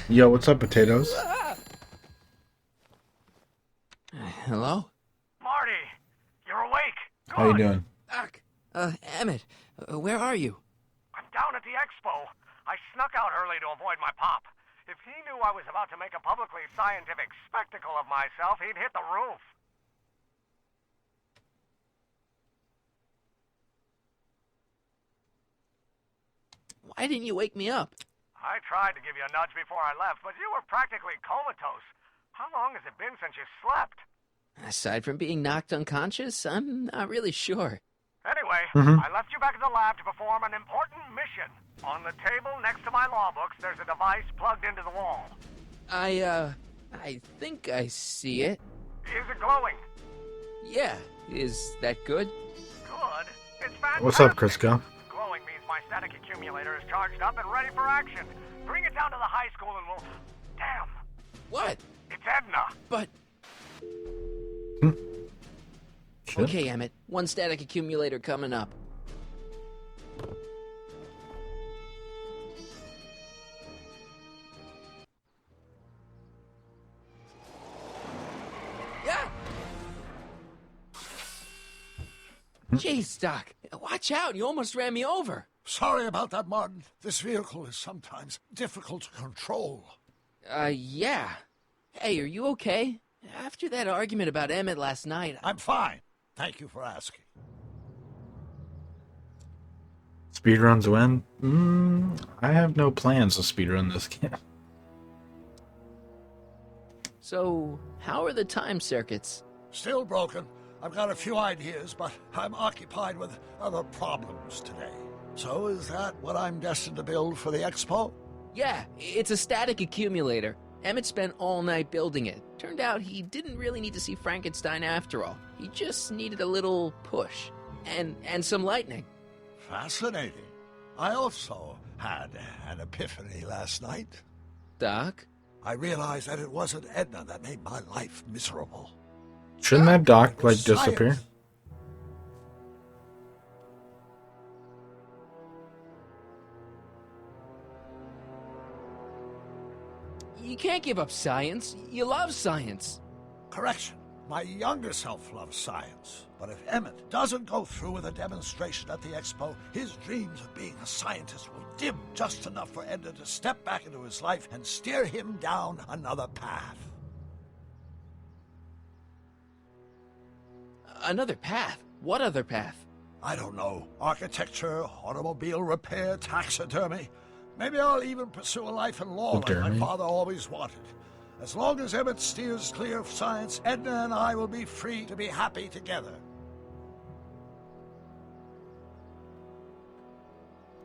Yo, what's up, potatoes? Hello? Marty, you're awake. How you Good. doing? Doc. Emmett, where are you? I'm down at the expo. I snuck out early to avoid my pop. If he knew I was about to make a publicly scientific spectacle of myself, he'd hit the roof. Why didn't you wake me up? I tried to give you a nudge before I left, but you were practically comatose. How long has it been since you slept? Aside from being knocked unconscious, I'm not really sure. Anyway, I left you back at the lab to perform an important mission. On the table next to my law books, there's a device plugged into the wall. I think I see it. Is it glowing? Yeah, is that good? Good. It's fantastic. What's up, Crisco? Glowing means my static accumulator is charged up and ready for action. Bring it down to the high school and we'll... Damn, What? it's Edna. But... Shit. Okay, Emmett, one static accumulator coming up. Yeah! Jeez, Doc, watch out, you almost ran me over. Sorry about that, Martin. This vehicle is sometimes difficult to control. Yeah. Hey, are you okay? After that argument about Emmett last night, I'm fine. Thank you for asking. Speedruns win? I have no plans to speedrun this game. So, how are the time circuits? Still broken. I've got a few ideas, but I'm occupied with other problems today. So is that what I'm destined to build for the expo? Yeah, it's a static accumulator. Emmett spent all night building it. Turned out he didn't really need to see Frankenstein after all. He just needed a little push. And some lightning. Fascinating. I also had an epiphany last night. Doc? I realized that it wasn't Edna that made my life miserable. Shouldn't that doc, like, Science. disappear? You can't give up science. You love science. Correction. My younger self loves science. But if Emmett doesn't go through with a demonstration at the expo, his dreams of being a scientist will dim just enough for Edna to step back into his life and steer him down another path. Another path? What other path? I don't know. Architecture, automobile repair, taxidermy. Maybe I'll even pursue a life in law like my Taxidermy? father always wanted. As long as Emmett steers clear of science, Edna and I will be free to be happy together.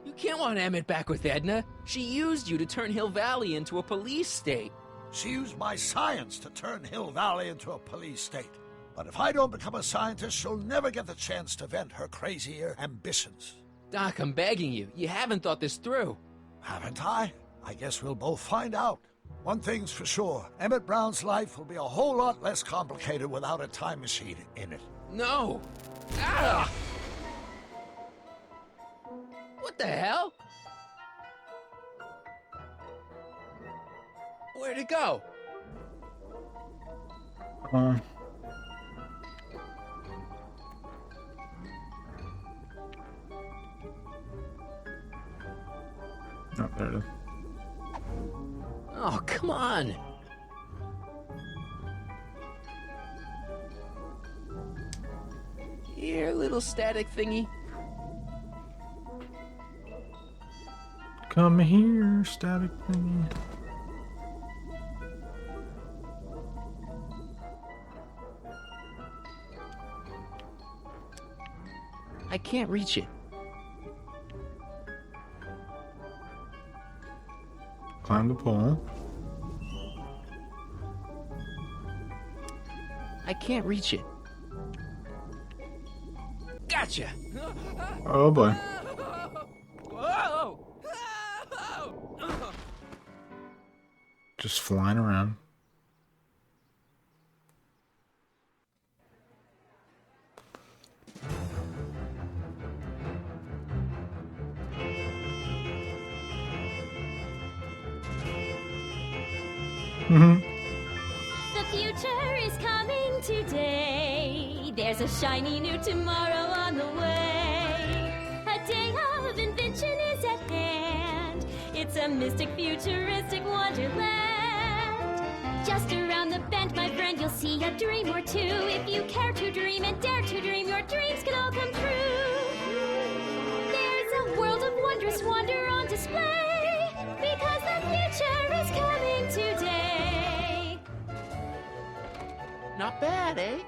You can't want Emmett back with Edna. She used you to turn Hill Valley into a police state. She used my science to turn Hill Valley into a police state. But if I don't become a scientist, she'll never get the chance to vent her crazier ambitions. Doc, I'm begging you. You haven't thought this through. Haven't I? I guess we'll both find out. One thing's for sure, Emmett Brown's life will be a whole lot less complicated without a time machine in it. No. Ah! What the hell? Where'd it go? Uh, oh, there it is. Oh, come on. Here, little static thingy. Come here, static thingy. I can't reach it. Climb the pole. I can't reach it. Gotcha! Oh boy. Whoa! Just flying around. The future is coming today. There's a shiny new tomorrow on the way. A day of invention is at hand. It's a mystic, futuristic wonderland. Just around the bend, my friend, you'll see a dream or two. If you care to dream and dare to dream, your dreams can all come true. There's a world of wondrous wonder on display, because the future is coming today. Not bad, eh?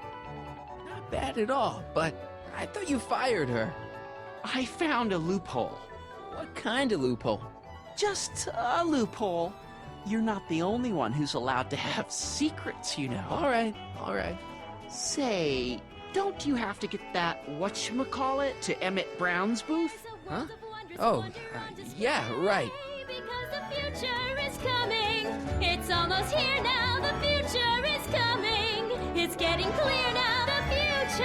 Not bad at all, but I thought you fired her. I found a loophole. What kind of loophole? Just a loophole. You're not the only one who's allowed to have secrets, you know. All right, all right. Say, don't you have to get that whatchamacallit to Emmett Brown's booth? Huh? Oh, yeah, right. Because the future is coming. It's almost here now. The future is coming. It's getting clear now. The future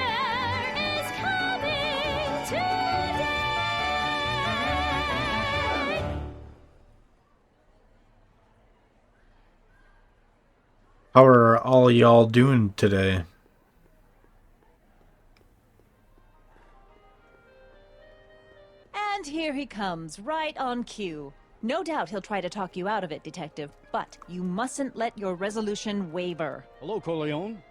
is coming today. How are all y'all doing today? And here he comes, right on cue. No doubt he'll try to talk you out of it, Detective, but you mustn't let your resolution waver. Hello, Corleone.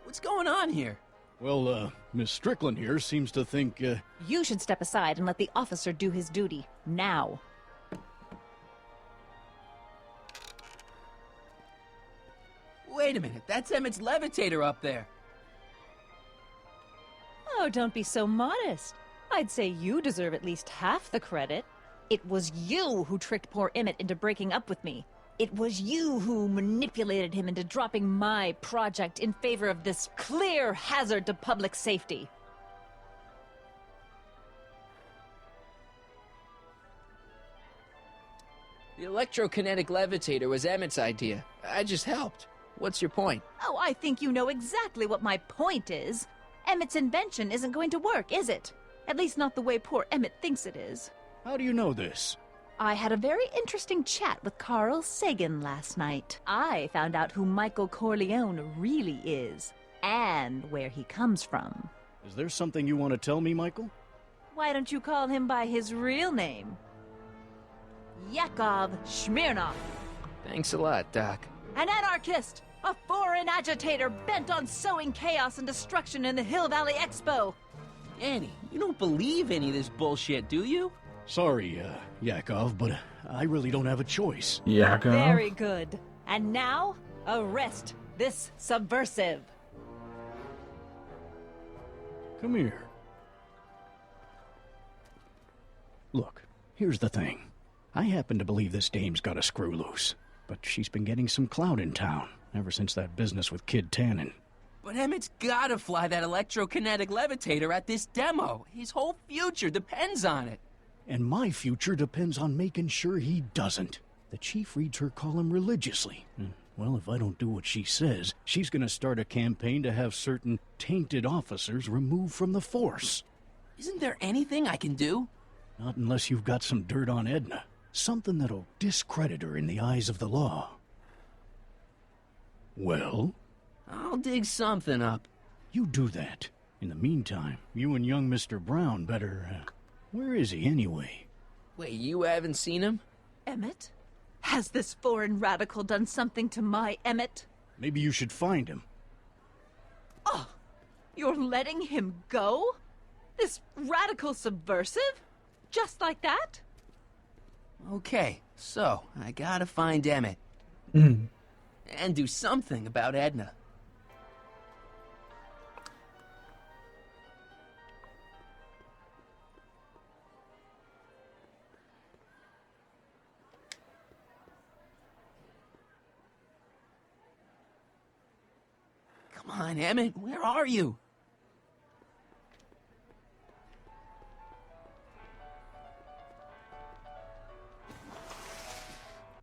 What's going on here? Well, Miss Strickland here seems to think, You should step aside and let the officer do his duty. Now. Wait a minute, that's Emmett's levitator up there. Oh, don't be so modest. I'd say you deserve at least half the credit. It was you who tricked poor Emmett into breaking up with me. It was you who manipulated him into dropping my project in favor of this clear hazard to public safety. The electrokinetic levitator was Emmett's idea. I just helped. What's your point? Oh, I think you know exactly what my point is. Emmett's invention isn't going to work, is it? At least not the way poor Emmett thinks it is. how do you know this? I had a very interesting chat with Carl Sagan last night. I found out who Michael Corleone really is, and where he comes from. Is there something you want to tell me, Michael? Why don't you call him by his real name? Yakov Smirnov. Thanks a lot, Doc. An anarchist! A foreign agitator bent on sowing chaos and destruction in the Hill Valley Expo! Annie, you don't believe any of this bullshit, do you? Sorry, Yakov, but I really don't have a choice. Yakov? Very good. And now, arrest this subversive. Come here. Look, here's the thing. I happen to believe this dame's got a screw loose, but she's been getting some clout in town ever since that business with Kid Tannen. But Emmett's gotta fly that electrokinetic levitator at this demo. His whole future depends on it. And my future depends on making sure he doesn't. The chief reads her column religiously. And, well, if I don't do what she says, she's gonna start a campaign to have certain tainted officers removed from the force. Isn't there anything I can do? Not unless you've got some dirt on Edna. Something that'll discredit her in the eyes of the law. Well? I'll dig something up. You do that. In the meantime, you and young Mr. Brown better, where is he anyway? Wait, you haven't seen him? Emmett? Has this foreign radical done something to my Emmett? Maybe you should find him. Oh, you're letting him go? This radical subversive? Just like that? Okay, so I gotta find Emmett. And do something about Edna. Come on, Emmett, where are you?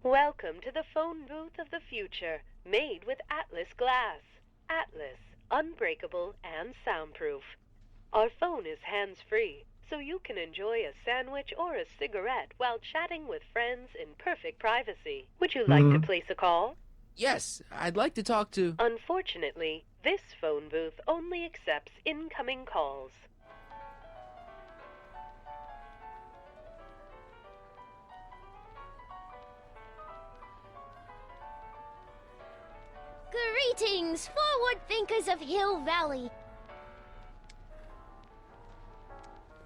Welcome to the phone booth of the future, made with Atlas glass. Atlas, unbreakable and soundproof. Our phone is hands-free, so you can enjoy a sandwich or a cigarette while chatting with friends in perfect privacy. Would you like to place a call? Yes, I'd like to talk to... Unfortunately, this phone booth only accepts incoming calls. Greetings, forward thinkers of Hill Valley.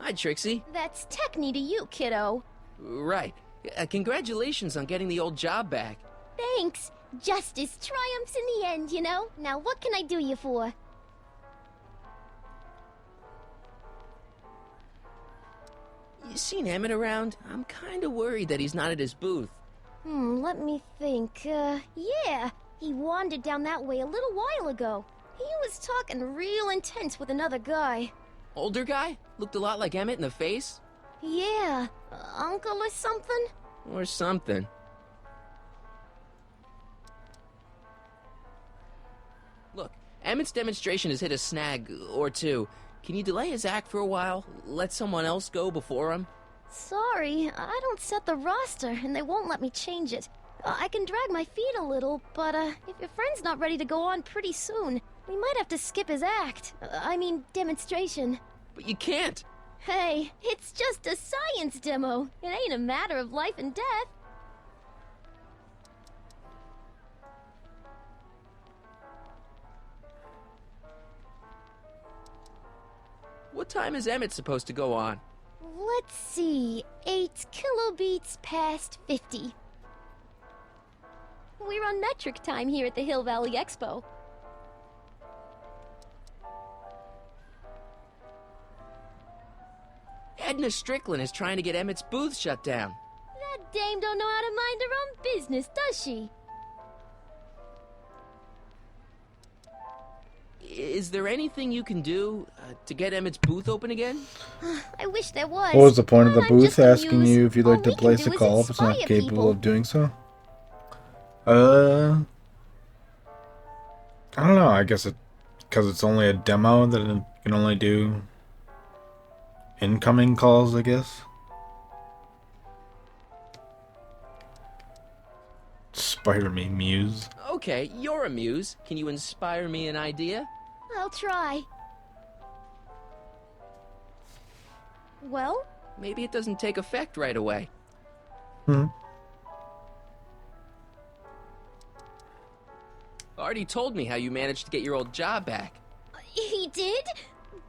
Hi, Trixie. That's Techni to you, kiddo. Right. Congratulations on getting the old job back. Thanks. Justice triumphs in the end, you know? Now what can I do you for? You seen Emmett around? I'm kinda worried that he's not at his booth. Let me think. Yeah. He wandered down that way a little while ago. He was talking real intense with another guy. Older guy? Looked a lot like Emmett in the face? Yeah. Uncle or something? Or something. Look, Emmett's demonstration has hit a snag or two. Can you delay his act for a while? Let someone else go before him? Sorry, I don't set the roster, and they won't let me change it. I can drag my feet a little, but if your friend's not ready to go on pretty soon, we might have to skip his act. I mean, demonstration. But you can't! Hey, it's just a science demo. It ain't a matter of life and death. What time is Emmett supposed to go on? Let's see, 8 kilobeats past 50. We're on metric time here at the Hill Valley Expo. Edna Strickland is trying to get Emmett's booth shut down. That dame don't know how to mind her own business, does she? Is there anything you can do to get Emmett's booth open again? I wish there was. What was the point of the I'm booth just asking amused. you if you'd All like to we can place do a is call if it's not inspire capable people. of doing so? I don't know. I guess because it's only a demo that it can only do incoming calls, I guess. Inspire me, Muse. Okay, you're a muse. Can you inspire me an idea? I'll try. Well? Maybe it doesn't take effect right away. Artie told me how you managed to get your old job back. He did?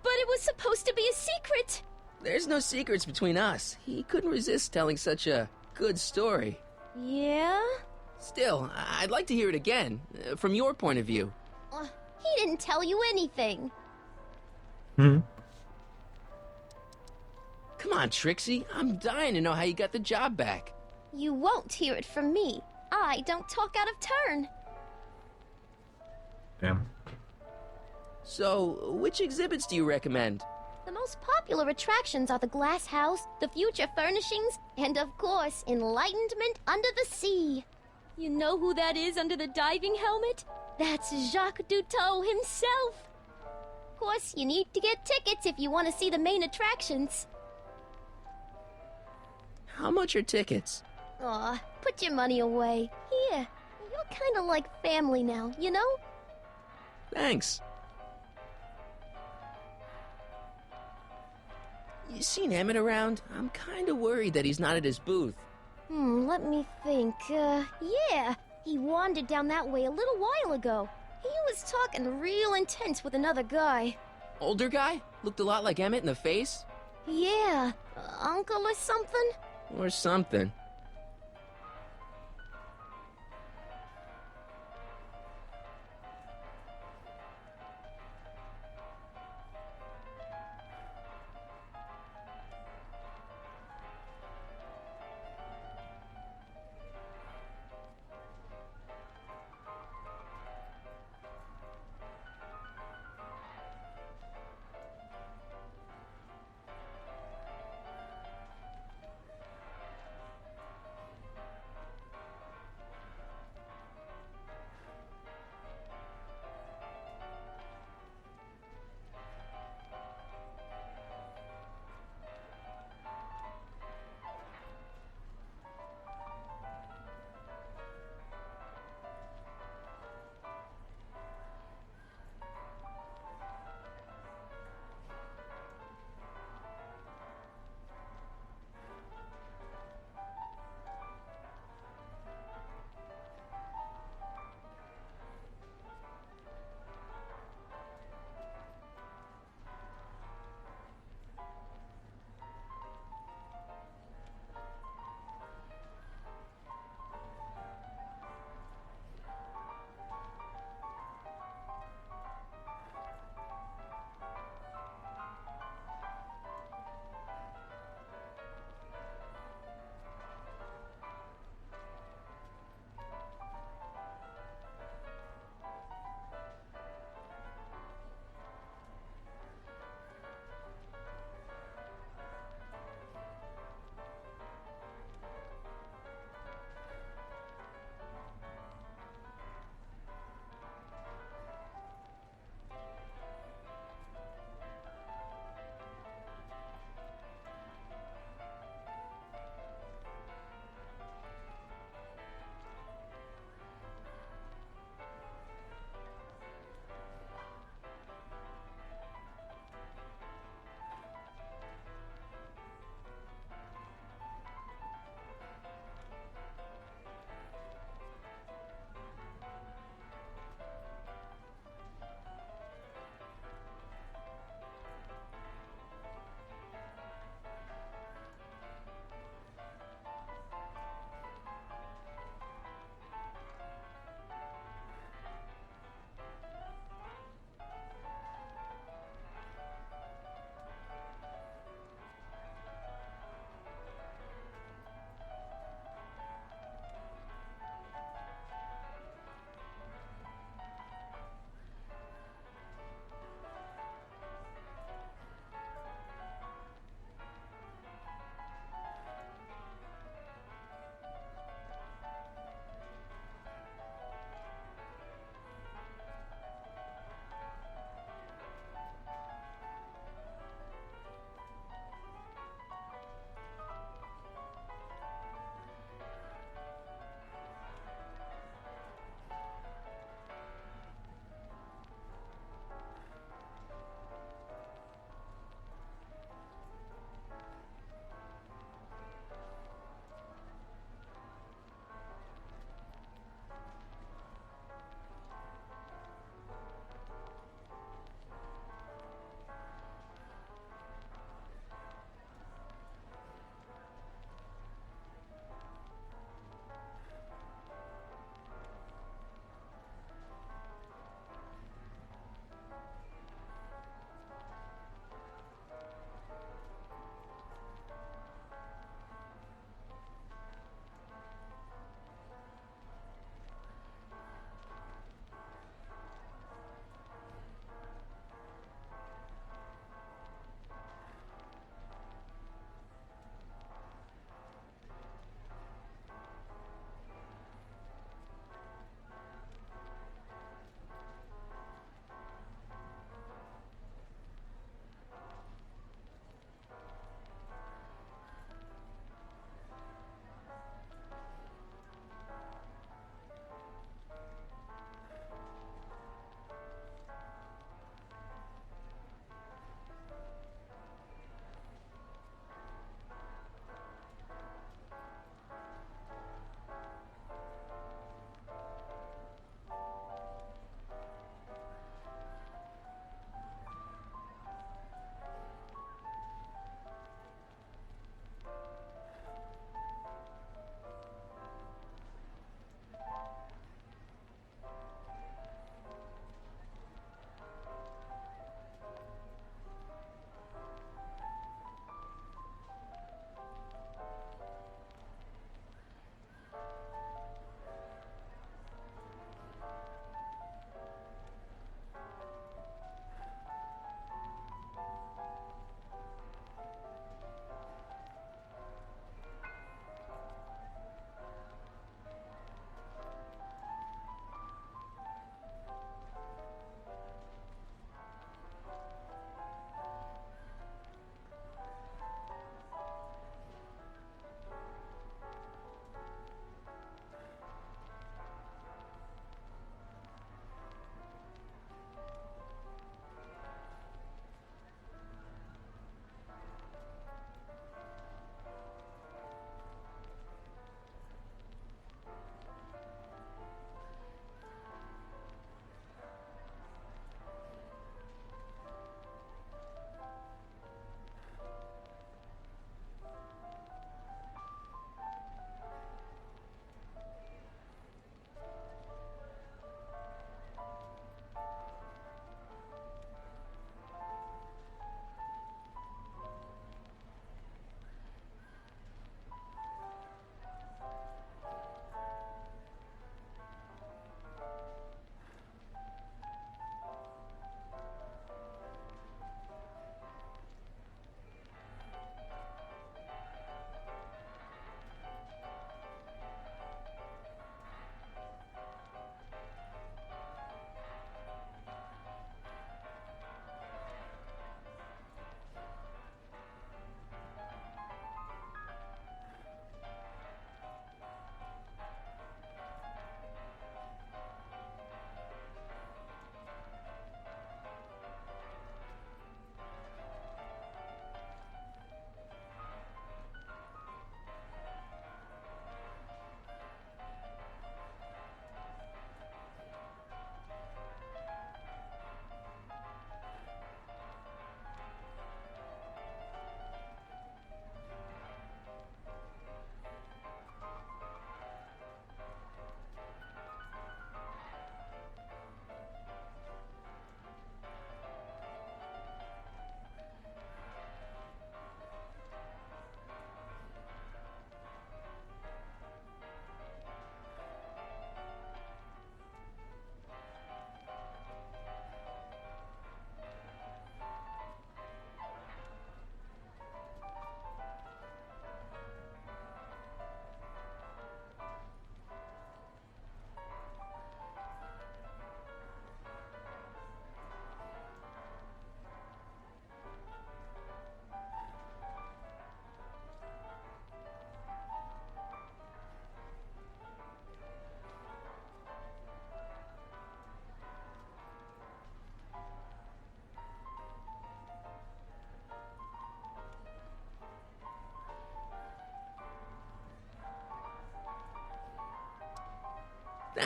But it was supposed to be a secret. There's no secrets between us. He couldn't resist telling such a good story. Yeah? Still, I'd like to hear it again, from your point of view. He didn't tell you anything. Come on, Trixie. I'm dying to know how you got the job back. You won't hear it from me. I don't talk out of turn. Damn. So, which exhibits do you recommend? The most popular attractions are the Glass House, the Future Furnishings, and of course, Enlightenment Under the Sea. You know who that is under the diving helmet? That's Jacques Duteau himself. Of course, you need to get tickets if you want to see the main attractions. How much are tickets? Aw, put your money away. Here, you're kind of like family now, you know? Thanks. You seen Emmett around? I'm kinda worried that he's not at his booth. Let me think. Yeah. He wandered down that way a little while ago. He was talking real intense with another guy. Older guy? Looked a lot like Emmett in the face? Yeah. Uncle or something? Or something.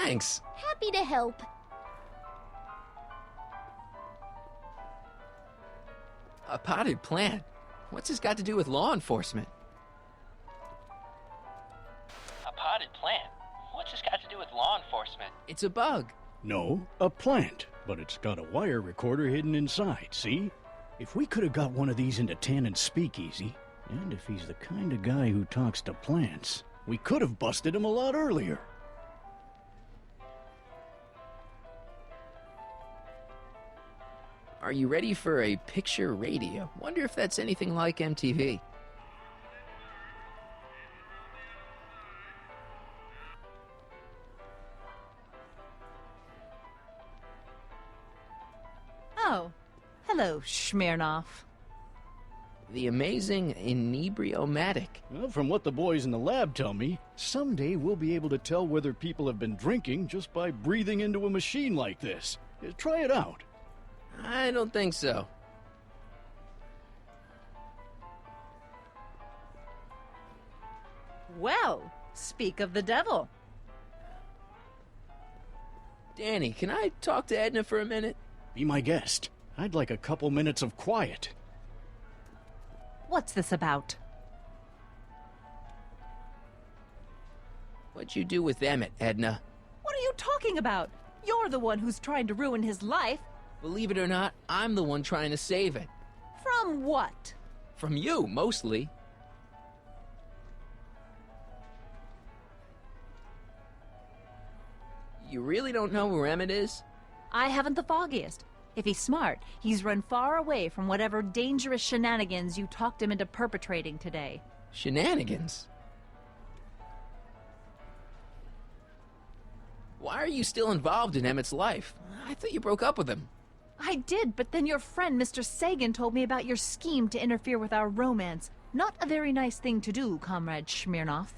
Thanks. Happy to help. A potted plant? What's this got to do with law enforcement? A potted plant? What's this got to do with law enforcement? It's a bug. No, a plant, but it's got a wire recorder hidden inside, see? If we could have got one of these into Tannen's speakeasy, and if he's the kind of guy who talks to plants, we could have busted him a lot earlier. Are you ready for a picture radio? Wonder if that's anything like MTV. Oh, hello, Smirnoff. The amazing Inebriomatic. Well, from what the boys in the lab tell me, someday we'll be able to tell whether people have been drinking just by breathing into a machine like this. Try it out. I don't think so. Well, speak of the devil. Danny, can I talk to Edna for a minute? Be my guest. I'd like a couple minutes of quiet. What's this about? What'd you do with Emmett, Edna? What are you talking about? You're the one who's trying to ruin his life. Believe it or not, I'm the one trying to save it. From what? From you, mostly. You really don't know where Emmett is? I haven't the foggiest. If he's smart, he's run far away from whatever dangerous shenanigans you talked him into perpetrating today. Shenanigans? Why are you still involved in Emmett's life? I thought you broke up with him. I did, but then your friend Mr. Sagan told me about your scheme to interfere with our romance. Not a very nice thing to do, Comrade Smirnoff.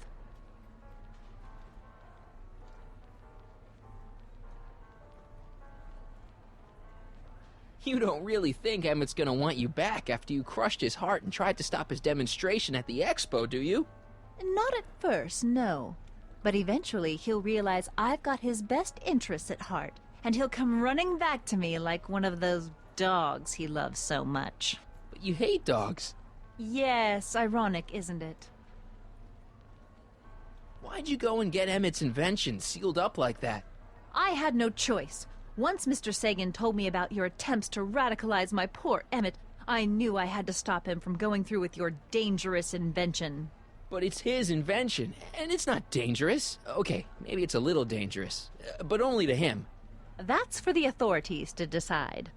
You don't really think Emmett's gonna want you back after you crushed his heart and tried to stop his demonstration at the expo, do you? Not at first, no. But eventually he'll realize I've got his best interests at heart, and he'll come running back to me like one of those dogs he loves so much. But you hate dogs. Yes, ironic, isn't it? Why'd you go and get Emmett's invention sealed up like that? I had no choice. Once Mr. Sagan told me about your attempts to radicalize my poor Emmett, I knew I had to stop him from going through with your dangerous invention. But it's his invention, and it's not dangerous. Okay, maybe it's a little dangerous, but only to him. That's for the authorities to decide.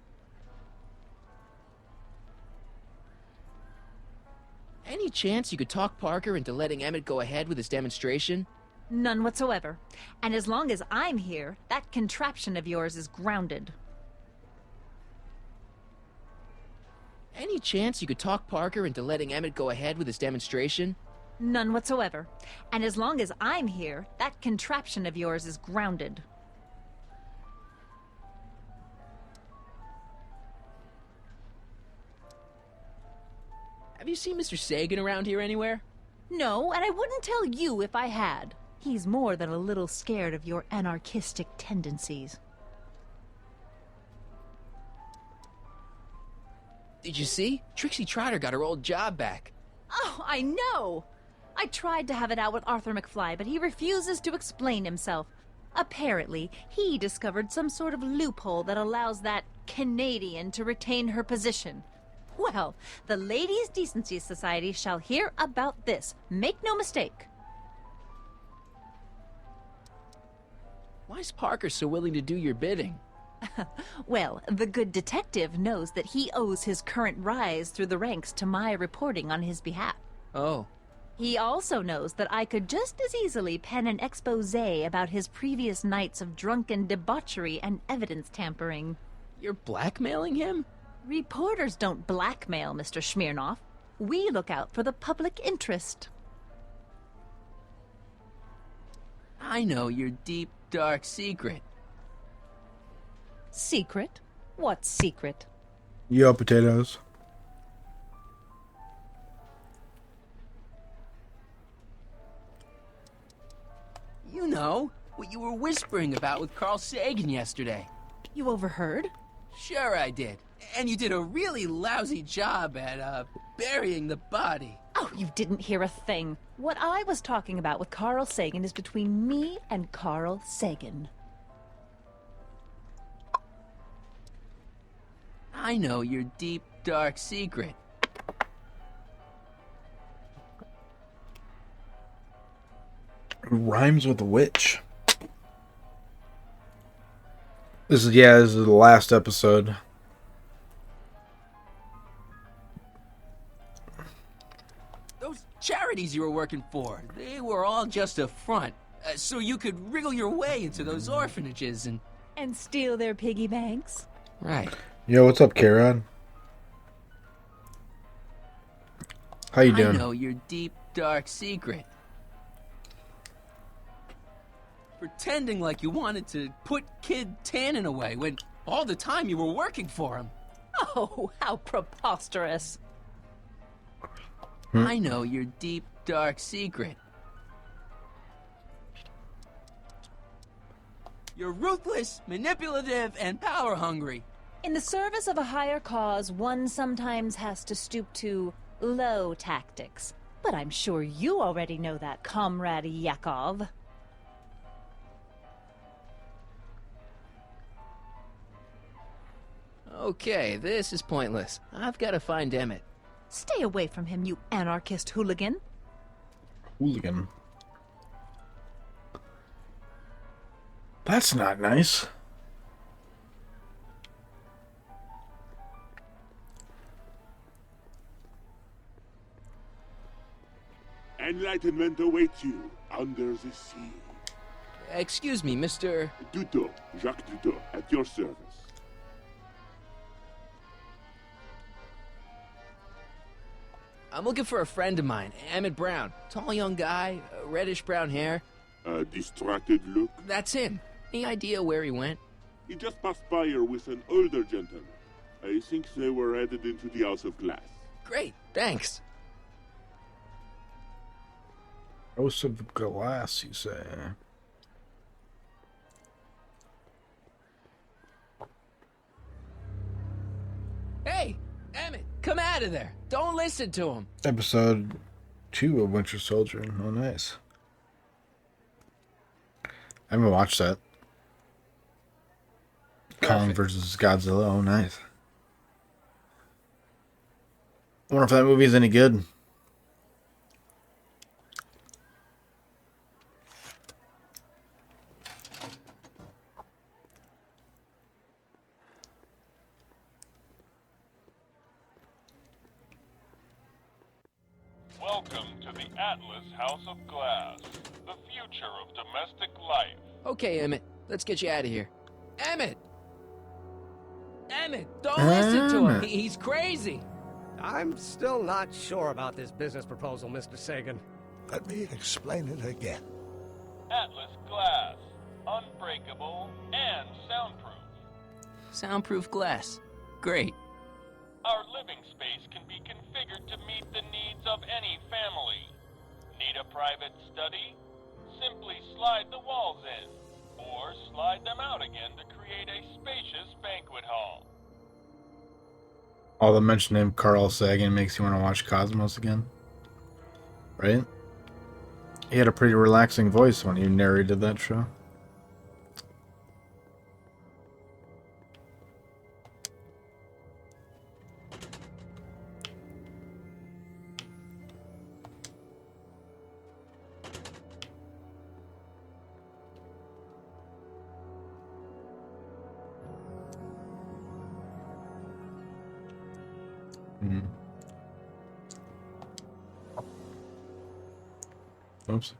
Any chance you could talk Parker into letting Emmett go ahead with his demonstration? None whatsoever. And as long as I'm here, that contraption of yours is grounded. Any chance you could talk Parker into letting Emmett go ahead with his demonstration? None whatsoever. And as long as I'm here, that contraption of yours is grounded. Have you seen Mr. Sagan around here anywhere? No, and I wouldn't tell you if I had. He's more than a little scared of your anarchistic tendencies. Did you see? Trixie Trotter got her old job back. Oh, I know! I tried to have it out with Arthur McFly, but he refuses to explain himself. Apparently, he discovered some sort of loophole that allows that Canadian to retain her position. Well, the Ladies' Decency Society shall hear about this. Make no mistake. Why's Parker so willing to do your bidding? Well, the good detective knows that he owes his current rise through the ranks to my reporting on his behalf. Oh. He also knows that I could just as easily pen an exposé about his previous nights of drunken debauchery and evidence tampering. You're blackmailing him? Reporters don't blackmail, Mr. Smirnoff. We look out for the public interest. I know your deep, dark secret. Secret? What secret? Yo, potatoes. You know, what you were whispering about with Carl Sagan yesterday. You overheard? Sure I did. And you did a really lousy job at, burying the body. Oh, you didn't hear a thing. What I was talking about with Carl Sagan is between me and Carl Sagan. I know your deep, dark secret. Rhymes with witch. This is the last episode. Those charities you were working for, they were all just a front. So you could wriggle your way into those orphanages and... And steal their piggy banks? Right. Yo, what's up, Karen? How you doing? I know your deep, dark secret. Pretending like you wanted to put Kid Tannen away when all the time you were working for him. Oh, how preposterous. I know your deep, dark secret. You're ruthless, manipulative, and power-hungry. In the service of a higher cause, one sometimes has to stoop to low tactics. But I'm sure you already know that, Comrade Yakov. Okay, this is pointless. I've got to find Emmett. Stay away from him, you anarchist hooligan. Hooligan. That's not nice. Enlightenment awaits you under the sea. Excuse me, Mr. Duto, Jacques Duto, at your service. I'm looking for a friend of mine, Emmett Brown. Tall young guy, reddish brown hair. A distracted look. That's him. Any idea where he went? He just passed by here with an older gentleman. I think they were headed into the House of Glass. Great, thanks. House of Glass, you say? Hey, Emmett, come out of there. Don't listen to him. Episode 2 of Winter Soldier. Oh, nice. I haven't watched that. Kong versus Godzilla. Oh, nice. I wonder if that movie is any good. Welcome to the Atlas House of Glass, the future of domestic life. Okay, Emmett, let's get you out of here. Emmett! Emmett, don't listen to him. He's crazy. I'm still not sure about this business proposal, Mr. Sagan. Let me explain it again. Atlas Glass, unbreakable and soundproof. Soundproof glass. Great. Our living space can be configured to meet the needs of any family. Need a private study? Simply slide the walls in, or slide them out again to create a spacious banquet hall. All the mention of Carl Sagan makes you want to watch Cosmos again. Right? He had a pretty relaxing voice when he narrated that show. Oops.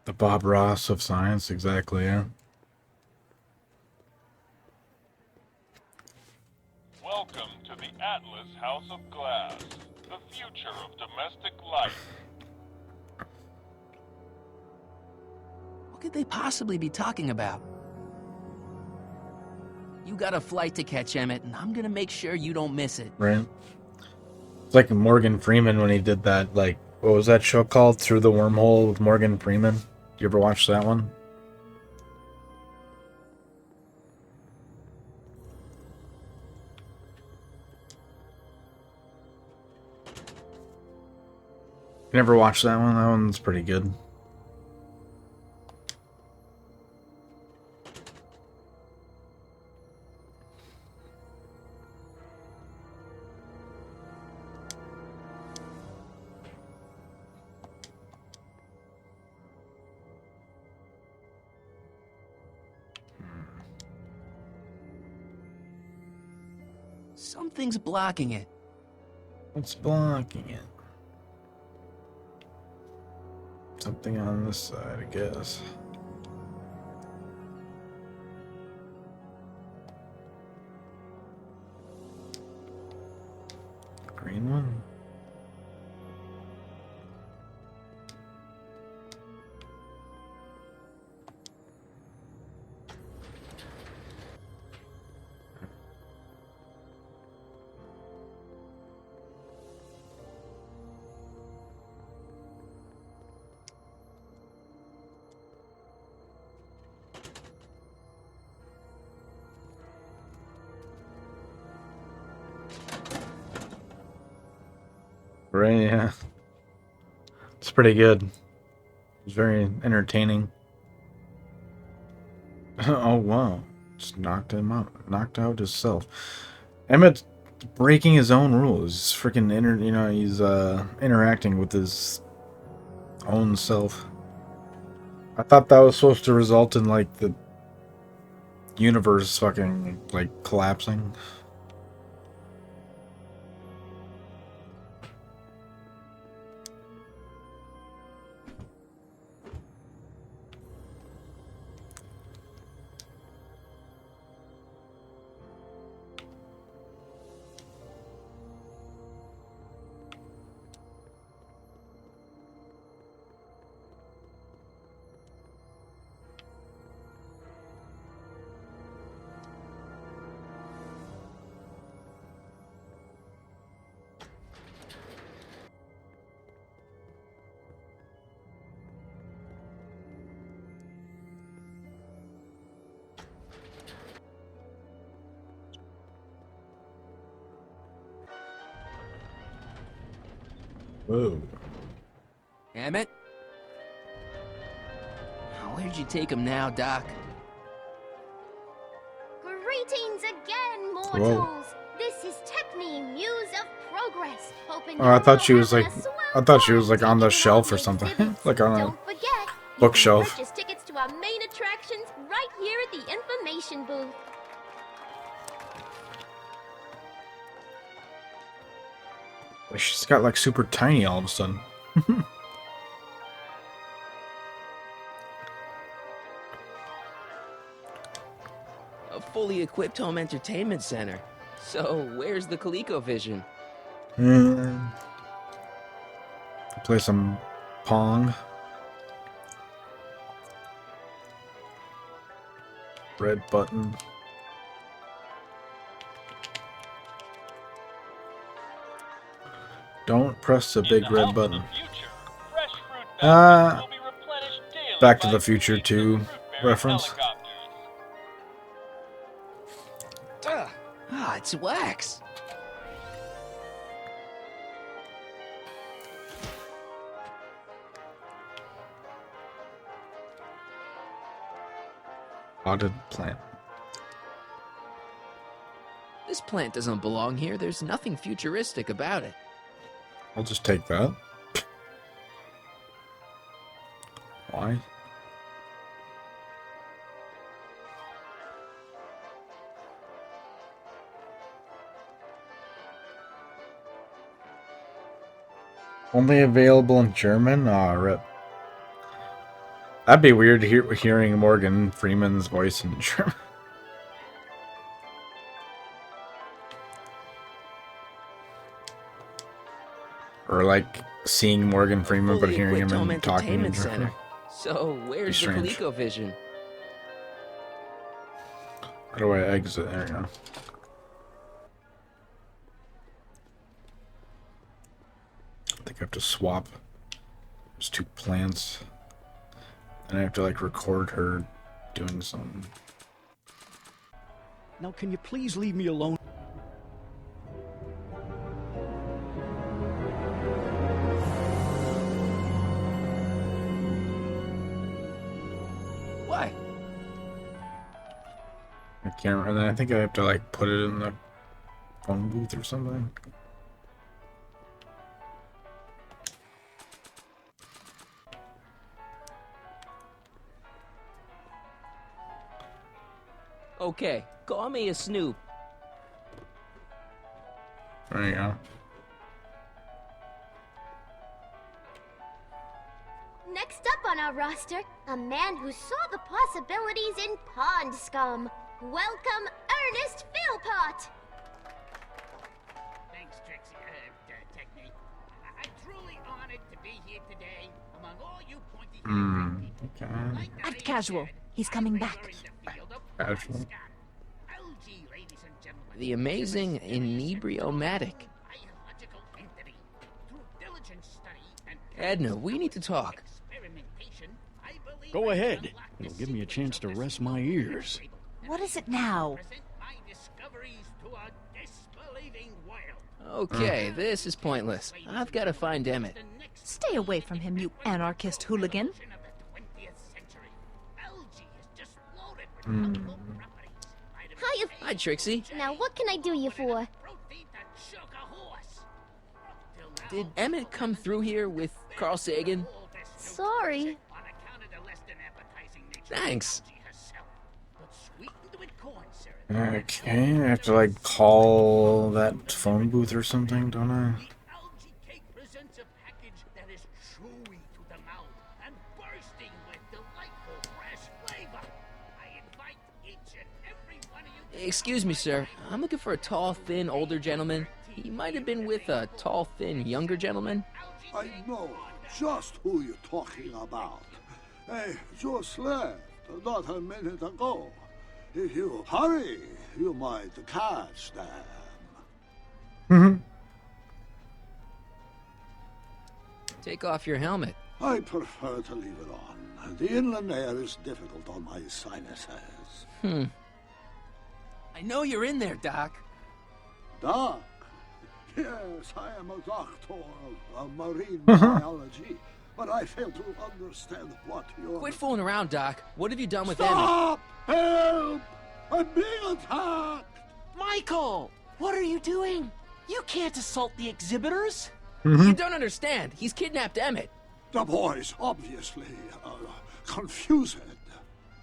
The Bob Ross of science, exactly, yeah. Welcome to the Atlas House of Glass, the future of domestic life. What could they possibly be talking about? You got a flight to catch, Emmett, and I'm gonna make sure you don't miss it. Right. It's like Morgan Freeman when he did that, like, what was that show called? Through the Wormhole with Morgan Freeman? You ever watch that one? You never watched that one? That one's pretty good. Something's blocking it. What's blocking it? Something on this side, I guess. Green one? Right, yeah. It's pretty good. It's very entertaining. Oh, wow. Just knocked him out. Knocked out himself. Emmett's breaking his own rules. He's freaking, he's interacting with his own self. I thought that was supposed to result in, like, the universe fucking, like, collapsing. Whoa. Emmett? Where'd you take him now, Doc? Greetings again, mortals. Whoa. This is Techne, Muse of Progress. Hoping Oh, I thought she was like, on the shelf or something, like on a Don't forget, bookshelf. purchase tickets to our main attractions right here at the information booth. She's got like super tiny all of a sudden. A fully equipped home entertainment center. So, where's the ColecoVision? Play some Pong. Red button. Don't press the big red button. Back to the Future 2 reference. It's wax. Potted plant. This plant doesn't belong here. There's nothing futuristic about it. I'll just take that. Why? Only available in German? Aw, rip. That'd be weird hearing Morgan Freeman's voice in German. Or like seeing Morgan Freeman but hearing him and talking in German. So, where's the ColecoVision? How do I exit? There we go. I think I have to swap. There's 2 plants. And I have to like record her doing something. Now, can you please leave me alone? What? I can't remember. And then I think I have to like put it in the phone booth or something. Okay, call me a snoop. There you go. Next up on our roster, a man who saw the possibilities in pond scum. Welcome, Ernest Philpott! Thanks, Trixie, Technique. I'm truly honored to be here today among all you pointy Okay. Act casual. He's coming back. Casual. The amazing Inebriomatic. Edna, we need to talk. Go ahead. It'll give me a chance to rest my ears. What is it now? Okay, this is pointless. I've got to find Emmett. Stay away from him, you anarchist hooligan. Hi, Trixie. Now, what can I do you for? Did Emmett come through here with Carl Sagan? Sorry. Thanks. Okay, I have to like call that phone booth or something, don't I? Excuse me, sir. I'm looking for a tall, thin, older gentleman. He might have been with a tall, thin, younger gentleman. I know just who you're talking about. They just left not a minute ago. If you hurry, you might catch them. Take off your helmet. I prefer to leave it on. The inland air is difficult on my sinuses. I know you're in there, Doc. Doc? Yes, I am a doctor of marine biology, but I fail to understand what you're... Quit fooling around, Doc. What have you done with Stop! Help! I'm being attacked! Michael! What are you doing? You can't assault the exhibitors! You don't understand. He's kidnapped Emmett. The boy's obviously confused.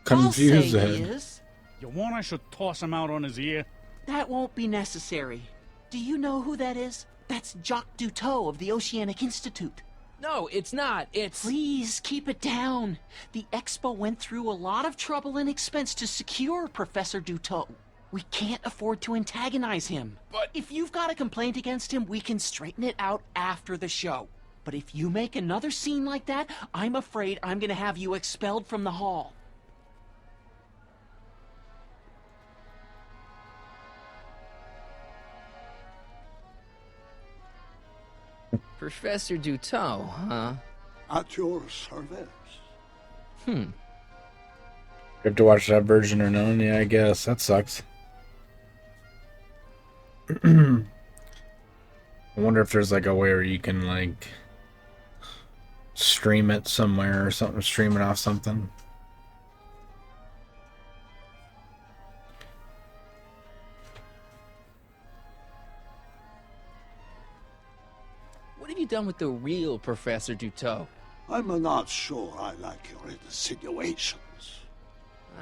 I'll say he is. You want I should toss him out on his ear? That won't be necessary. Do you know who that is? That's Jacques Duteau of the Oceanic Institute. No, it's not. It's... Please, keep it down. The Expo went through a lot of trouble and expense to secure Professor Duteau. We can't afford to antagonize him. But... If you've got a complaint against him, we can straighten it out after the show. But if you make another scene like that, I'm afraid I'm gonna have you expelled from the hall. Professor Duteau, huh? At your service. You have to watch that version or none? Yeah, I guess. That sucks. I wonder if there's like a way where you can like stream it somewhere or something, stream it off something. What have you done with the real Professor Duteau? I'm not sure I like your insinuations.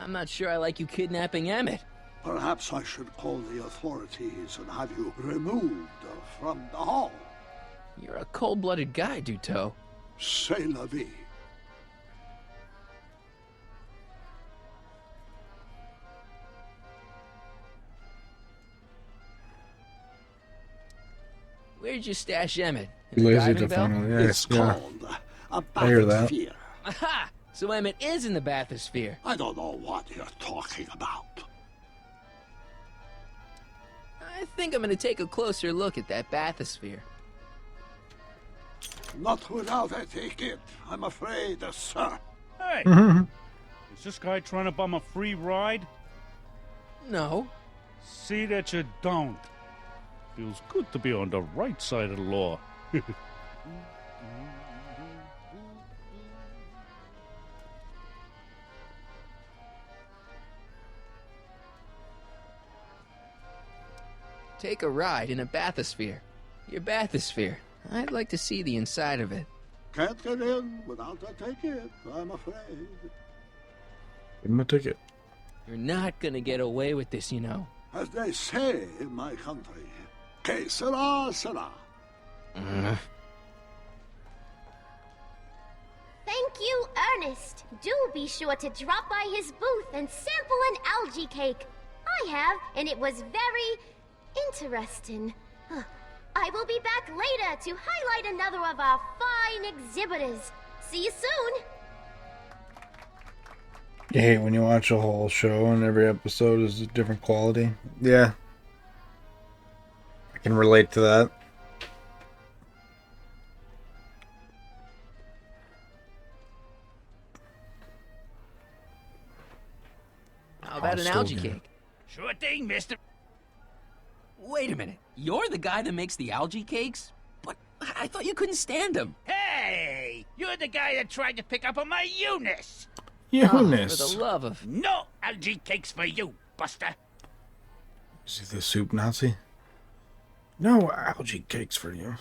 I'm not sure I like you kidnapping Emmett. Perhaps I should call the authorities and have you removed from the hall. You're a cold-blooded guy, Duteau. C'est la vie. Where'd you stash Emmett? In the Lazy diving to bell? find out. It's called a I hear that. bathysphere. Aha! So Emmett is in the bathysphere. I don't know what you're talking about. I think I'm gonna take a closer look at that bathysphere. Not without a ticket, I'm afraid, sir. Hey! Is this guy trying to bum a free ride? No. See that you don't. Feels good to be on the right side of the law. Take a ride in a bathysphere. Your bathysphere. I'd like to see the inside of it. Can't get in without a ticket, I'm afraid. Give him a ticket. You're not gonna get away with this, you know. As they say in my country, que sera, sera. Thank you, Ernest. Do be sure to drop by his booth and sample an algae cake. I have, and it was very interesting. I will be back later to highlight another of our fine exhibitors. See you soon. You hate when you watch a whole show and every episode is a different quality. Yeah. I can relate to that. How about an algae cake? Sure thing, mister. Wait a minute. You're the guy that makes the algae cakes? But I thought you couldn't stand them. Hey! You're the guy that tried to pick up on my Eunice! Eunice! For the love of... No algae cakes for you, Buster! Is he the soup Nazi? No algae cakes for you.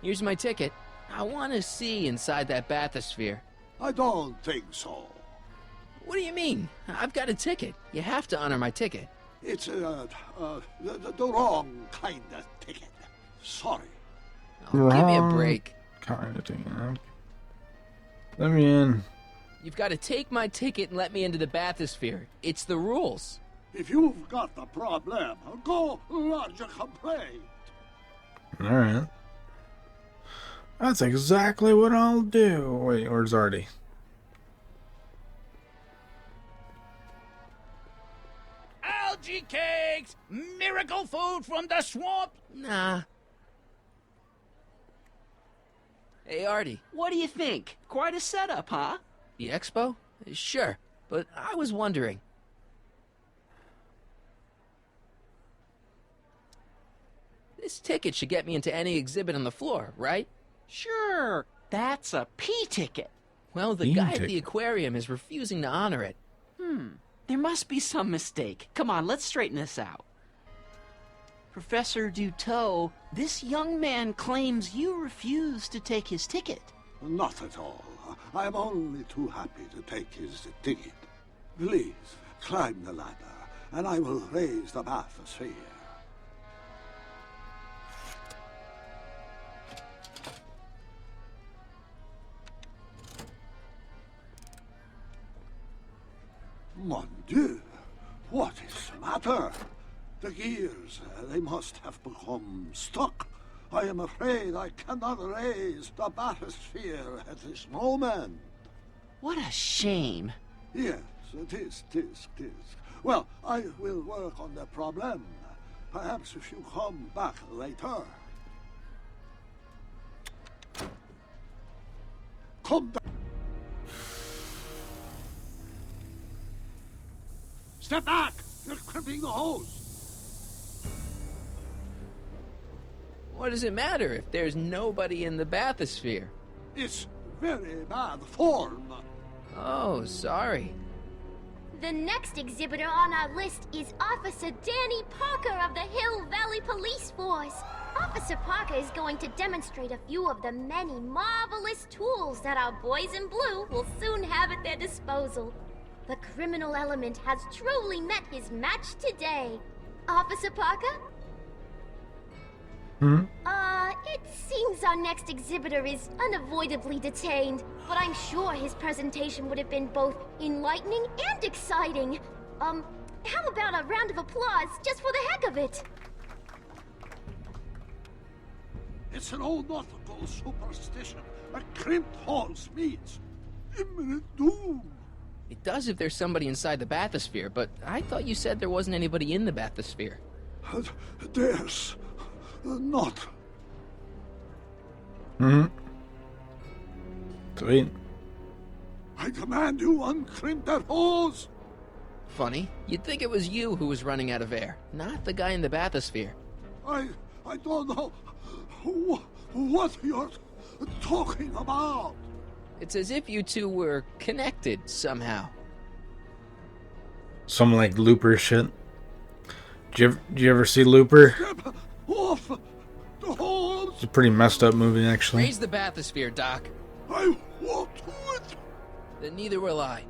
Here's my ticket. I want to see inside that bathysphere. I don't think so. What do you mean? I've got a ticket. You have to honor my ticket. It's the wrong kind of ticket. Sorry. Oh, give me a break. Kind of thing. Okay. Let me in. You've got to take my ticket and let me into the bathysphere. It's the rules. If you've got a problem, go lodge a complaint. Alright. That's exactly what I'll do. Wait, where's Artie? Algae cakes! Miracle food from the swamp! Nah. Hey, Artie. What do you think? Quite a setup, huh? The expo? Sure, but I was wondering. This ticket should get me into any exhibit on the floor, right? Sure. That's a P ticket. Well, the guy at the aquarium is refusing to honor it. There must be some mistake. Come on, let's straighten this out. Professor Duteau, this young man claims you refused to take his ticket. Not at all. I'm only too happy to take his ticket. Please, climb the ladder, and I will raise the bathysphere. Mon Dieu! What is the matter? The gears, they must have become stuck. I am afraid I cannot raise the bathysphere at this moment. What a shame. Yes, it is. Well, I will work on the problem. Perhaps if you come back later. Come back. Step back! You're crimping the hose. What does it matter if there's nobody in the bathysphere? It's very bad form. Oh, sorry. The next exhibitor on our list is Officer Danny Parker of the Hill Valley Police Force. Officer Parker is going to demonstrate a few of the many marvelous tools that our boys in blue will soon have at their disposal. The criminal element has truly met his match today. Officer Parker? It seems our next exhibitor is unavoidably detained, but I'm sure his presentation would have been both enlightening and exciting. How about a round of applause just for the heck of it? It's an old nautical superstition. A crimped horse means imminent doom. It does if there's somebody inside the bathysphere, but I thought you said there wasn't anybody in the bathysphere. There's not. Sweet. I command you uncrimp that hose. Funny, you'd think it was you who was running out of air, not the guy in the bathysphere. I don't know what you're talking about. It's as if you two were connected somehow. Some like Looper shit. Did you ever see Looper? Step off the hose. It's a pretty messed up movie, actually. Raise the bathysphere, Doc. I won't do it. Then neither will I.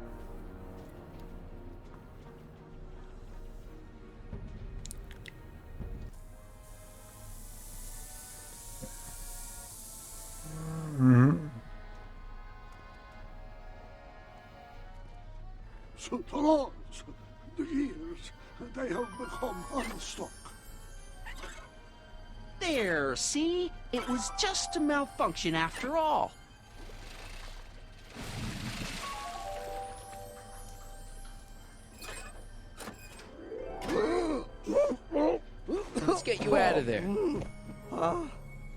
So the laws, the years, they have become unstuck. There, see? It was just a malfunction after all. Let's get you out of there.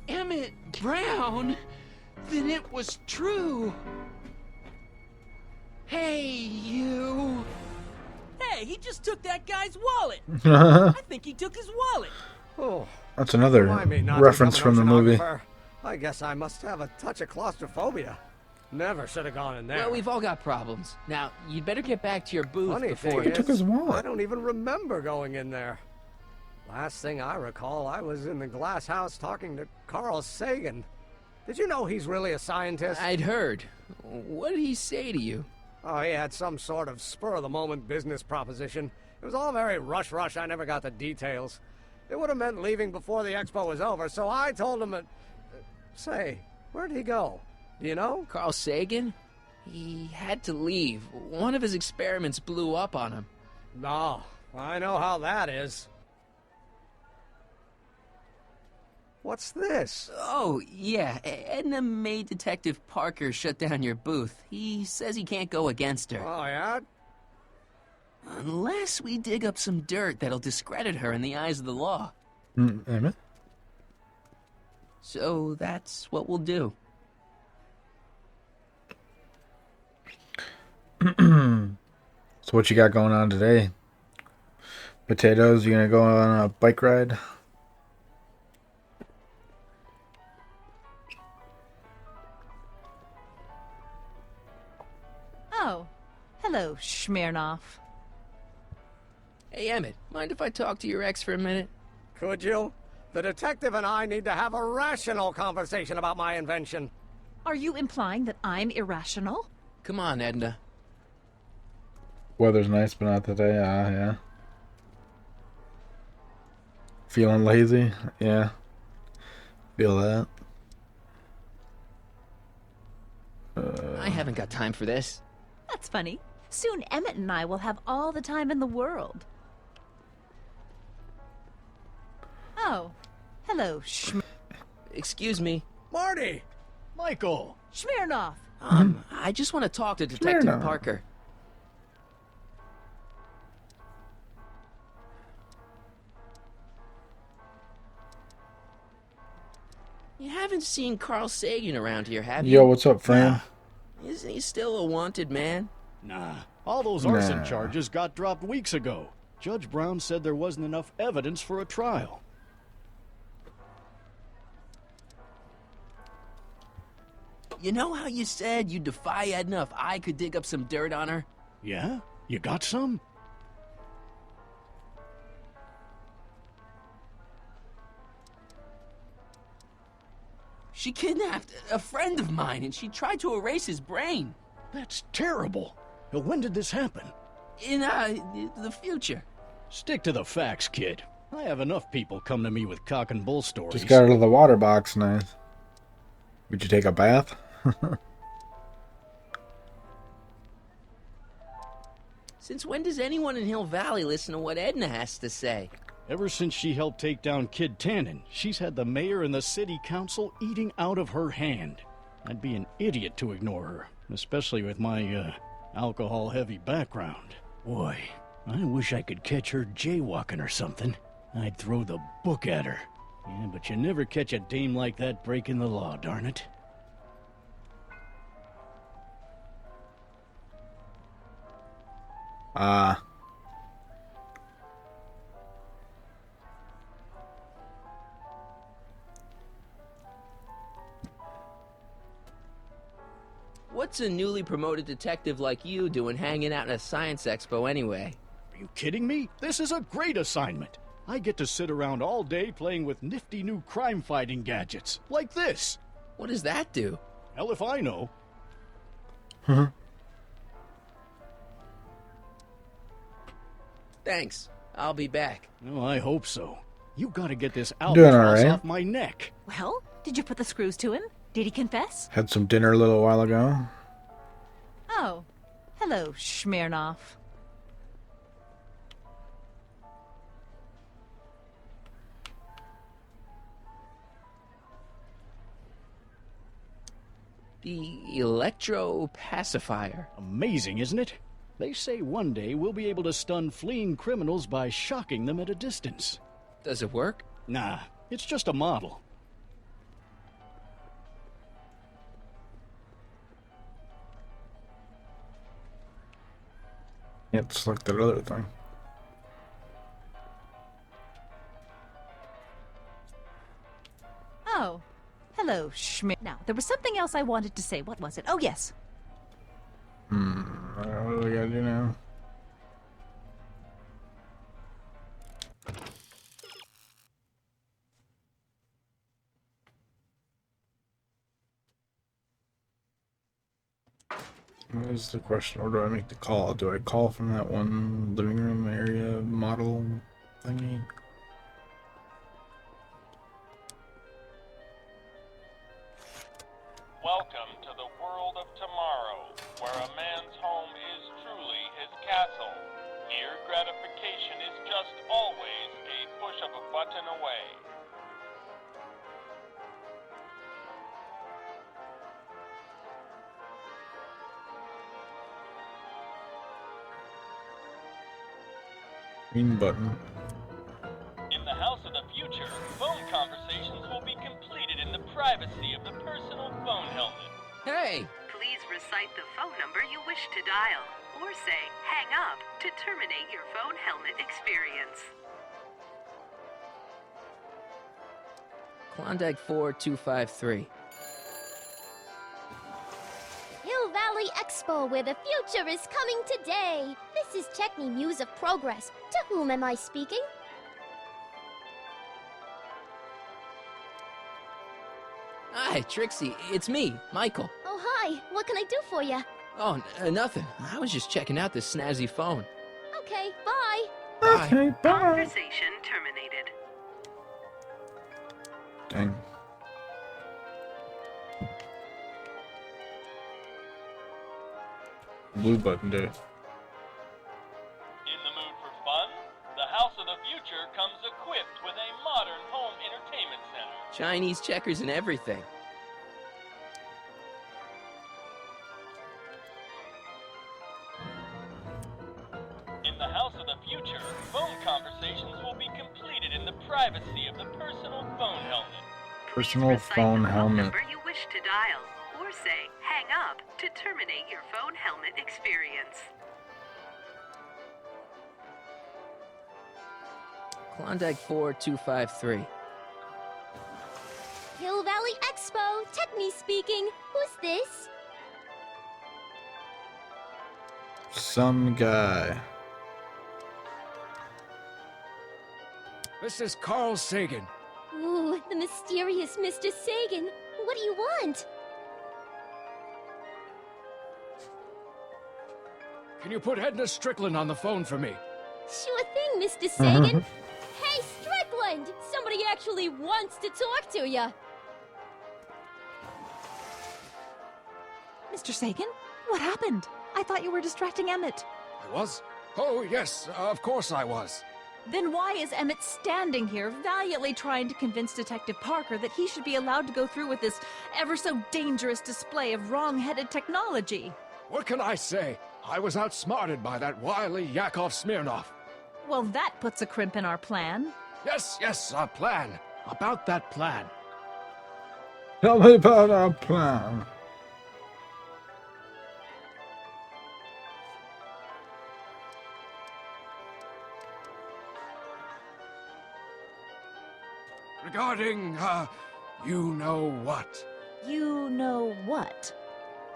Emmett Brown? Then it was true. Hey, you. Hey, he just took that guy's wallet. I think he took his wallet. Oh, That's another why me not reference become from an the movie. oceanographer? I guess I must have a touch of claustrophobia. Never should have gone in there. Well, we've all got problems. Now, you'd better get back to your booth Funny before... thing He took his wallet. I don't even remember going in there. Last thing I recall, I was in the glass house talking to Carl Sagan. Did you know he's really a scientist? I'd heard. What did he say to you? Oh, he had some sort of spur-of-the-moment business proposition. It was all very rush. I never got the details. It would have meant leaving before the expo was over, so I told him that... Say, where'd he go? Do you know? Carl Sagan? He had to leave. One of his experiments blew up on him. No, I know how that is. What's this? Oh, yeah. Edna made Detective Parker shut down your booth. He says he can't go against her. Oh, yeah? Unless we dig up some dirt that'll discredit her in the eyes of the law. Emmett? So that's what we'll do. So what you got going on today? Potatoes, you gonna go on a bike ride? Oh, hello, Smirnoff. Hey, Emmett, mind if I talk to your ex for a minute? Could you? The detective and I need to have a rational conversation about my invention. Are you implying that I'm irrational? Come on, Edna. Weather's nice, but not today. Yeah. Feeling lazy? Yeah. Feel that. I haven't got time for this. That's funny. Soon Emmett and I will have all the time in the world. Oh, hello, Excuse me. Marty! Michael! Smirnoff! I just want to talk to Detective Smirnoff. Parker. You haven't seen Carl Sagan around here, have you? Yo, what's up, Fran? Isn't he still a wanted man? Nah, all those arson Nah. charges got dropped weeks ago. Judge Brown said there wasn't enough evidence for a trial. You know how you said you'd defy Edna if I could dig up some dirt on her? Yeah? You got some? She kidnapped a friend of mine and she tried to erase his brain. That's terrible. When did this happen? In, the future. Stick to the facts, kid. I have enough people come to me with cock and bull stories. Just got out of the water box, nice. Would you take a bath? Since when does anyone in Hill Valley listen to what Edna has to say? Ever since she helped take down Kid Tannen, she's had the mayor and the city council eating out of her hand. I'd be an idiot to ignore her, especially with my, alcohol-heavy background. Boy, I wish I could catch her jaywalking or something. I'd throw the book at her. Yeah, but you never catch a dame like that breaking the law, darn it. What's a newly promoted detective like you doing hanging out at a science expo anyway? Are you kidding me? This is a great assignment. I get to sit around all day playing with nifty new crime-fighting gadgets, like this. What does that do? Hell if I know. Thanks. I'll be back. Oh, I hope so. You gotta get this Doing albatross alright. off my neck. Well, did you put the screws to him? Did he confess? Had some dinner a little while ago. Oh. Hello, Smirnoff. The electro pacifier. Amazing, isn't it? They say one day we'll be able to stun fleeing criminals by shocking them at a distance. Does it work? Nah, it's just a model. It's like that other thing. Oh. Hello, Schmidt. Now, there was something else I wanted to say. What was it? Oh, yes. What do we gotta do now? What is the question? Or do I make the call? Do I call from that one living room area model thingy? Welcome to the world of tomorrow, where a man's home is truly his castle. Here, gratification is just always a push of a button away. Green button. In the house of the future, phone conversations will be completed in the privacy of the personal phone helmet. Hey! Please recite the phone number you wish to dial, or say hang up to terminate your phone helmet experience. Klondike 4253. Hill Valley Expo, where the future is coming today. This is Techni Muse of Progress. To whom am I speaking? Hi, Trixie. It's me, Michael. Oh, hi. What can I do for you? Oh, nothing. I was just checking out this snazzy phone. Okay, bye. Okay, bye. Conversation terminated. Dang. Blue button did it. In the mood for fun? The house of the future comes equipped with a modern home entertainment center. Chinese checkers and everything. In the house of the future, phone conversations will be completed in the privacy of the personal phone helmet. Personal phone helmet. Number you wish to dial, or say hang up to terminate your phone helmet experience. Klondike 4253. Hill Valley Expo, Techni speaking. Who's this? Some guy. This is Carl Sagan. Ooh, the mysterious Mr. Sagan. What do you want? Can you put Edna Strickland on the phone for me? Sure thing, Mr. Sagan. Hey, Strickland! Somebody actually wants to talk to you. Mr. Sagan? What happened? I thought you were distracting Emmett. I was? Oh, yes, of course I was. Then why is Emmett standing here, valiantly trying to convince Detective Parker that he should be allowed to go through with this ever so dangerous display of wrong-headed technology? What can I say? I was outsmarted by that wily Yakov Smirnov. Well, that puts a crimp in our plan. Yes, our plan. About that plan. Tell me about our plan. Regarding, you know what? You know what?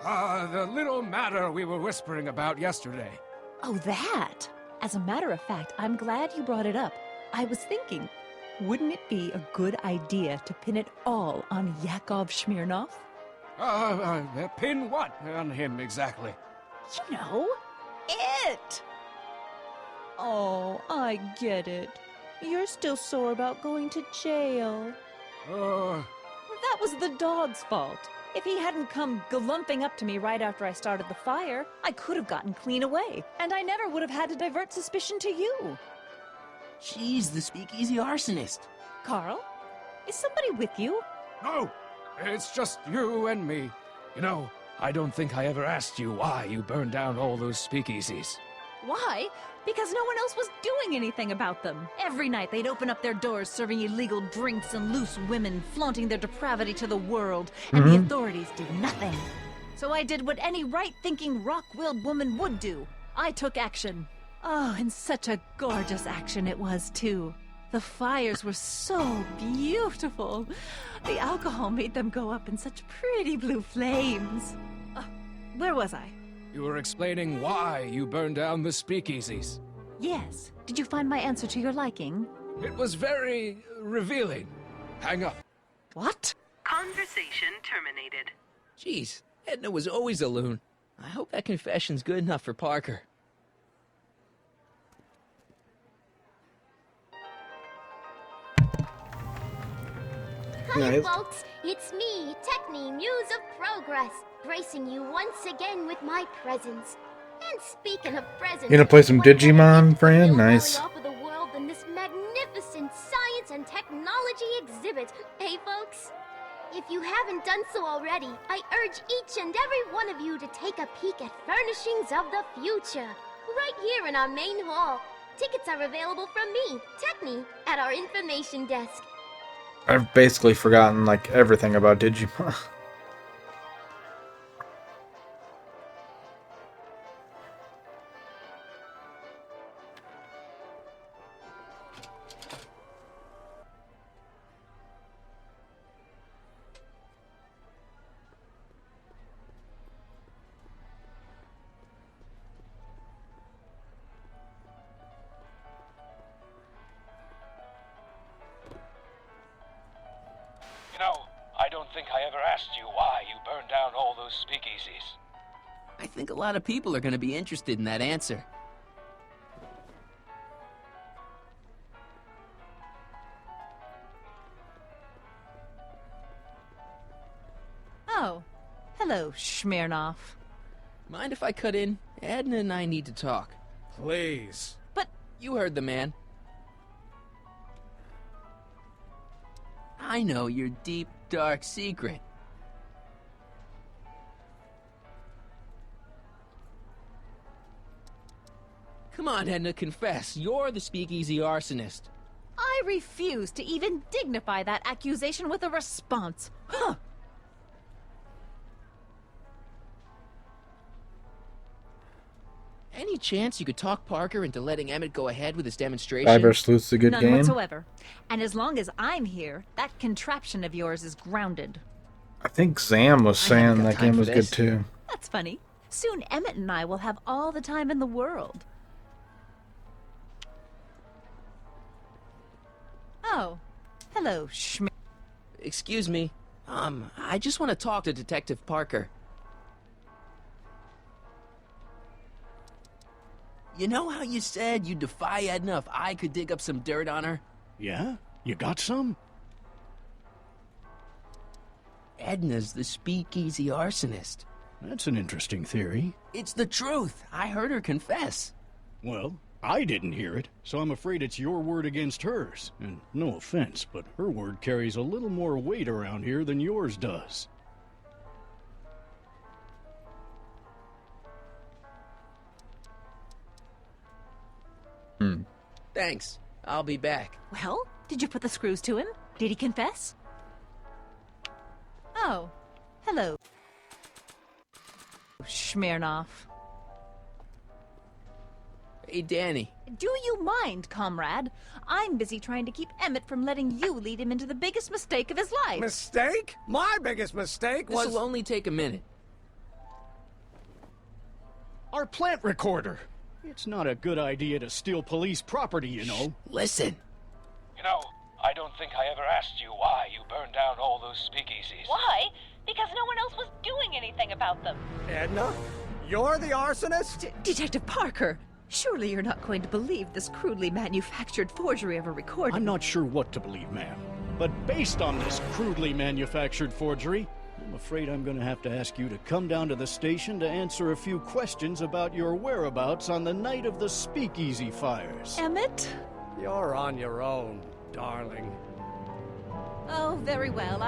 The little matter we were whispering about yesterday. Oh, that! As a matter of fact, I'm glad you brought it up. I was thinking, wouldn't it be a good idea to pin it all on Yakov Smirnov? Pin what on him exactly? You know, it! Oh, I get it. You're still sore about going to jail. That was the dog's fault. If he hadn't come glumping up to me right after I started the fire, I could have gotten clean away, and I never would have had to divert suspicion to you. She's the speakeasy arsonist. Carl, is somebody with you? No, it's just you and me. You know, I don't think I ever asked you why you burned down all those speakeasies. Why? Because no one else was doing anything about them. Every night they'd open up their doors serving illegal drinks and loose women, flaunting their depravity to the world, and the authorities did nothing. So I did what any right-thinking, rock-willed woman would do. I took action. Oh, and such a gorgeous action it was, too. The fires were so beautiful. The alcohol made them go up in such pretty blue flames. Where was I? You were explaining why you burned down the speakeasies. Yes. Did you find my answer to your liking? It was very revealing. Hang up. What? Conversation terminated. Jeez, Edna was always a loon. I hope that confession's good enough for Parker. Hi, folks. It's me, Techni, Muse of Progress, gracing you once again with my presence. And speaking of presents, You gonna play some Digimon, Fran? Nice. off of the world than this magnificent science and technology exhibit. Hey, folks. If you haven't done so already, I urge each and every one of you to take a peek at Furnishings of the Future, right here in our main hall. Tickets are available from me, Techni, at our information desk. I've basically forgotten, like, everything about Digimon. I don't think I ever asked you why you burned down all those speakeasies. I think a lot of people are going to be interested in that answer. Oh, hello, Smirnov. Mind if I cut in? Edna and I need to talk. Please. But you heard the man. I know your deep, dark secret. Come on, Edna, confess. You're the speakeasy arsonist. I refuse to even dignify that accusation with a response. Huh. Any chance you could talk Parker into letting Emmett go ahead with his demonstration? Cyber Sleuth's a good None game. whatsoever. And as long as I'm here, that contraption of yours is grounded. I think Zam was saying that game was good this. too. That's funny. Soon Emmett and I will have all the time in the world. Oh, hello, Excuse me. I just want to talk to Detective Parker. You know how you said you'd defy Edna if I could dig up some dirt on her? Yeah? You got some? Edna's the speakeasy arsonist. That's an interesting theory. It's the truth. I heard her confess. Well, I didn't hear it, so I'm afraid it's your word against hers. And no offense, but her word carries a little more weight around here than yours does. Thanks. I'll be back. Well, did you put the screws to him? Did he confess? Oh, hello. Smirnoff. Hey, Danny. Do you mind, comrade? I'm busy trying to keep Emmett from letting you lead him into the biggest mistake of his life. Mistake? My biggest mistake was... This'll only take a minute. Our plant recorder! It's not a good idea to steal police property, you know. Listen. You know, I don't think I ever asked you why you burned down all those speakeasies. Why? Because no one else was doing anything about them. Edna? You're the arsonist? Detective Parker! Surely you're not going to believe this crudely manufactured forgery of a recording. I'm not sure what to believe, ma'am. But based on this crudely manufactured forgery, I'm afraid I'm going to have to ask you to come down to the station to answer a few questions about your whereabouts on the night of the speakeasy fires. Emmett? You're on your own, darling. Oh, very well.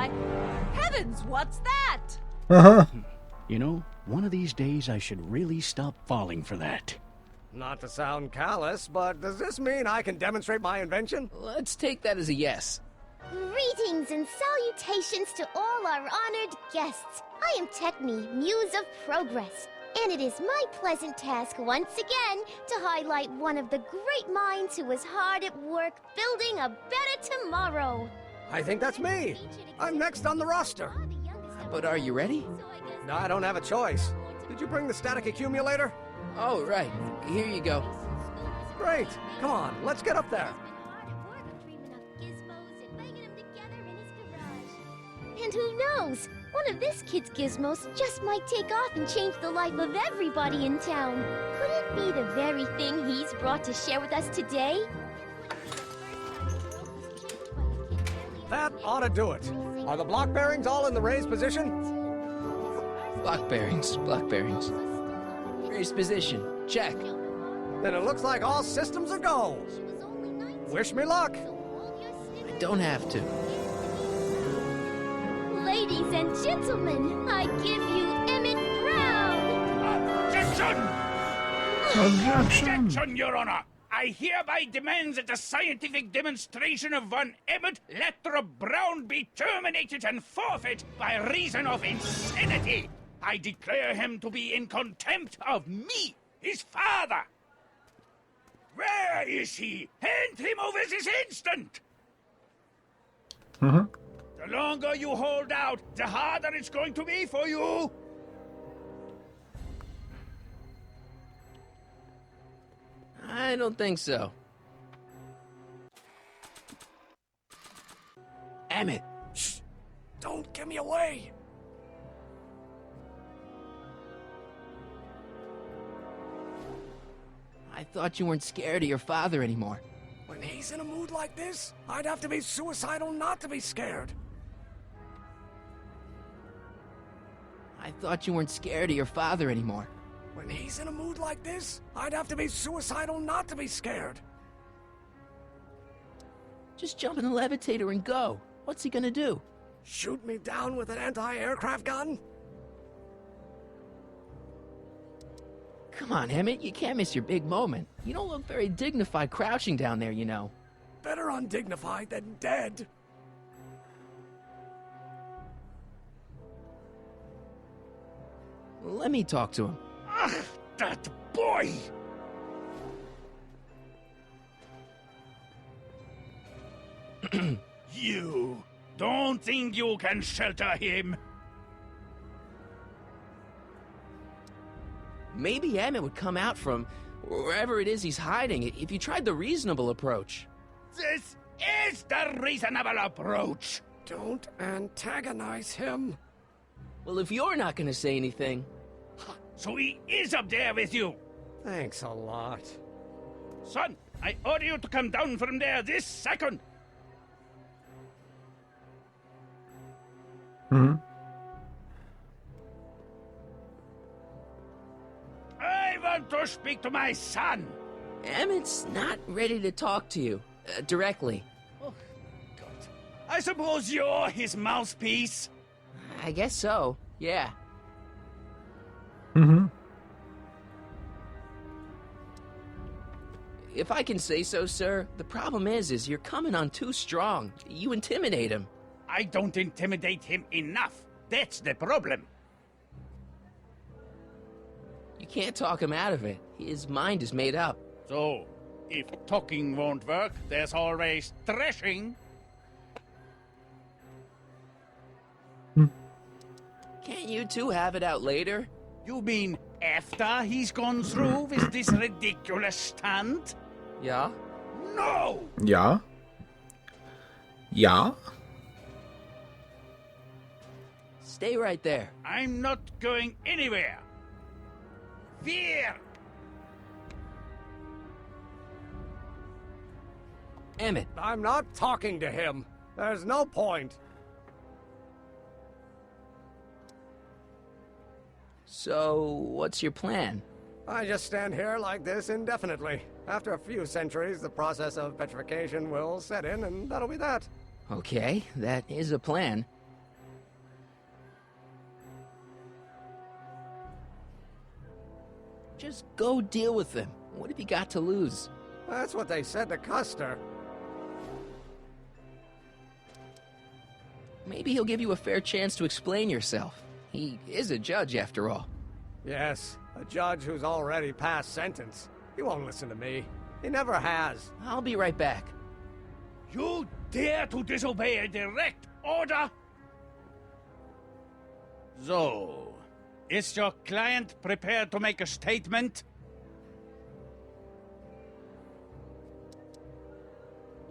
Heavens, what's that? You know, one of these days I should really stop falling for that. Not to sound callous, but does this mean I can demonstrate my invention? Let's take that as a yes. Greetings and salutations to all our honored guests. I am Techne, Muse of Progress, and it is my pleasant task once again to highlight one of the great minds who was hard at work building a better tomorrow. I think that's me. I'm next on the roster. But are you ready? No, I don't have a choice. Did you bring the static accumulator? Oh, right. Here you go. Great. Come on, let's get up there. And who knows? One of this kid's gizmos just might take off and change the life of everybody in town. Could it be the very thing he's brought to share with us today? That ought to do it. Are the block bearings all in the raised position? Block bearings. Raised position. Check. Then it looks like all systems are go. Wish me luck. I don't have to. Ladies and gentlemen, I give you Emmett Brown! Objection, Your Honor! I hereby demand that the scientific demonstration of one Emmett Lathrop Brown be terminated and forfeit by reason of insanity. I declare him to be in contempt of me, his father. Where is he? Hand him over this instant! The longer you hold out, the harder it's going to be for you. I don't think so. Emmett! Shh! Don't give me away! I thought you weren't scared of your father anymore. When he's in a mood like this, I'd have to be suicidal not to be scared. I thought you weren't scared of your father anymore. When he's in a mood like this, I'd have to be suicidal not to be scared. Just jump in the levitator and go. What's he gonna do? Shoot me down with an anti-aircraft gun? Come on, Emmett, you can't miss your big moment. You don't look very dignified crouching down there, you know. Better undignified than dead. Let me talk to him. Ugh, that boy! You don't think you can shelter him? Maybe Emmett would come out from wherever it is he's hiding if you tried the reasonable approach. This is the reasonable approach. Don't antagonize him. Well, if you're not gonna say anything... So he is up there with you? Thanks a lot. Son, I order you to come down from there this second. I want to speak to my son. Emmett's not ready to talk to you directly. I suppose you're his mouthpiece? I guess so, yeah. Mm-hmm. If I can say so, sir, the problem is you're coming on too strong. You intimidate him. I don't intimidate him enough. That's the problem. You can't talk him out of it. His mind is made up. So, if talking won't work, there's always thrashing. Can't you two have it out later? You mean after he's gone through with this ridiculous stunt? Yeah? No! Yeah? Yeah? Stay right there. I'm not going anywhere. Fear! Emmett. I'm not talking to him. There's no point. So, what's your plan? I just stand here like this indefinitely. After a few centuries, the process of petrification will set in, and that'll be that. Okay, that is a plan. Just go deal with him. What have you got to lose? That's what they said to Custer. Maybe he'll give you a fair chance to explain yourself. He is a judge, after all. Yes, a judge who's already passed sentence. He won't listen to me. He never has. I'll be right back. You dare to disobey a direct order? So, is your client prepared to make a statement?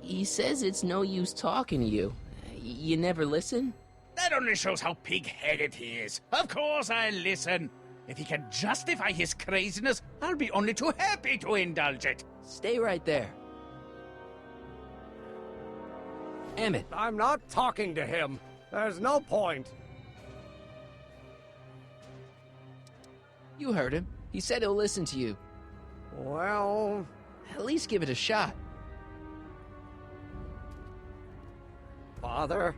He says it's no use talking to you. You never listen? That only shows how pig-headed he is. Of course I'll listen. If he can justify his craziness, I'll be only too happy to indulge it. Stay right there. Emmett. I'm not talking to him. There's no point. You heard him. He said he'll listen to you. Well... At least give it a shot. Father?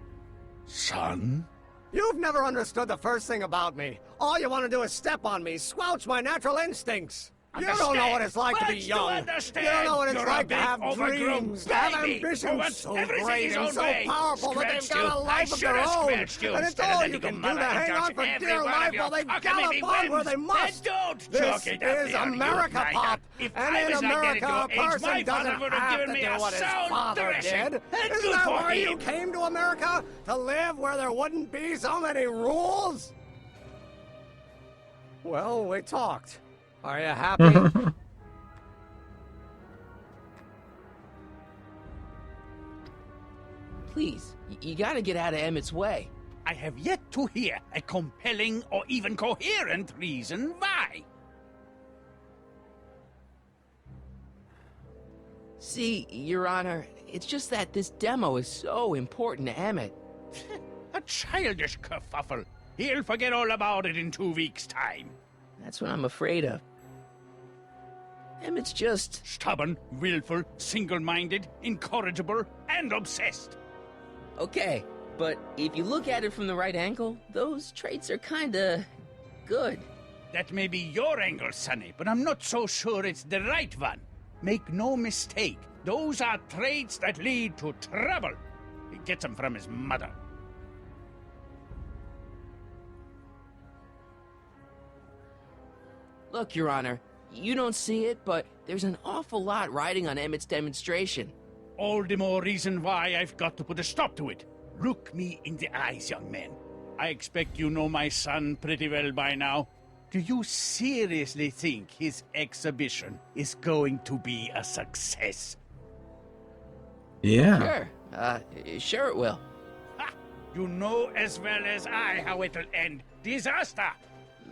Son? You've never understood the first thing about me. All you want to do is step on me, squelch my natural instincts. You don't know what it's like to be young. You don't know what it's like to have dreams, to have ambitions so great and so powerful that they've got a life of their own. And it's all you can do to hang on for dear life while they gallop on where they must. This is America, Pop. And in America, a person doesn't have to do what his father did. Isn't that why you came to America? To live where there wouldn't be so many rules? Well, we talked. Are you happy? Please, you gotta get out of Emmett's way. I have yet to hear a compelling or even coherent reason why. See, Your Honor, it's just that this demo is so important to Emmett. A childish kerfuffle. He'll forget all about it in 2 weeks' time. That's what I'm afraid of. Emmett's just... stubborn, willful, single-minded, incorrigible, and obsessed. Okay, but if you look at it from the right angle, those traits are kinda... good. That may be your angle, Sonny, but I'm not so sure it's the right one. Make no mistake, those are traits that lead to trouble. He gets them from his mother. Look, Your Honor, you don't see it, but there's an awful lot riding on Emmett's demonstration. All the more reason why I've got to put a stop to it. Look me in the eyes, young man. I expect you know my son pretty well by now. Do you seriously think his exhibition is going to be a success? Yeah. Sure it will. Ha! You know as well as I how it'll end. Disaster!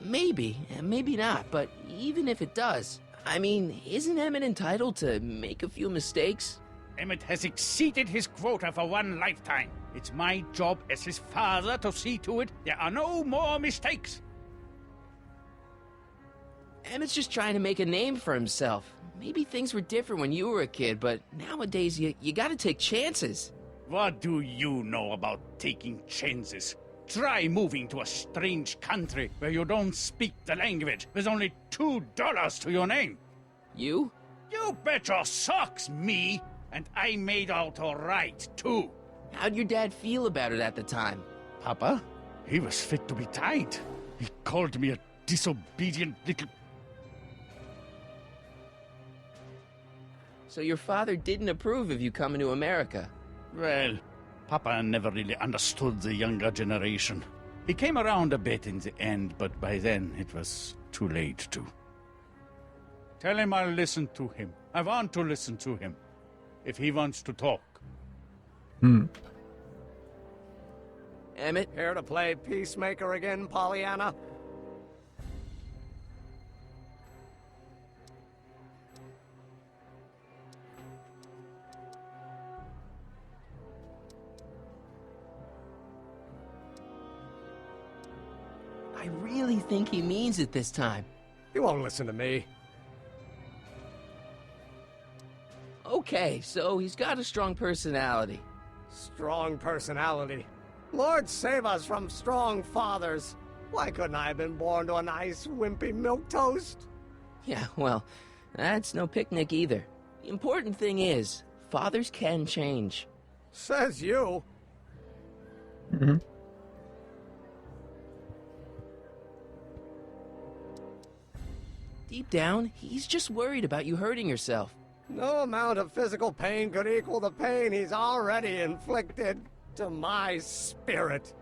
Maybe, maybe not, but even if it does, I mean, isn't Emmett entitled to make a few mistakes? Emmett has exceeded his quota for one lifetime. It's my job as his father to see to it there are no more mistakes. Emmett's just trying to make a name for himself. Maybe things were different when you were a kid, but nowadays you gotta take chances. What do you know about taking chances? Try moving to a strange country where you don't speak the language with only $2 to your name. You? You bet your socks, me! And I made out all right, too. How'd your dad feel about it at the time? Papa? He was fit to be tied. He called me a disobedient little... So your father didn't approve of you coming to America? Well, Papa never really understood the younger generation. He came around a bit in the end, but by then it was too late to. Tell him I'll listen to him. I want to listen to him. If he wants to talk. Emmett? Here to play peacemaker again, Pollyanna? I really think he means it this time. He won't listen to me. Okay, so he's got a strong personality. Strong personality. Lord save us from strong fathers. Why couldn't I have been born to a nice, wimpy milquetoast? Yeah, well, that's no picnic either. The important thing is, fathers can change. Says you. Deep down, he's just worried about you hurting yourself. No amount of physical pain could equal the pain he's already inflicted to my spirit.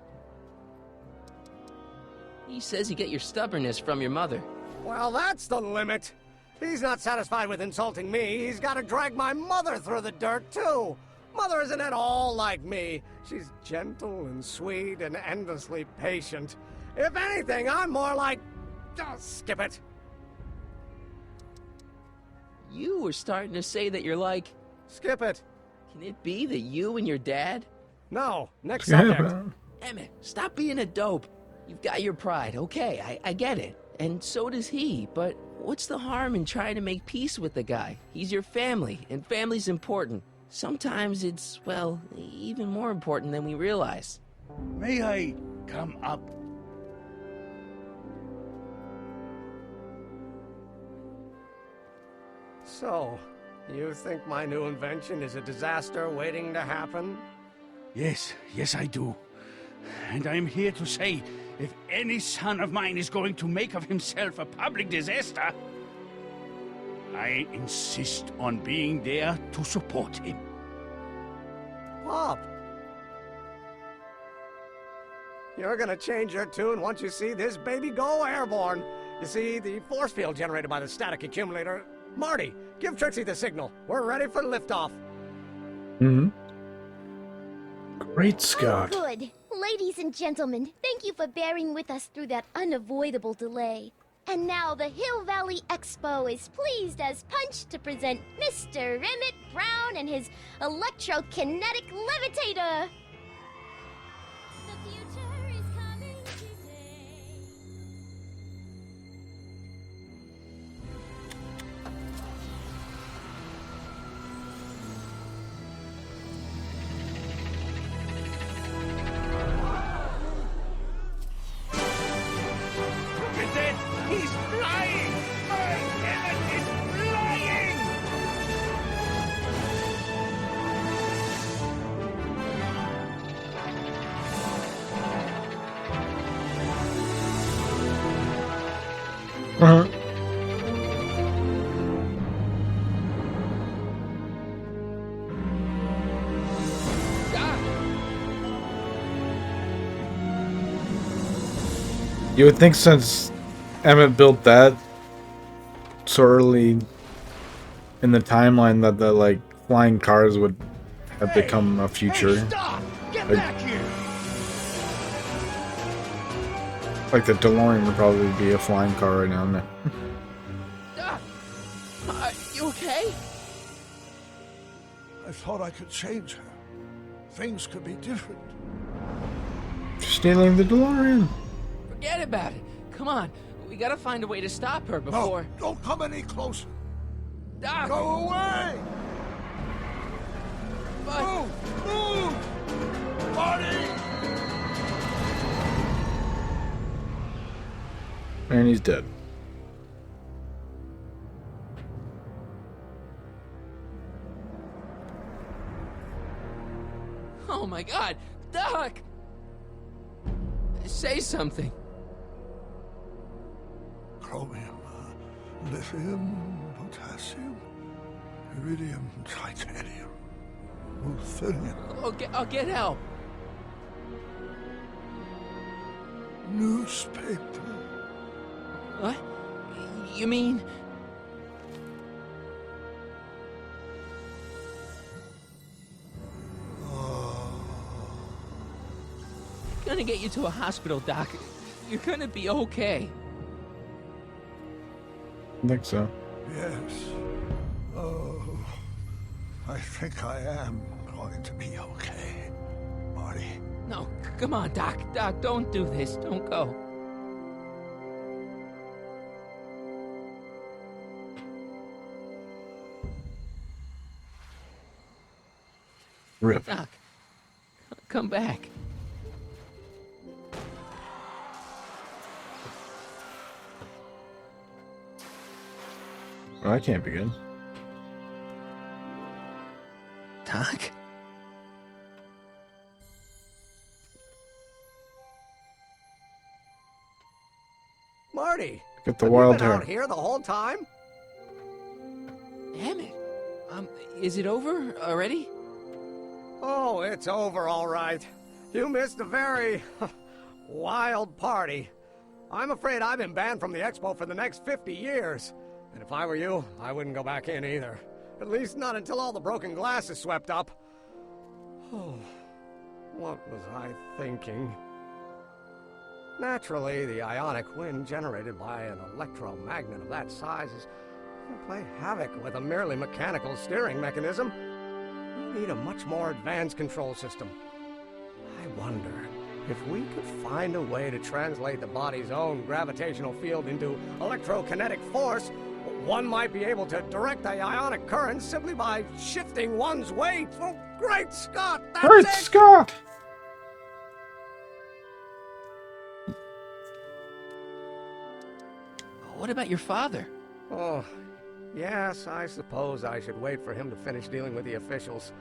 He says you get your stubbornness from your mother. Well, that's the limit. He's not satisfied with insulting me. He's got to drag my mother through the dirt, too. Mother isn't at all like me. She's gentle and sweet and endlessly patient. If anything, I'm more like... Oh, skip it. You were starting to say that you're like... Skip it. Can it be that you and your dad? No, next subject. Emmett, stop being a dope. You've got your pride, okay, I get it. And so does he, but what's the harm in trying to make peace with the guy? He's your family, and family's important. Sometimes it's, well, even more important than we realize. May I come up? So, you think my new invention is a disaster waiting to happen? Yes, I do. And I'm here to say, if any son of mine is going to make of himself a public disaster, I insist on being there to support him. Pop! You're gonna change your tune once you see this baby go airborne. You see, the force field generated by the static accumulator... Marty, give Trixie the signal. We're ready for liftoff. Great, Scott. Oh, good. Ladies and gentlemen, thank you for bearing with us through that unavoidable delay. And now the Hill Valley Expo is pleased as punch to present Mr. Emmett Brown and his electrokinetic levitator. The future is coming today. He's flying! My Emmett is flying! You would think since Emmett built that so early in the timeline that the like flying cars would have become a future. Hey, stop! Get Like- back here! Like the DeLorean would probably be a flying car right now. Are you okay? I thought I could change her. Things could be different. Stealing the DeLorean. Forget about it. Come on, we gotta find a way to stop her before... No, don't come any closer. Doc! Go away! But... Move! Marty! And he's dead. Oh my God, Doc! Say something. Chromium, lithium, potassium, iridium, titanium, ruthenium. I'll get help. Newspaper. What? You mean... Gonna get you to a hospital, Doc. You're gonna be okay. I think so. Yes. Oh, I think I am going to be okay, Marty. No, come on, Doc. Doc, don't do this. Don't go. Rip. Doc, come back. Well, that can't be good. Doc? Marty! Get the have wild you been hair. out here the whole time? Emmett, is it over already? Oh, it's over all right. You missed a very wild party. I'm afraid I've been banned from the expo for the next 50 years. And if I were you, I wouldn't go back in either. At least not until all the broken glass is swept up. Oh, what was I thinking? Naturally, the ionic wind generated by an electromagnet of that size is going to play havoc with a merely mechanical steering mechanism. We need a much more advanced control system. I wonder if we could find a way to translate the body's own gravitational field into electrokinetic force. One might be able to direct the ionic current simply by shifting one's weight. Oh, great Scott! That's Great it! Scott! What about your father? Oh, yes, I suppose I should wait for him to finish dealing with the officials.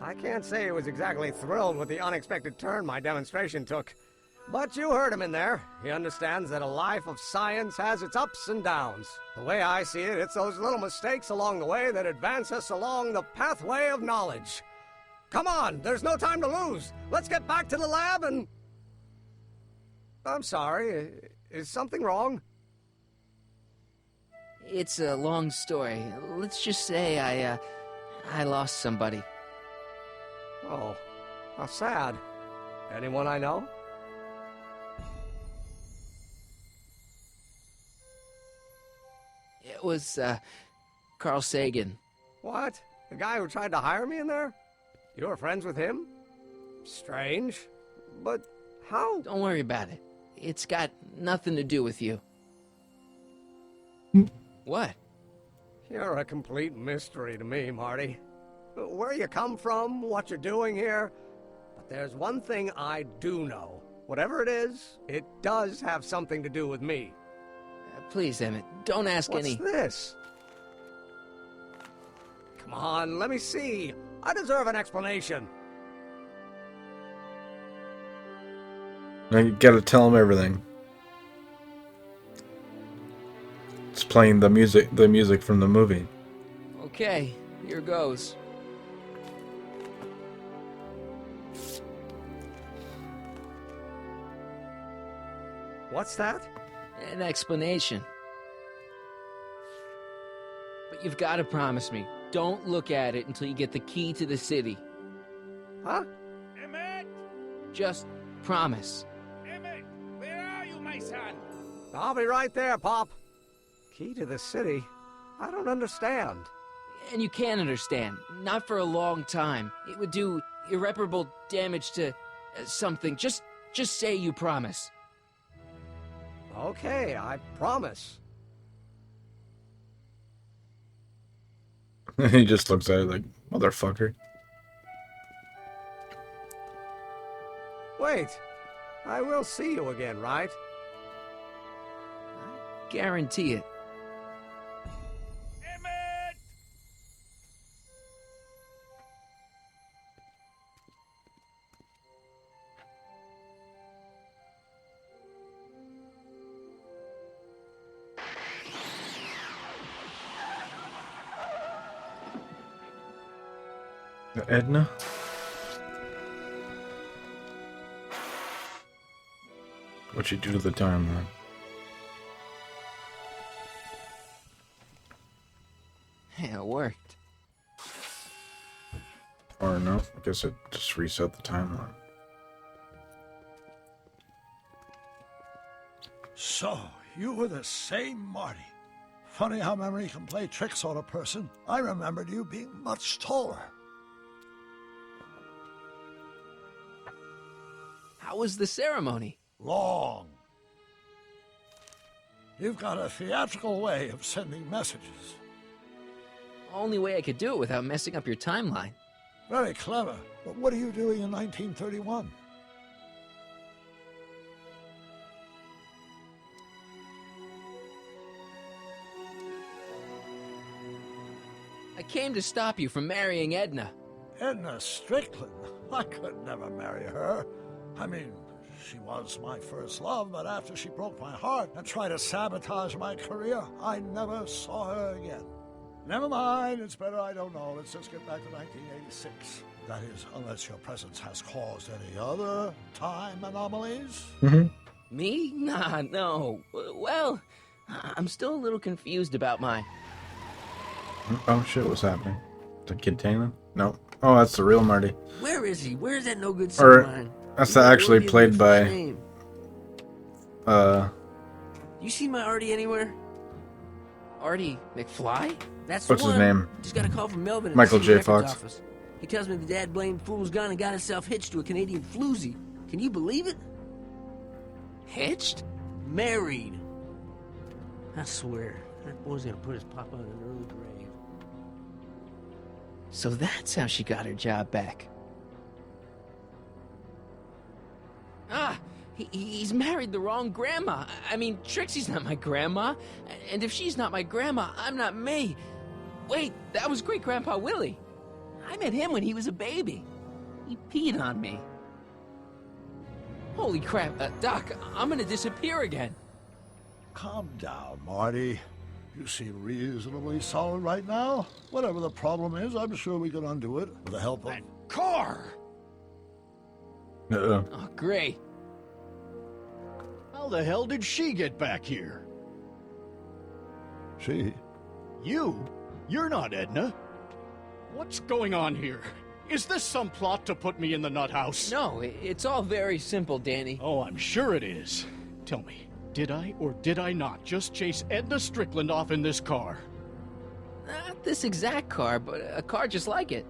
I can't say he was exactly thrilled with the unexpected turn my demonstration took. But you heard him in there. He understands that a life of science has its ups and downs. The way I see it, it's those little mistakes along the way that advance us along the pathway of knowledge. Come on, there's no time to lose. Let's get back to the lab and... I'm sorry, is something wrong? It's a long story. Let's just say I lost somebody. Oh, how sad. Anyone I know? It was, Carl Sagan. What? The guy who tried to hire me in there? You were friends with him? Strange. But how? Don't worry about it. It's got nothing to do with you. What? You're a complete mystery to me, Marty. Where you come from, what you're doing here. But there's one thing I do know. Whatever it is, it does have something to do with me. Please, Emmett, don't ask any... What's this? Come on, let me see. I deserve an explanation. Now you gotta tell him everything. It's playing the music from the movie. Okay, here goes. What's that? An explanation. But you've got to promise me, don't look at it until you get the key to the city. Huh? Emmett! Just promise. Emmett! Where are you, my son? I'll be right there, Pop. Key to the city? I don't understand. And you can't understand. Not for a long time. It would do irreparable damage to something. Just say you promise. Okay, I promise. He just looks at it like, motherfucker. Wait, I will see you again, right? Guarantee it. Edna? What'd you do to the timeline? Yeah, it worked. Or no, I guess it just reset the timeline. So, you were the same Marty. Funny how memory can play tricks on a person. I remembered you being much taller. How was the ceremony? Long. You've got a theatrical way of sending messages. Only way I could do it without messing up your timeline. Very clever. But what are you doing in 1931? I came to stop you from marrying Edna. Edna Strickland? I could never marry her. I mean, she was my first love, but after she broke my heart and tried to sabotage my career, I never saw her again. Never mind, it's better I don't know. Let's just get back to 1986. That is, unless your presence has caused any other time anomalies. Me? Nah, no. Well, I'm still a little confused about my... Oh shit, what's happening? The kid Taylor? No. Oh, that's the real Marty. Where is he? Where's that no good son of Or, mine? that's actually played by... You seen my Artie anywhere? Artie McFly? That's What's the his one. name? Just got a call from Melvin at Michael the J. Records Fox. office. He tells me the dad blamed fool's gone and got himself hitched to a Canadian floozy. Can you believe it? Hitched? Married. I swear, that boy's gonna put his papa in an early grave. So that's how she got her job back. Ah, he's married the wrong grandma. I mean, Trixie's not my grandma. And if she's not my grandma, I'm not me. Wait, that was Great-Grandpa Willie. I met him when he was a baby. He peed on me. Holy crap, Doc, I'm gonna disappear again. Calm down, Marty. You seem reasonably solid right now. Whatever the problem is, I'm sure we can undo it with the help of... Car! Uh-oh. Oh, great. How the hell did she get back here? She? You? You're not Edna. What's going on here? Is this some plot to put me in the nut house? No, it's all very simple, Danny. Oh, I'm sure it is. Tell me, did I or did I not just chase Edna Strickland off in this car? Not this exact car, but a car just like it.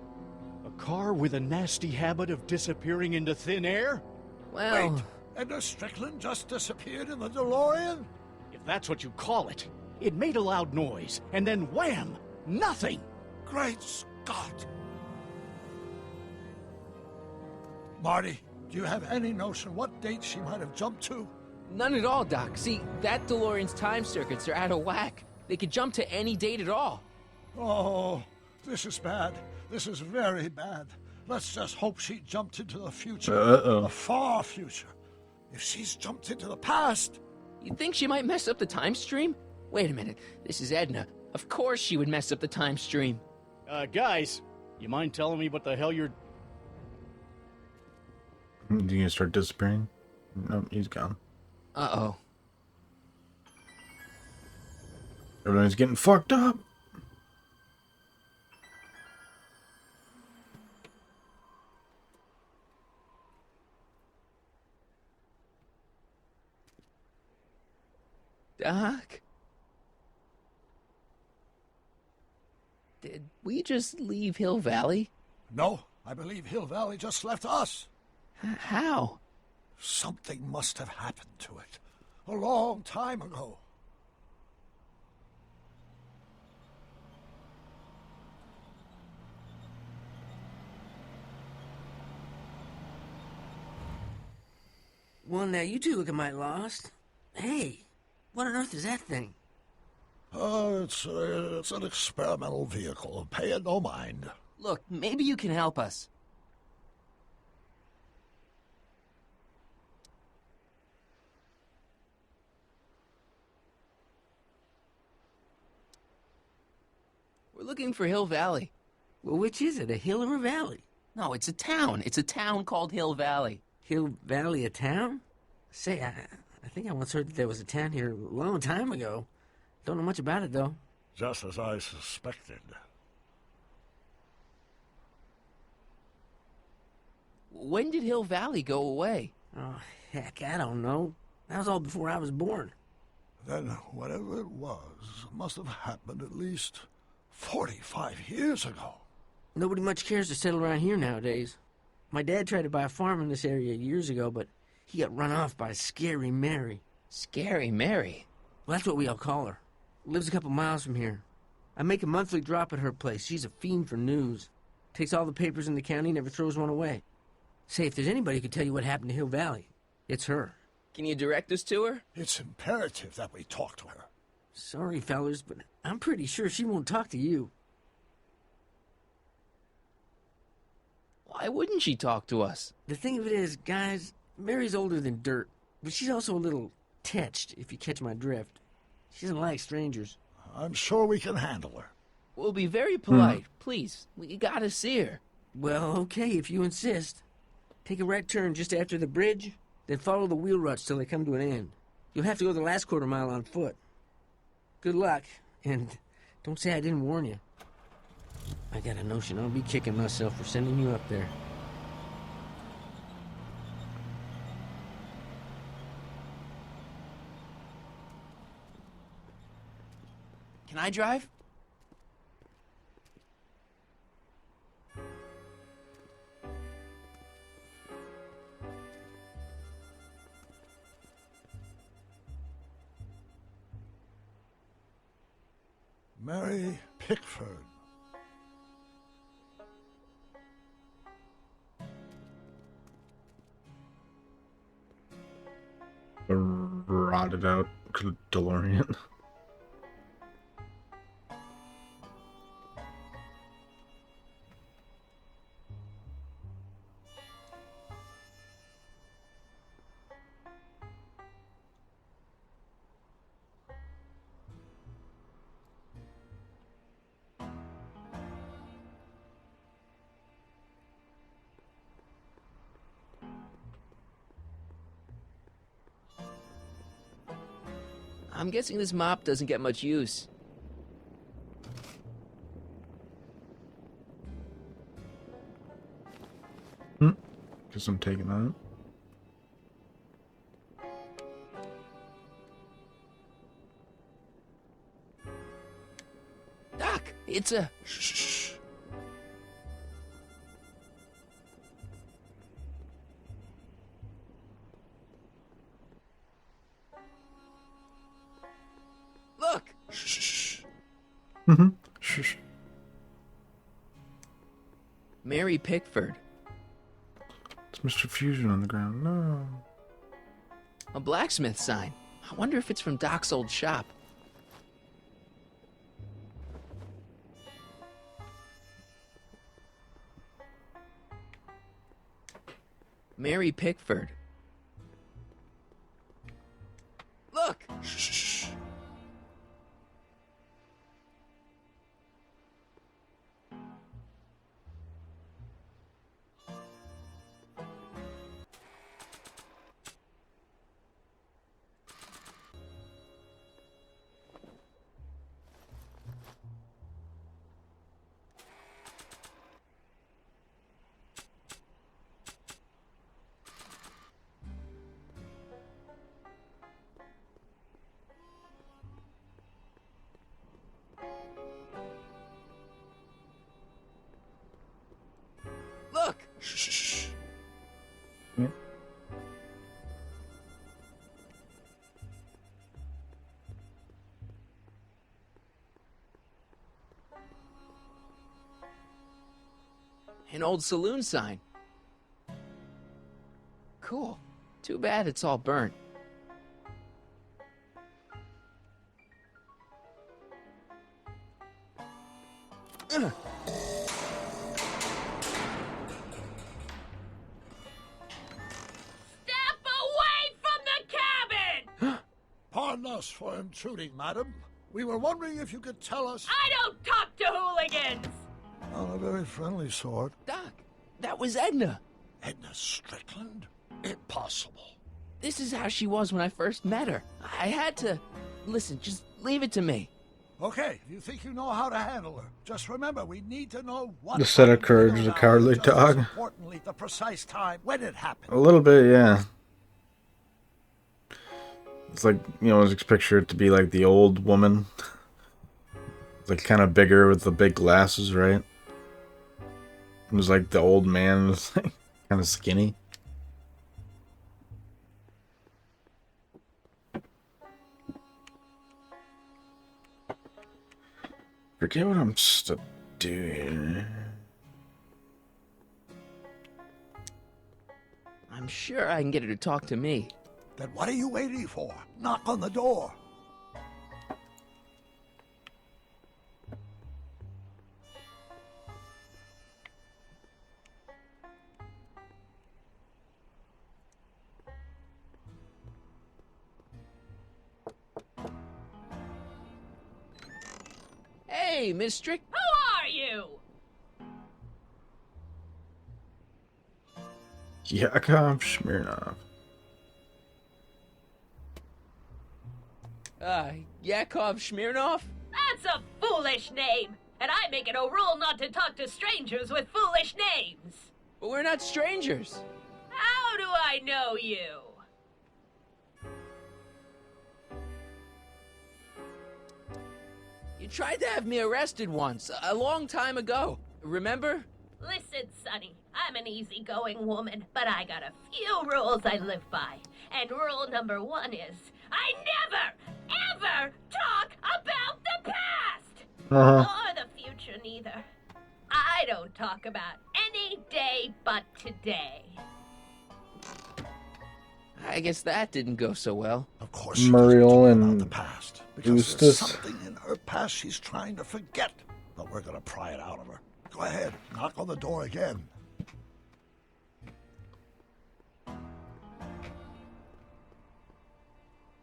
A car with a nasty habit of disappearing into thin air? Well... Wait, Edna Strickland just disappeared in the DeLorean? If that's what you call it. It made a loud noise, and then wham! Nothing! Great Scott! Marty, do you have any notion what date she might have jumped to? None at all, Doc. See, that DeLorean's time circuits are out of whack. They could jump to any date at all. Oh, this is bad. This is very bad. Let's just hope she jumped into the future. Uh-oh. The far future. If she's jumped into the past... You think she might mess up the time stream? Wait a minute. This is Edna. Of course she would mess up the time stream. Guys, you mind telling me what the hell you're... You gonna start disappearing? Nope, he's gone. Uh-oh. Everybody's getting fucked up. Doc? Did we just leave Hill Valley? No, I believe Hill Valley just left us. How? Something must have happened to it. A long time ago. Well, now you two look mighty lost. Hey, what on earth is that thing? It's an experimental vehicle. Pay it no mind. Look, maybe you can help us. We're looking for Hill Valley. Well, which is it, a hill or a valley? No, it's a town. It's a town called Hill Valley. Hill Valley, a town? Say, I think I once heard that there was a town here a long time ago. Don't know much about it, though. Just as I suspected. When did Hill Valley go away? Oh, heck, I don't know. That was all before I was born. Then whatever it was must have happened at least 45 years ago. Nobody much cares to settle around here nowadays. My dad tried to buy a farm in this area years ago, but he got run off by Scary Mary. Scary Mary? Well, that's what we all call her. Lives a couple miles from here. I make a monthly drop at her place. She's a fiend for news. Takes all the papers in the county, never throws one away. Say, if there's anybody who can tell you what happened to Hill Valley, it's her. Can you direct us to her? It's imperative that we talk to her. Sorry, fellers, but I'm pretty sure she won't talk to you. Why wouldn't she talk to us? The thing of it is, guys, Mary's older than dirt, but she's also a little tetched, if you catch my drift. She doesn't like strangers. I'm sure we can handle her. We'll be very polite. Please, we gotta see her. Well, okay, if you insist. Take a right turn just after the bridge, then follow the wheel ruts till they come to an end. You'll have to go the last quarter mile on foot. Good luck, and don't say I didn't warn you. I got a notion I'll be kicking myself for sending you up there. Can I drive? Mary Pickford. A rotted out DeLorean. I'm guessing this mop doesn't get much use. Guess I'm taking that. Doc, it's a... Shh. Look! Shh. Shh. Mary Pickford. It's Mr. Fusion on the ground. No. A blacksmith sign. I wonder if it's from Doc's old shop. Mary Pickford. Look! Shh. Look! Shh. Yeah. An old saloon sign. Cool. Too bad it's all burnt. Ugh. Step away from the cabin! Pardon us for intruding, madam. We were wondering if you could tell us... I don't talk to hooligans! On a very friendly sort. Doc, that was Edna. Edna Strickland? Impossible. This is how she was when I first met her. I had to... Listen, just leave it to me. Okay, you think you know how to handle her. Just remember, we need to know what... The set of courage is a cowardly just as dog. importantly, the precise time when it happened. A little bit, yeah. It's like, you know, I was picture it to be like the old woman. Like kind of bigger with the big glasses, right? It was like the old man was like kind of skinny. Forget what I'm doing. I'm sure I can get her to talk to me. Then what are you waiting for? Knock on the door. Hey, Miss Strick. Who are you? Yakov Smirnov. Yakov Smirnov? That's a foolish name, and I make it a rule not to talk to strangers with foolish names. But we're not strangers. How do I know you? You tried to have me arrested once, a long time ago. Remember? Listen, Sonny, I'm an easygoing woman, but I got a few rules I live by. And rule number 1 is, I never, ever talk about the past! Or the future, neither. I don't talk about any day but today. I guess that didn't go so well. Of course, Muriel and the past. Because there's something in her past she's trying to forget. But we're gonna pry it out of her. Go ahead, knock on the door again.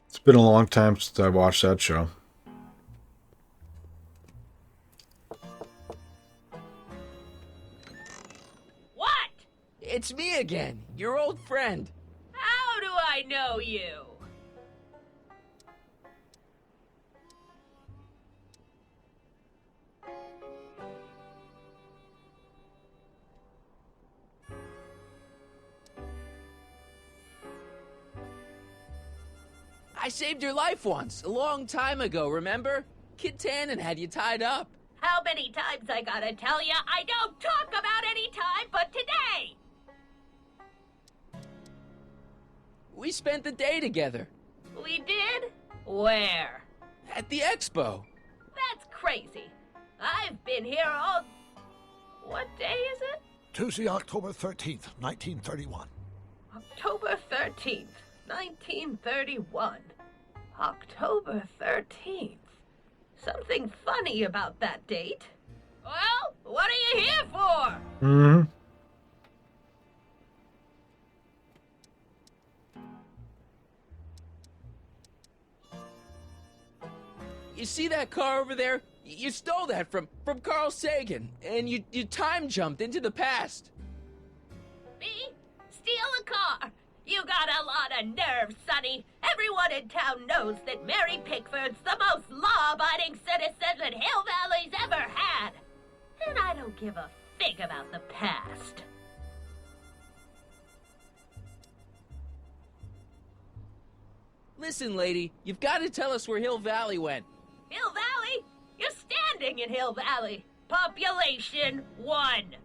It's been a long time since I watched that show. What? It's me again, your old friend. How do I know you? I saved your life once, a long time ago, remember? Kid Tannen had you tied up. How many times I gotta tell ya I don't talk about any time but today? We spent the day together. We did? Where? At the expo. That's crazy. I've been here all... What day is it? Tuesday, October 13th, 1931. October 13th, 1931. October 13th. Something funny about that date. Well, what are you here for? Mm-hmm. You see that car over there? You stole that from Carl Sagan, and you time jumped into the past. Me? Steal a car? You got a lot of nerve, Sonny. Everyone in town knows that Mary Pickford's the most law-abiding citizen that Hill Valley's ever had. And I don't give a fig about the past. Listen, lady, you've got to tell us where Hill Valley went. Hill Valley? You're standing in Hill Valley. Population 1.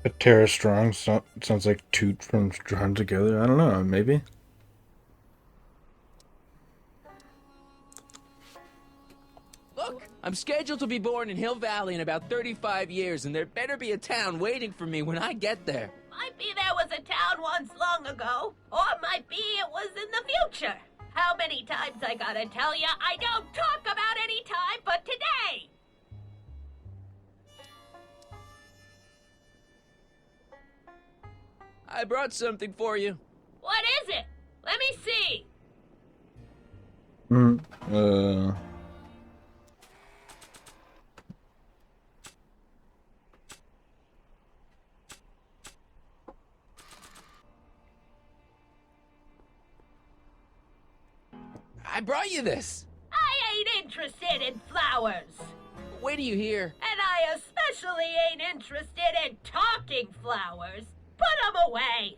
A Tara Strong sounds like Toot from Drawn Together. I don't know, maybe. Look, I'm scheduled to be born in Hill Valley in about 35 years, and there better be a town waiting for me when I get there. Might be there was a town once long ago, or might be it was in the future. How many times I gotta tell ya, I don't talk about any time but today! I brought something for you. What is it? Let me see. I brought you this. I ain't interested in flowers. Wait till you hear. And I especially ain't interested in talking flowers. Put 'em away.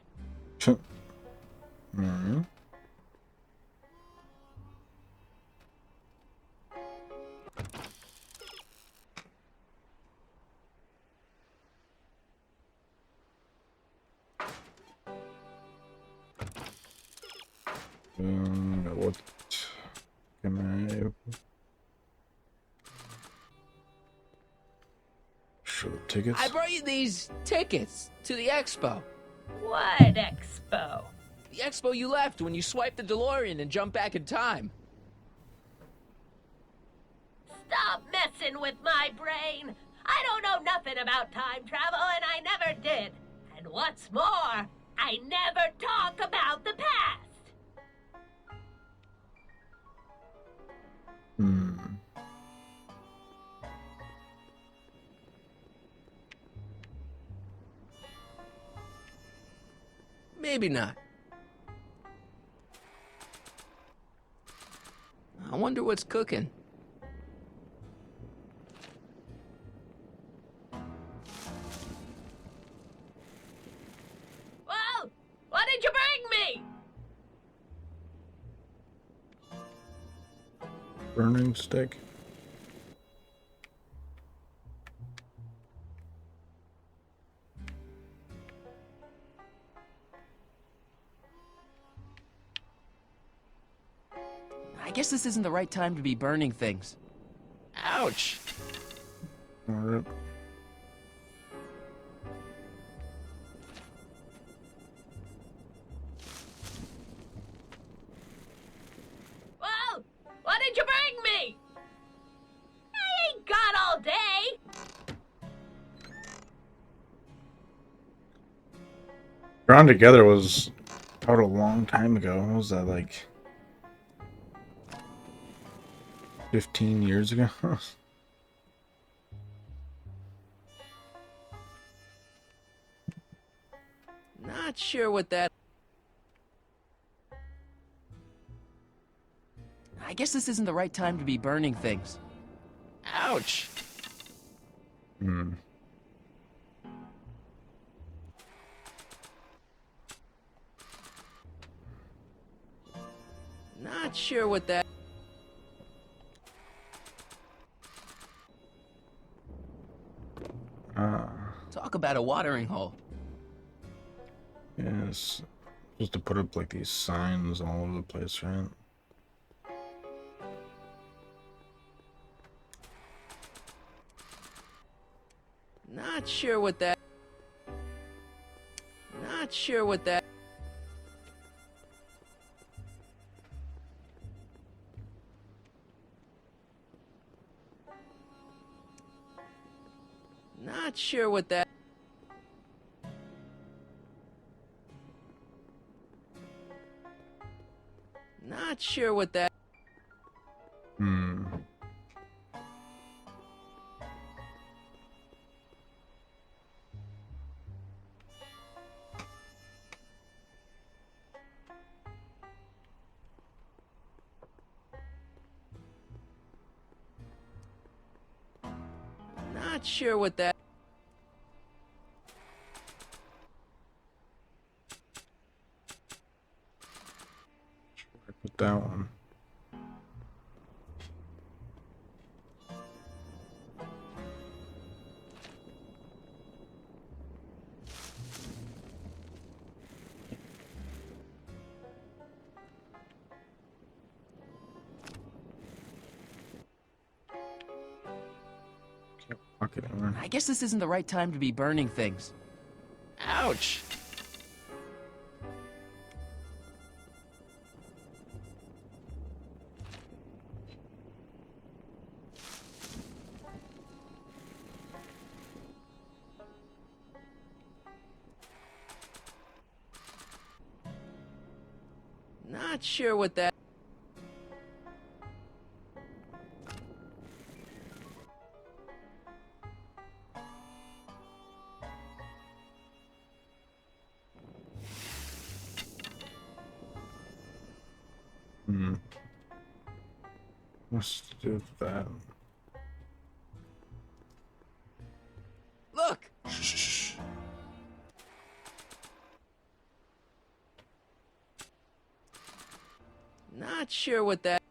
What can I open? Show the tickets. I brought you these tickets to the expo. What expo? The expo you left when you swiped the DeLorean and jumped back in time. Stop messing with my brain. I don't know nothing about time travel, and I never did. And what's more, I never talk about the past. Maybe not. I wonder what's cooking. Well, what did you bring me? Burning stick. I guess this isn't the right time to be burning things. Ouch! Alright. Well, what did you bring me? I ain't got all day. Drawn Together was out a long time ago. What was that, like 15 years ago? Not sure what that... I guess this isn't the right time to be burning things. Ouch! Not sure what that... Talk about a watering hole. Yes. Just to put up like these signs all over the place, right? Not sure what that... Not sure what that... Not sure what that... Not sure what that... Not sure what that... Put that one. talk anymore. I guess this isn't the right time to be burning things. Ouch! Not sure what that... Let's do that. Look! Shh. Not sure what that...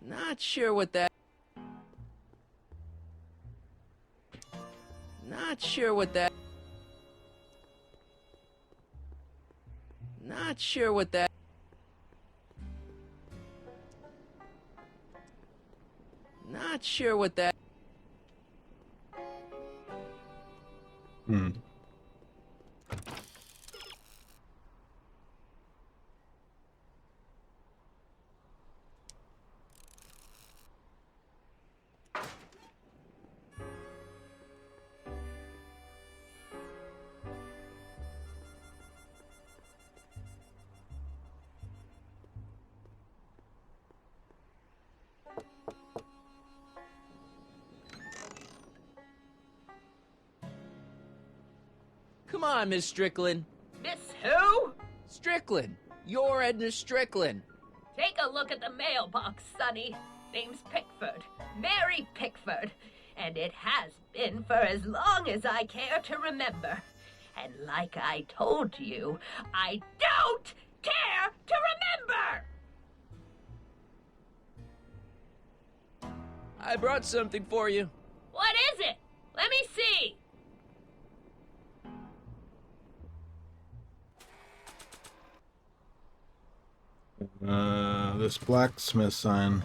Not sure what that... Not sure what that... Not sure what that... Not sure what that... Come on, Miss Strickland. Miss who? Strickland. You're Edna Strickland. Take a look at the mailbox, Sonny. Name's Pickford. Mary Pickford. And it has been for as long as I care to remember. And like I told you, I don't care to remember! I brought something for you. What is it? Let me see. This blacksmith sign.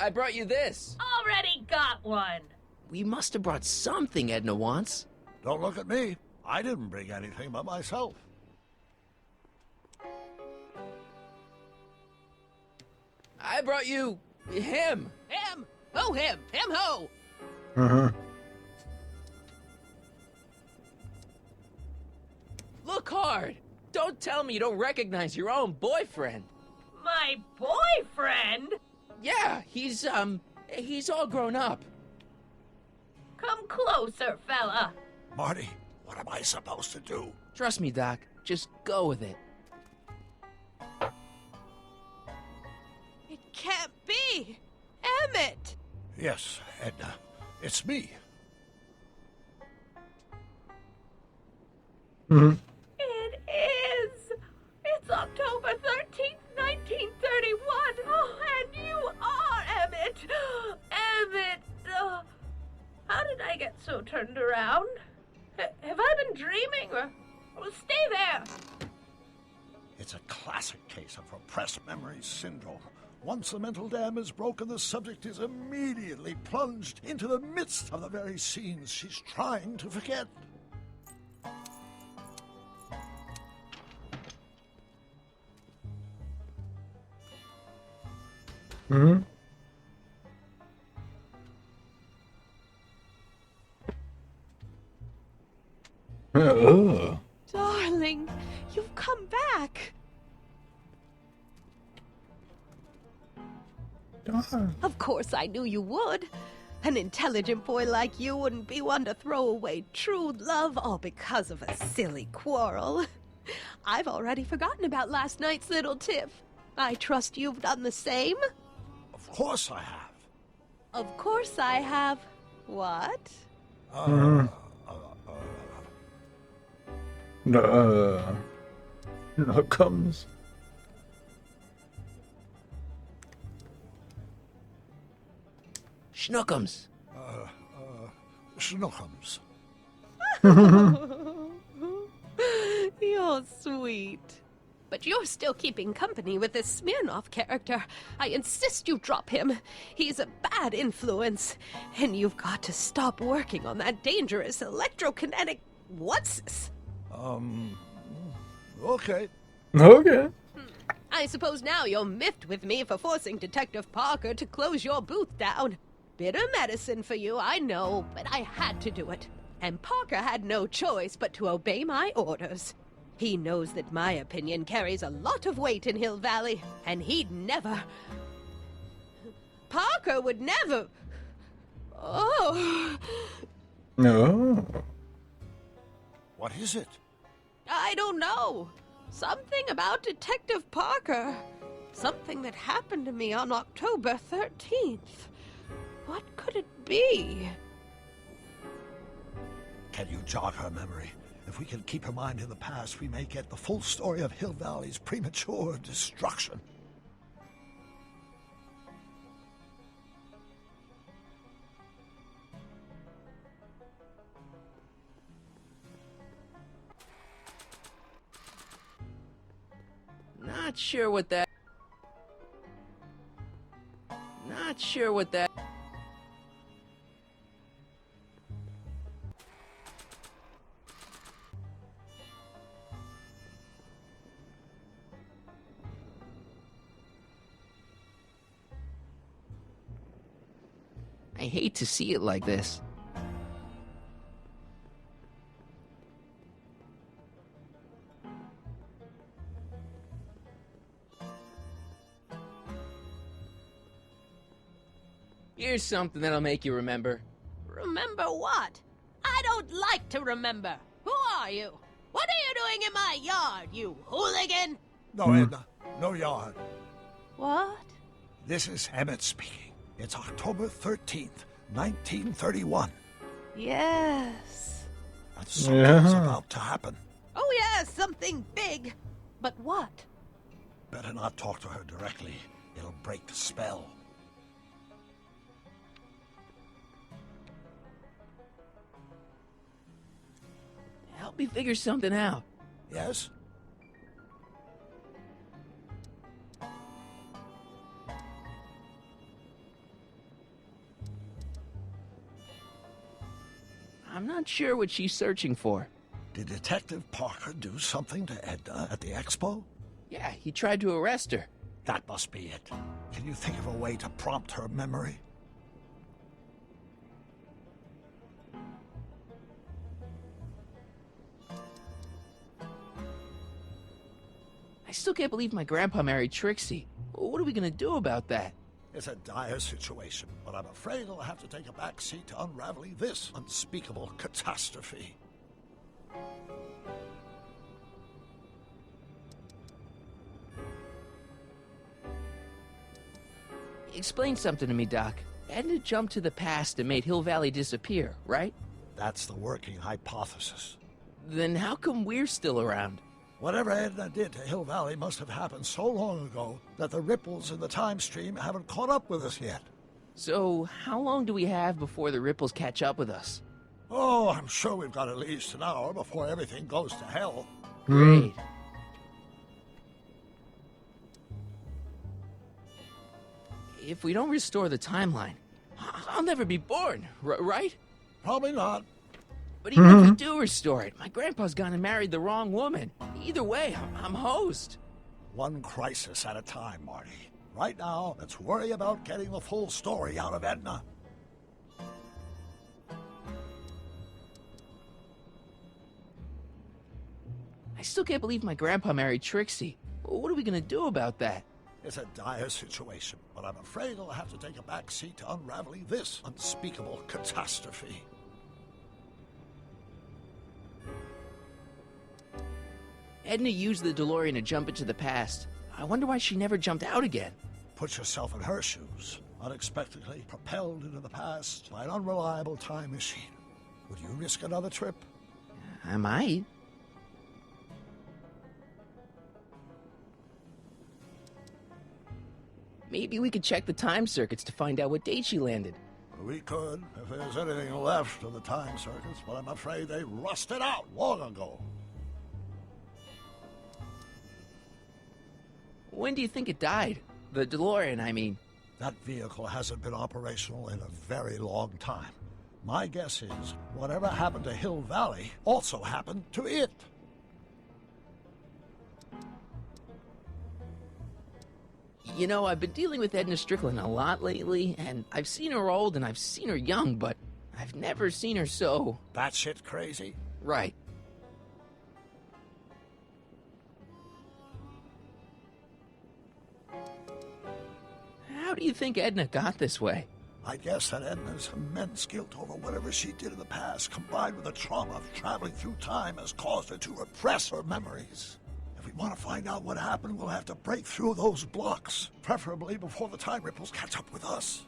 I brought you this. Already got one. We must have brought something Edna wants. Don't look at me. I didn't bring anything but myself. I brought you... him. Him! Ho him! Him ho! Uh-huh. Look hard. Don't tell me you don't recognize your own boyfriend. My boyfriend? Yeah, he's all grown up. Come closer, fella. Marty, what am I supposed to do? Trust me, Doc. Just go with it. It can't be! Emmett! Yes, Edna. It's me. It is! It's October 13th, 1931! Oh, and you are Emmett! Emmett! How did I get so turned around? Have I been dreaming, or stay there? It's a classic case of repressed memory syndrome. Once the mental dam is broken, the subject is immediately plunged into the midst of the very scenes she's trying to forget. Darling, you've come back. Of course I knew you would. An intelligent boy like you wouldn't be one to throw away true love all because of a silly quarrel. I've already forgotten about last night's little tiff. I trust you've done the same? Of course I have. Of course I have. What? Here comes. Schnookums. Schnookums. You're sweet. But you're still keeping company with this Smirnoff character. I insist you drop him. He's a bad influence. And you've got to stop working on that dangerous electrokinetic... What's this? Okay. Okay. I suppose now you're miffed with me for forcing Detective Parker to close your booth down. Bitter medicine for you, I know, but I had to do it. And Parker had no choice but to obey my orders. He knows that my opinion carries a lot of weight in Hill Valley, and he'd never... Parker would never... Oh... No. What is it? I don't know. Something about Detective Parker. Something that happened to me on October 13th. What could it be? Can you jog her memory? If we can keep her mind in the past, we may get the full story of Hill Valley's premature destruction. Not sure what that... I hate to see it like this. Here's something that'll make you remember. Remember what? I don't like to remember. Who are you? What are you doing in my yard, you hooligan? No, Edna. No yard. What? This is Emmett speaking. It's October 13th, 1931. Yes. But something's Yeah. about to happen. Oh, yes, something big. But what? Better not talk to her directly. It'll break the spell. Help me figure something out. Yes? I'm not sure what she's searching for. Did Detective Parker do something to Edna at the expo? Yeah, he tried to arrest her. That must be it. Can you think of a way to prompt her memory? I still can't believe my grandpa married Trixie. What are we gonna do about that? It's a dire situation, but I'm afraid I'll have to take a back seat to unraveling this unspeakable catastrophe. Explain something to me, Doc. Edna jumped to the past and made Hill Valley disappear, right? That's the working hypothesis. Then how come we're still around? Whatever Edna did to Hill Valley must have happened so long ago that the ripples in the time stream haven't caught up with us yet. So, how long do we have before the ripples catch up with us? Oh, I'm sure we've got at least an hour before everything goes to hell. Great. If we don't restore the timeline, I'll never be born, right? Probably not. But even if we do restore it, my grandpa's gone and married the wrong woman. Either way, I'm hosed. One crisis at a time, Marty. Right now, let's worry about getting the full story out of Edna. I still can't believe my grandpa married Trixie. What are we gonna do about that? It's a dire situation, but I'm afraid I'll have to take a back seat to unraveling this unspeakable catastrophe. Edna used the DeLorean to jump into the past. I wonder why she never jumped out again. Put yourself in her shoes. Unexpectedly propelled into the past by an unreliable time machine. Would you risk another trip? I might. Maybe we could check the time circuits to find out what date she landed. We could, if there's anything left of the time circuits, but I'm afraid they rusted out long ago. When do you think it died? The DeLorean, I mean. That vehicle hasn't been operational in a very long time. My guess is whatever happened to Hill Valley also happened to it. You know, I've been dealing with Edna Strickland a lot lately, and I've seen her old and I've seen her young, but I've never seen her so... Batshit crazy? Right. How do you think Edna got this way? I guess that Edna's immense guilt over whatever she did in the past, combined with the trauma of traveling through time, has caused her to repress her memories. If we want to find out what happened, we'll have to break through those blocks, preferably before the time ripples catch up with us.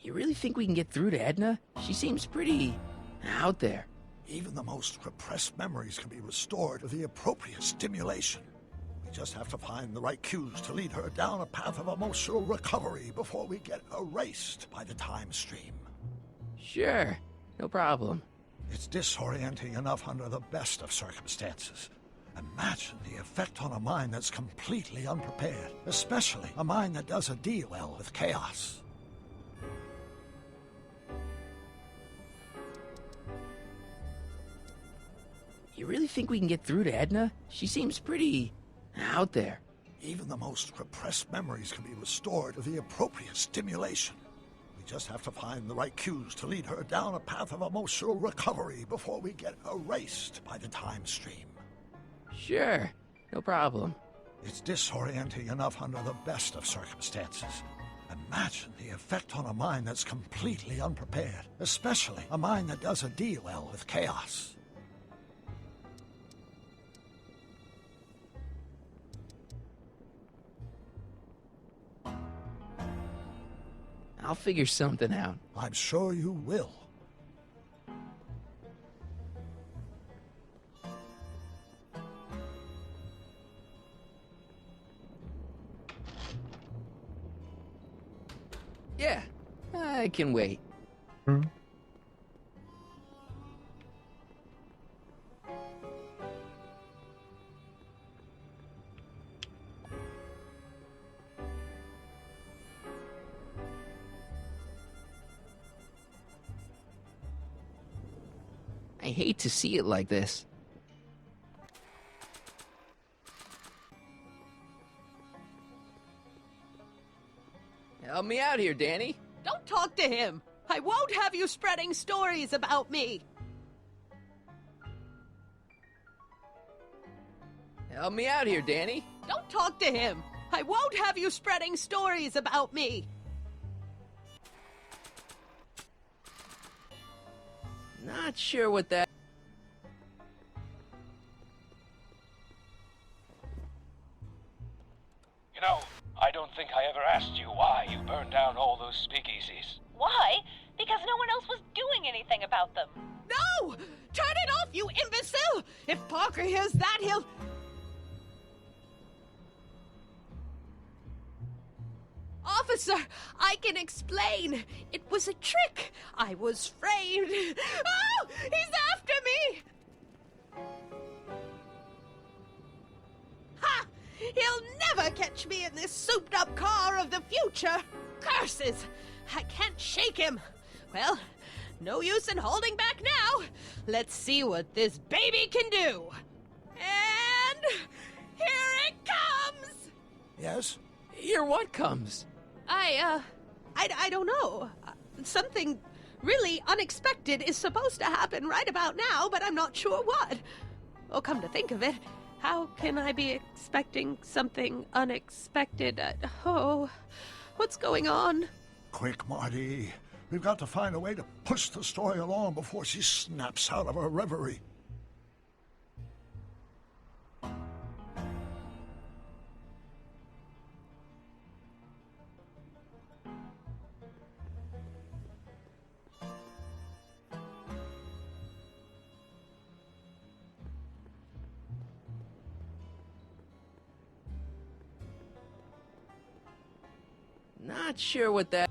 You really think we can get through to Edna? She seems pretty out there. Even the most repressed memories can be restored with the appropriate stimulation. We just have to find the right cues to lead her down a path of emotional recovery before we get erased by the time stream. Sure, no problem. It's disorienting enough under the best of circumstances. Imagine the effect on a mind that's completely unprepared, especially a mind that doesn't deal well with chaos. You really think we can get through to Edna? She seems pretty out there. Even the most repressed memories can be restored with the appropriate stimulation. We just have to find the right cues to lead her down a path of emotional recovery before we get erased by the time stream. Sure, no problem. It's disorienting enough under the best of circumstances. Imagine the effect on a mind that's completely unprepared, especially a mind that doesn't deal well with chaos. I'll figure something out. I'm sure you will. Yeah, I can wait. I hate to see it like this. Help me out here, Danny. Don't talk to him. I won't have you spreading stories about me. Help me out here, Danny. Don't talk to him. I won't have you spreading stories about me. Not sure what that... You know, I don't think I ever asked you why you burned down all those speakeasies. Why? Because no one else was doing anything about them. No! Turn it off, you imbecile! If Parker hears that, he'll... Officer, I can explain. It was a trick. I was framed. Oh, he's after me! Ha! He'll never catch me in this souped-up car of the future. Curses! I can't shake him. Well, no use in holding back now. Let's see what this baby can do. And here it comes! Yes? Here what comes? I don't know. Something really unexpected is supposed to happen right about now, but I'm not sure what. Oh, come to think of it, how can I be expecting something unexpected? What's going on? Quick, Marty. We've got to find a way to push the story along before she snaps out of her reverie. Not sure what that...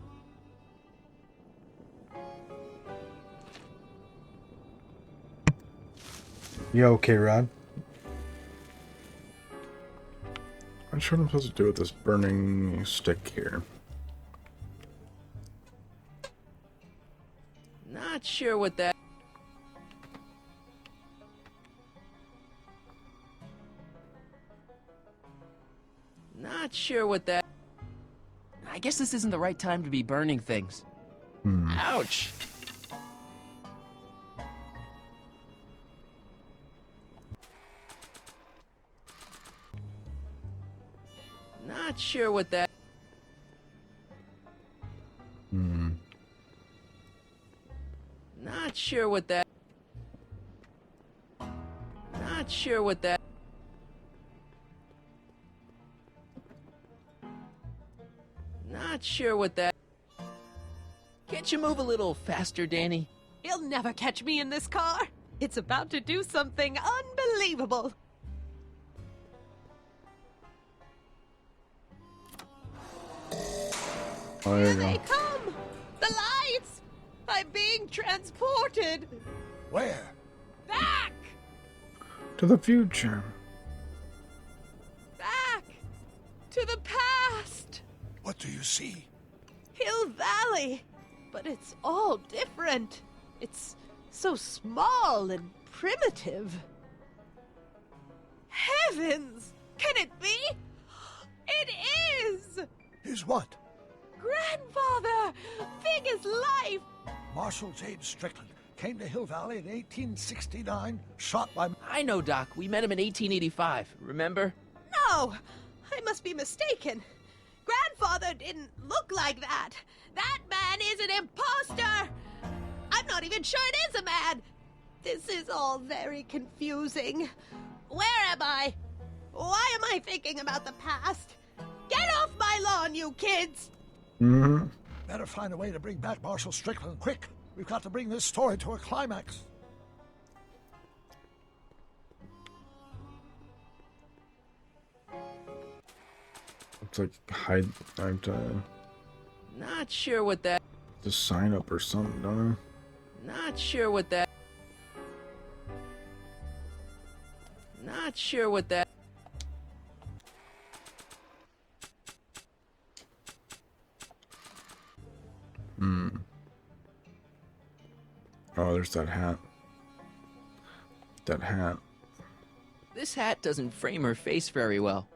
You okay, Rod? I'm sure what I'm supposed to do with this burning stick here. Not sure what that... Not sure what that... I guess this isn't the right time to be burning things. Ouch! Not sure what that... Not sure what that... Not sure what that... Not sure what that... Can't you move a little faster, Danny? You'll never catch me in this car. It's about to do something unbelievable. Oh, there Here you they go. come! The lights! I'm being transported! Where? Back! To the future. Back! To the past! What do you see? Hill Valley! But it's all different. It's so small and primitive. Heavens! Can it be? It is! Is what? Grandfather! Big as life! Marshal James Strickland came to Hill Valley in 1869, shot by... I know, Doc. We met him in 1885, remember? No! I must be mistaken. Grandfather didn't look like that. That man is an imposter! I'm not even sure it is a man! This is all very confusing. Where am I? Why am I thinking about the past? Get off my lawn, you kids! Mm-hmm. Better find a way to bring back Marshal Strickland, quick! We've got to bring this story to a climax. It's like hide. I have to Not sure what that... just sign up or something, don't Not sure what that... Not sure what that... I? Hmm. Oh, there's that hat. That hat. This hat doesn't frame her face very well.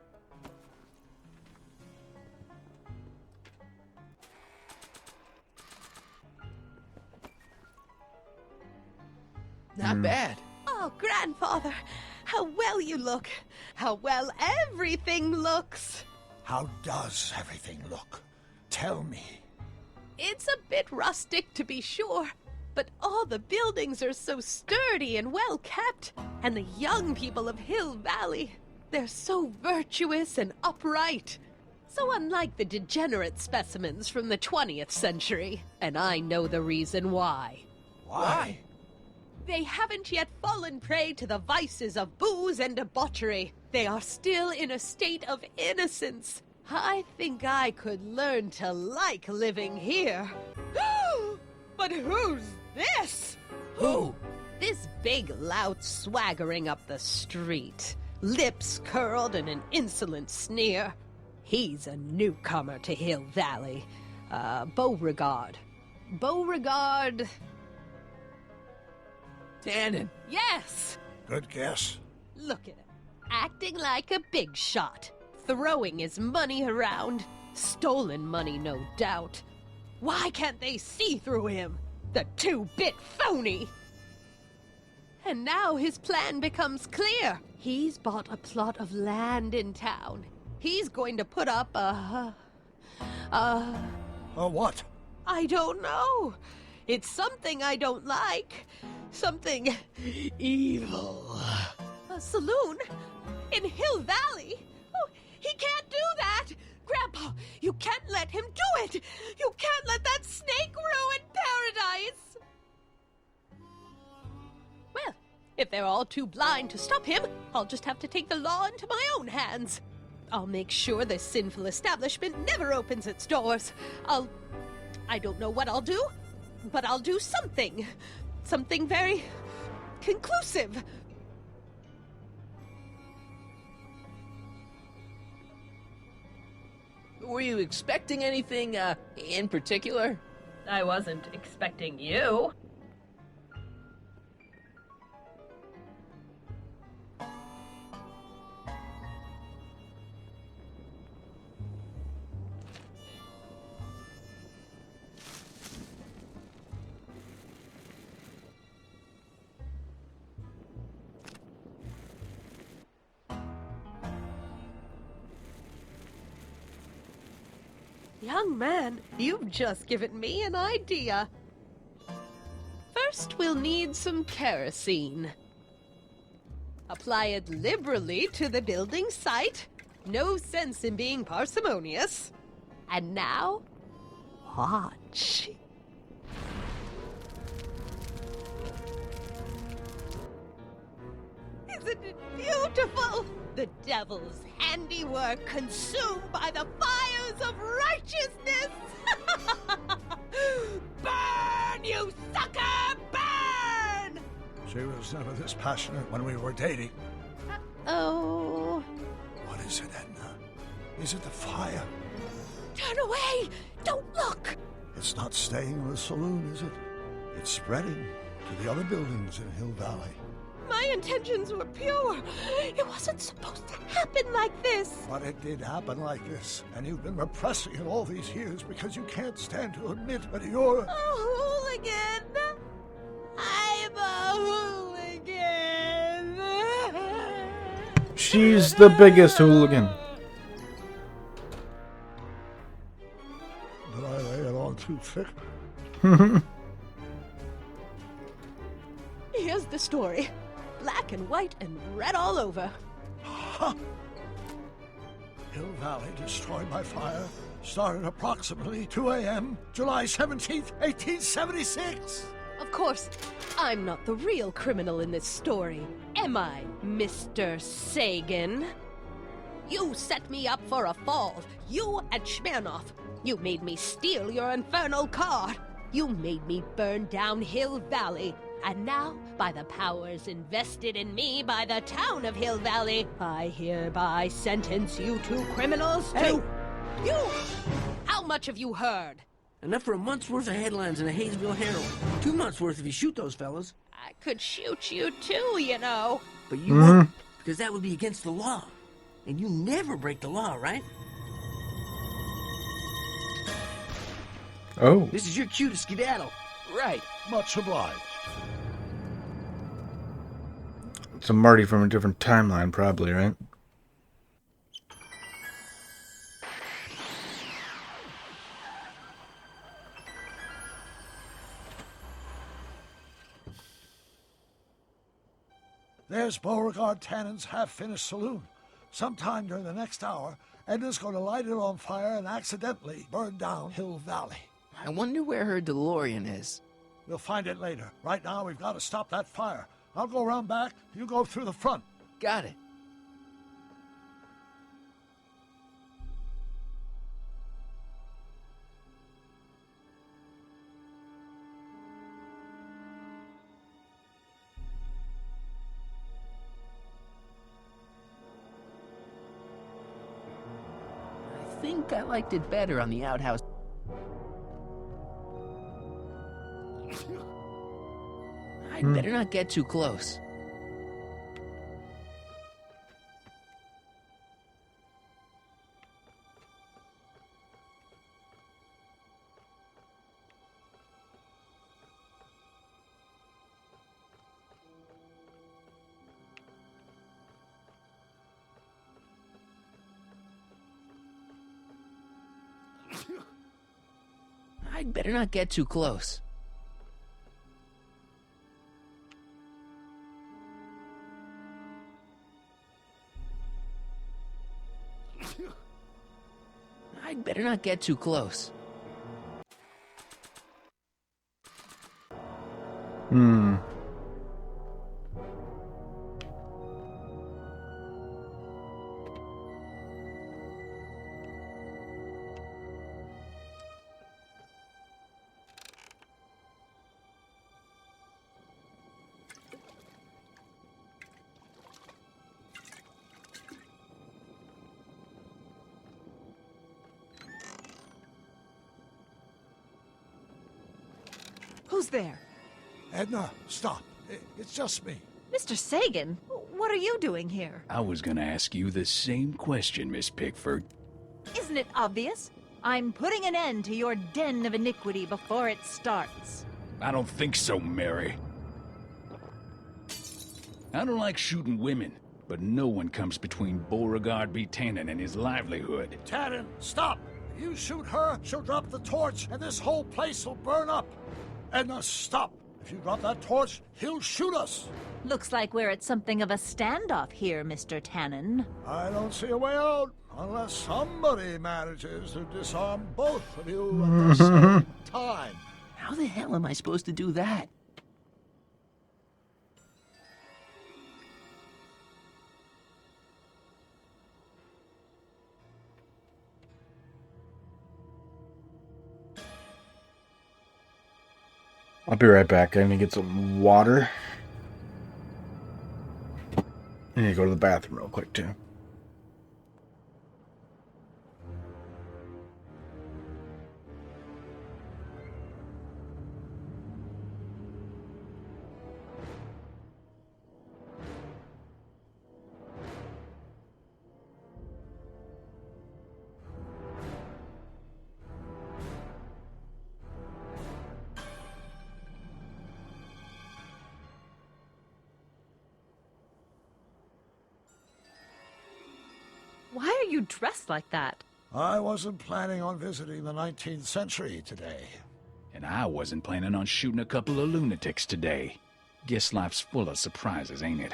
Not bad. Oh, Grandfather, how well you look. How well everything looks. How does everything look? Tell me. It's a bit rustic, to be sure, but all the buildings are so sturdy and well kept. And the young people of Hill Valley, they're so virtuous and upright. So unlike the degenerate specimens from the 20th century. And I know the reason why. Why? They haven't yet fallen prey to the vices of booze and debauchery. They are still in a state of innocence. I think I could learn to like living here. But who's this? Who? This big lout swaggering up the street, lips curled in an insolent sneer. He's a newcomer to Hill Valley. Beauregard. Beauregard... Tannen. Yes! Good guess. Look at him. Acting like a big shot. Throwing his money around. Stolen money, no doubt. Why can't they see through him? The two-bit phony! And now his plan becomes clear. He's bought a plot of land in town. He's going to put up a what? I don't know. It's something I don't like. Something evil. A saloon? In Hill Valley? Oh, he can't do that! Grandpa, you can't let him do it! You can't let that snake ruin paradise! Well, if they're all too blind to stop him, I'll just have to take the law into my own hands. I'll make sure this sinful establishment never opens its doors. I don't know what I'll do, but I'll do something. Something very conclusive. Were you expecting anything, in particular? I wasn't expecting you. Young man, you've just given me an idea. First, we'll need some kerosene. Apply it liberally to the building site. No sense in being parsimonious. And now, watch. Isn't it beautiful? The devil's handiwork consumed by the fires of righteousness! Burn, you sucker! Burn! She was never this passionate when we were dating. Oh. What is it, Edna? Is it the fire? Turn away! Don't look! It's not staying in the saloon, is it? It's spreading to the other buildings in Hill Valley. My intentions were pure. It wasn't supposed to happen like this. But it did happen like this, and you've been repressing it all these years because you can't stand to admit that you're... A hooligan. I'm a hooligan. She's the biggest hooligan. Did I lay it on too thick? Here's the story. Black and white and red all over. Huh. Hill Valley destroyed by fire started approximately 2 a.m. July 17th, 1876. Of course, I'm not the real criminal in this story, am I, Mr. Sagan? You set me up for a fall. You and Smirnoff. You made me steal your infernal car. You made me burn down Hill Valley. And now, by the powers invested in me by the town of Hill Valley, I hereby sentence you two criminals to... You! How much have you heard? Enough for a month's worth of headlines in a Hayesville Herald. 2 months worth if you shoot those fellas. I could shoot you too, you know. But you won't, because that would be against the law. And you never break the law, right? Oh. This is your cue to skedaddle. Right. Much obliged. It's a Marty from a different timeline, probably, right? There's Beauregard Tannen's half-finished saloon. Sometime during the next hour, Edna's going to light it on fire and accidentally burn down Hill Valley. I wonder where her DeLorean is. We'll find it later. Right now, we've got to stop that fire. I'll go around back. You go through the front. Got it. I think I liked it better on the outhouse. I'd better not get too close. I'd better not get too close. I'd better not get too close. Who's there? Edna, stop. It's just me. Mr. Sagan, what are you doing here? I was gonna ask you the same question, Miss Pickford. Isn't it obvious? I'm putting an end to your den of iniquity before it starts. I don't think so, Mary. I don't like shooting women, but no one comes between Beauregard B. Tannen and his livelihood. Tannen, stop! If you shoot her, she'll drop the torch, and this whole place will burn up. Edna, stop! If you drop that torch, he'll shoot us! Looks like we're at something of a standoff here, Mr. Tannen. I don't see a way out, unless somebody manages to disarm both of you at the same time. How the hell am I supposed to do that? I'll be right back. I need to get some water. I need to go to the bathroom real quick, too. Why are you dressed like that? I wasn't planning on visiting the 19th century today. And I wasn't planning on shooting a couple of lunatics today. Guess life's full of surprises, ain't it?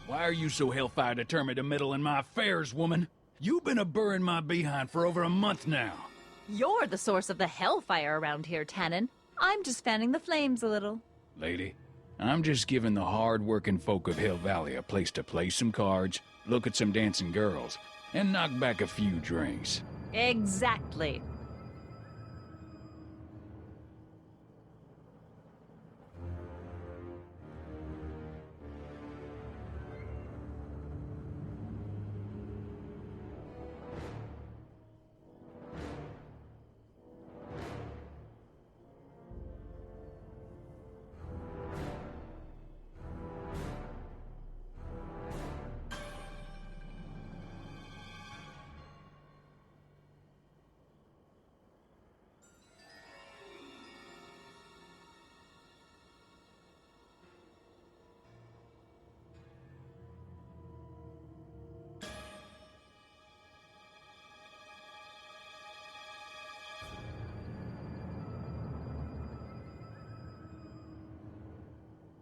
Why are you so hellfire determined to meddle in my affairs, woman? You've been a-burring my behind for over a month now. You're the source of the hellfire around here, Tannen. I'm just fanning the flames a little. Lady, I'm just giving the hard-working folk of Hill Valley a place to play some cards, look at some dancing girls, and knock back a few drinks. Exactly.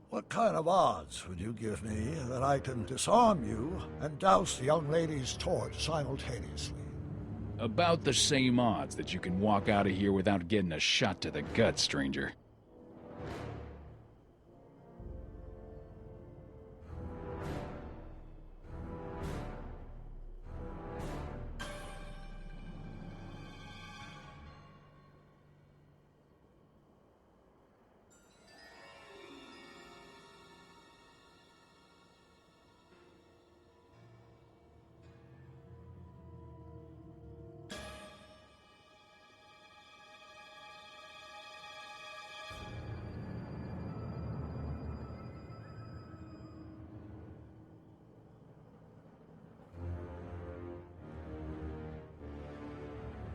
What kind of odds would you give me that I can disarm you and douse the young lady's torch simultaneously? About the same odds that you can walk out of here without getting a shot to the gut, stranger.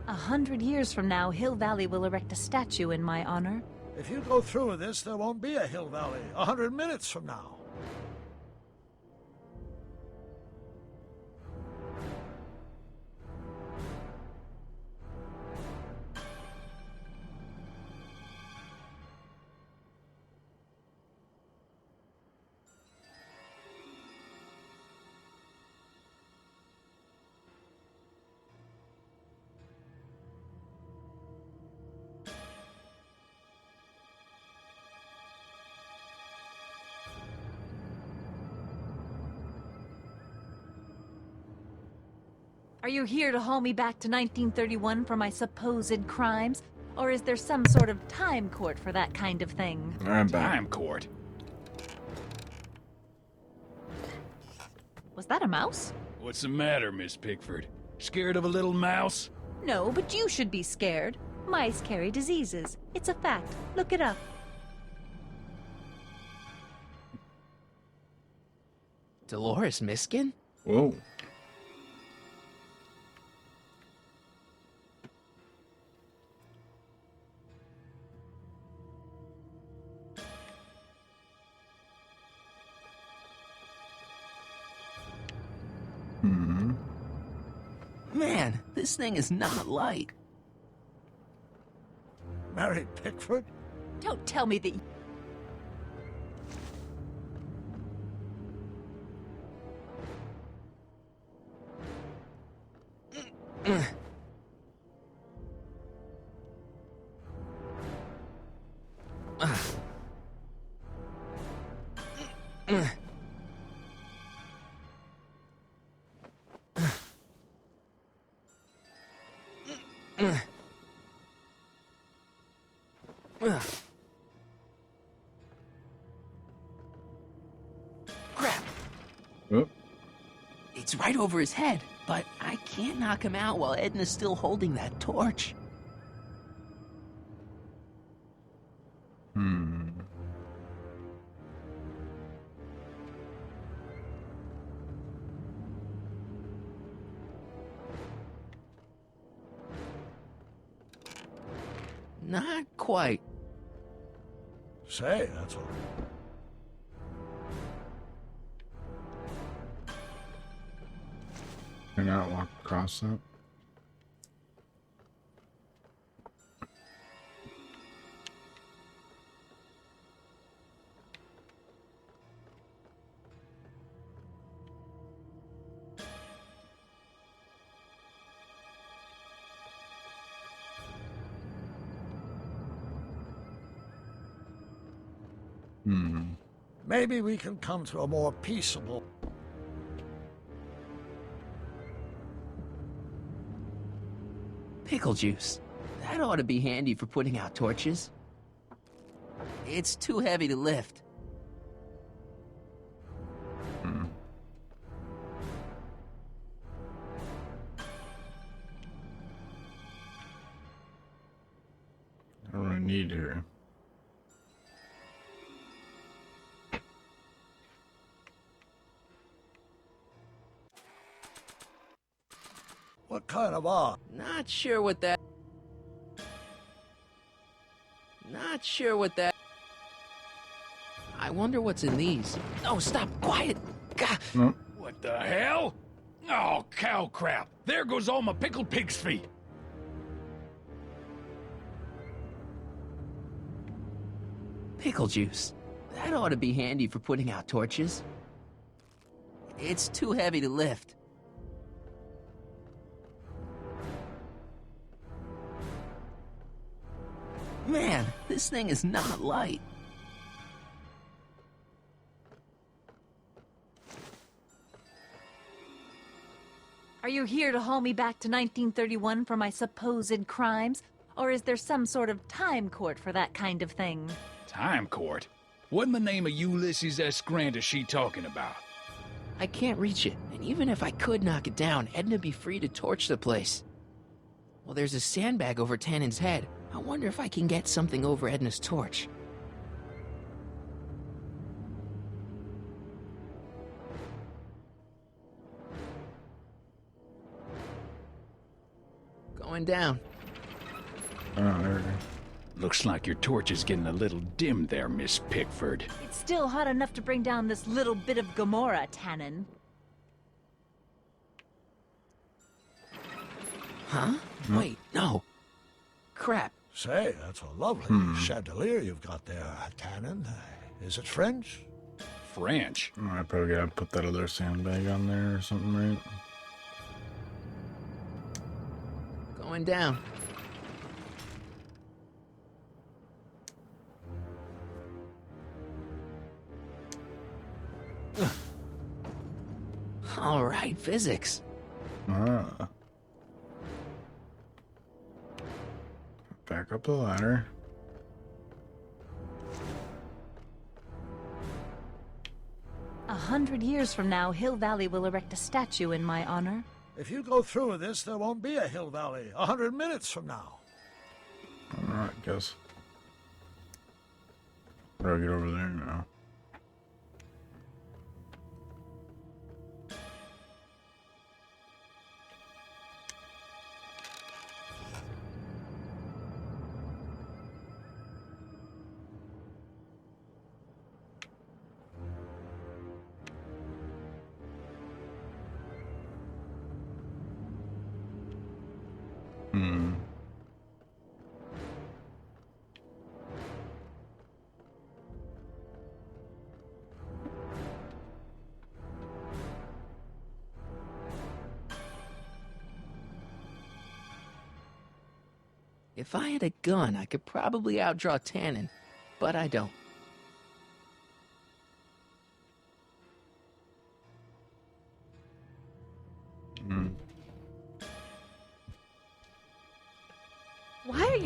A 100 years from now, Hill Valley will erect a statue in my honor. If you go through with this, there won't be a Hill Valley 100 minutes from now. Are you here to haul me back to 1931 for my supposed crimes? Or is there some sort of time court for that kind of thing? I'm back. Time court? Was that a mouse? What's the matter, Miss Pickford? Scared of a little mouse? No, but you should be scared. Mice carry diseases. It's a fact. Look it up. Dolores Miskin? Whoa. Man, this thing is not light. Mary Pickford? Don't tell me that Crap! Oop. It's right over his head, but I can't knock him out while Edna's still holding that torch. Not quite. Say, that's all. Can I not walk across that? Maybe we can come to a more peaceable... Pickle juice. That ought to be handy for putting out torches. It's too heavy to lift. What do I need here? What kind of art? Not sure what that... I wonder what's in these. Oh, stop! Quiet! Gah. What the hell? Oh, cow crap! There goes all my pickled pig's feet! Pickle juice. That ought to be handy for putting out torches. It's too heavy to lift. Man, this thing is not light. Are you here to haul me back to 1931 for my supposed crimes? Or is there some sort of time court for that kind of thing? Time court? What in the name of Ulysses S. Grant is she talking about? I can't reach it, and even if I could knock it down, Edna'd be free to torch the place. Well, there's a sandbag over Tannen's head. I wonder if I can get something over Edna's torch. Going down. Oh, there it is. Looks like your torch is getting a little dim there, Miss Pickford. It's still hot enough to bring down this little bit of Gomorrah, Tannen. Huh? Wait, no. Crap. Say, that's a lovely chandelier you've got there, Tannen. Is it French? French? Oh, I probably gotta put that other sandbag on there or something, right? Going down. All right, physics. Ah. Back up the ladder. A 100 years from now, Hill Valley will erect a statue in my honor. If you go through with this, there won't be a Hill Valley 100 minutes from now. Alright, guess. How do I get over there now? If I had a gun, I could probably outdraw Tannen, but I don't.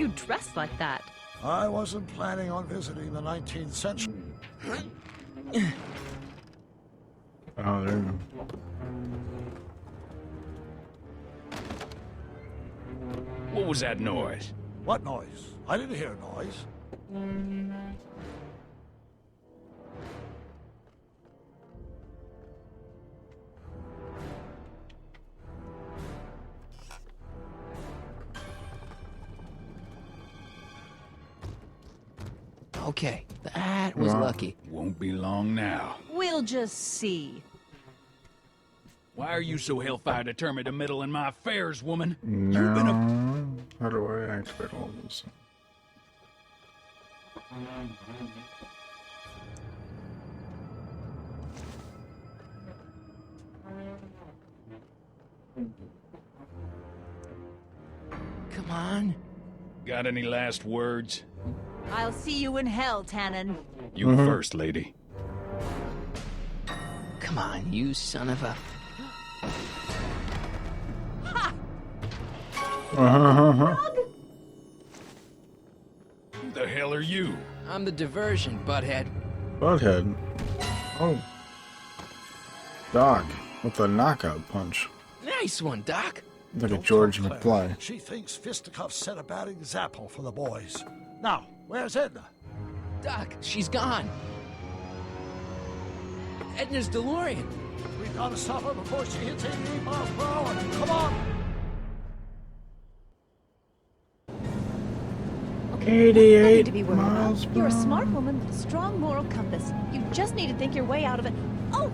you dressed like that? I wasn't planning on visiting the 19th century. Oh, there you go. What was that noise? What noise? I didn't hear noise. Okay, that was lucky. Won't be long now. We'll just see. Why are you so hellfire determined to meddle in my affairs, woman? No. How do I activate all this? Come on. Got any last words? I'll see you in hell, Tannen. You first, lady. Come on, you son of a... Who the hell are you? I'm the diversion, butthead. Butthead. Oh. Doc with a knockout punch. Nice one, Doc. Like a George McFly. She thinks fisticuffs set a batting example for the boys. Now, where's Edna? Doc, she's gone. Edna's DeLorean. We've got to stop her before she hits 88 miles per hour. Come on! 88 to be worried miles about. per You're a hour. smart woman with a strong moral compass. You just need to think your way out of it. Oh,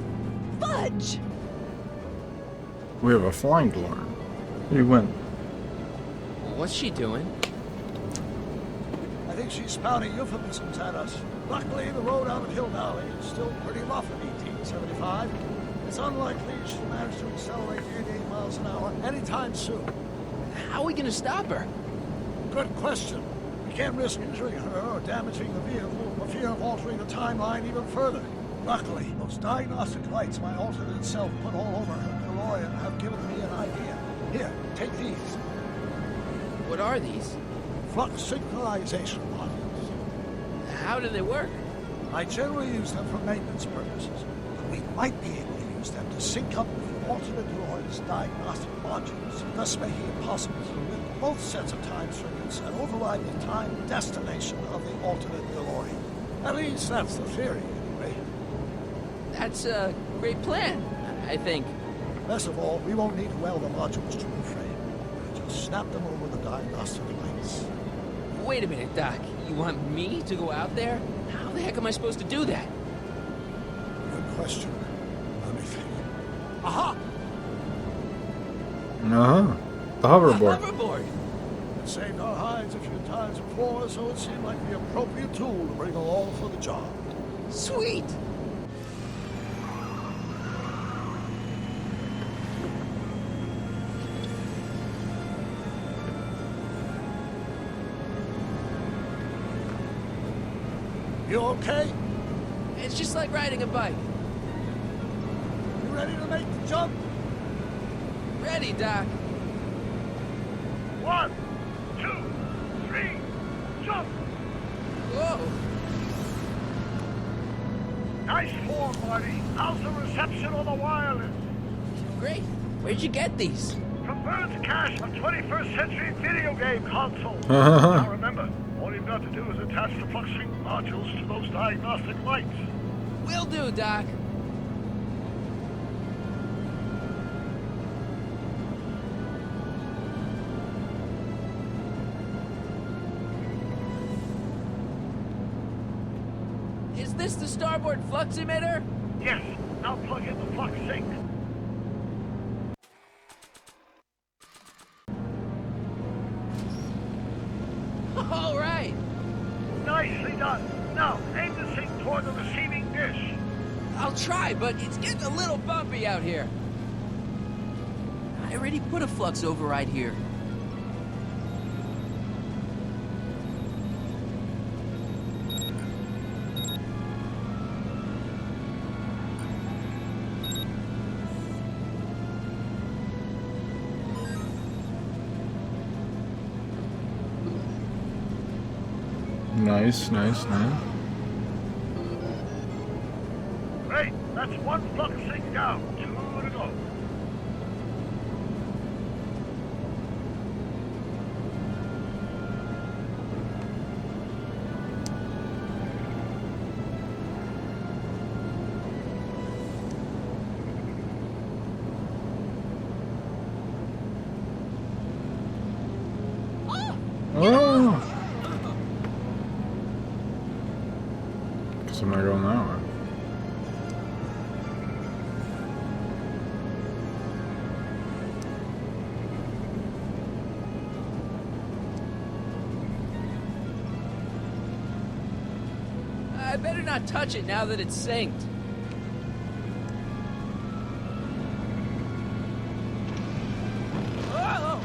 fudge! We have a flying DeLorean. You win. What's she doing? I think she's spouting euphemisms at us. Luckily, the road out of Hill Valley is still pretty rough in 1875. It's unlikely she'll manage to accelerate 88 miles an hour anytime soon. How are we gonna stop her? Good question. We can't risk injuring her or damaging the vehicle for fear of altering the timeline even further. Luckily, those diagnostic lights my alternate self put all over her DeLorean have given me an idea. Here, take these. What are these? Flux synchronization modules. How do they work? I generally use them for maintenance purposes, but we might be able to use them to sync up with the alternate DeLorean's diagnostic modules, thus making it possible to link both sets of time circuits and override the time destination of the alternate DeLorean. At least that's the theory, anyway. That's a great plan, I think. Best of all, we won't need to weld the modules to the frame. We'll just snap them over the diagnostic lights. Wait a minute, Doc. You want me to go out there? How the heck am I supposed to do that? Good question. Let me think. Aha! The hoverboard. Hoverboard! It saved our hides a few times before, so it seemed like the appropriate tool to bring along for the job. Sweet! You okay? It's just like riding a bike. You ready to make the jump? Ready, Doc. 1, 2, 3, jump! Whoa! Nice form, Marty. How's the reception on the wireless? Great. Where'd you get these? From Bird's Cache, a 21st century video game console. Now remember, all you've got to do is attach the flux sync modules to those diagnostic lights. Will do, Doc. Is this the starboard flux emitter? Yes. Now plug in the flux sync. All right. Nicely done. Now, aim the sync toward the receiving dish. I'll try, but it's getting a little bumpy out here. I already put a flux override here. Nice, nice, nice. Great, that's one flux sink down. 2 to go. Oh! Guess I'm not going that way. I better not touch it now that it's synced. Oh!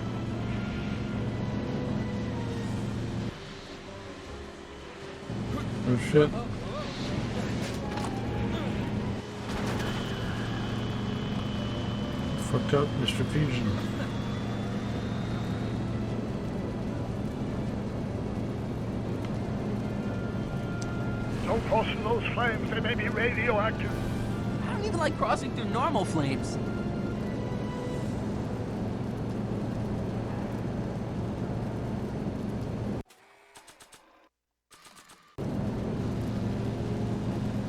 Oh shit. Fucked up, Mr. Fusion. Don't cross in those flames, they may be radioactive. I don't even like crossing through normal flames.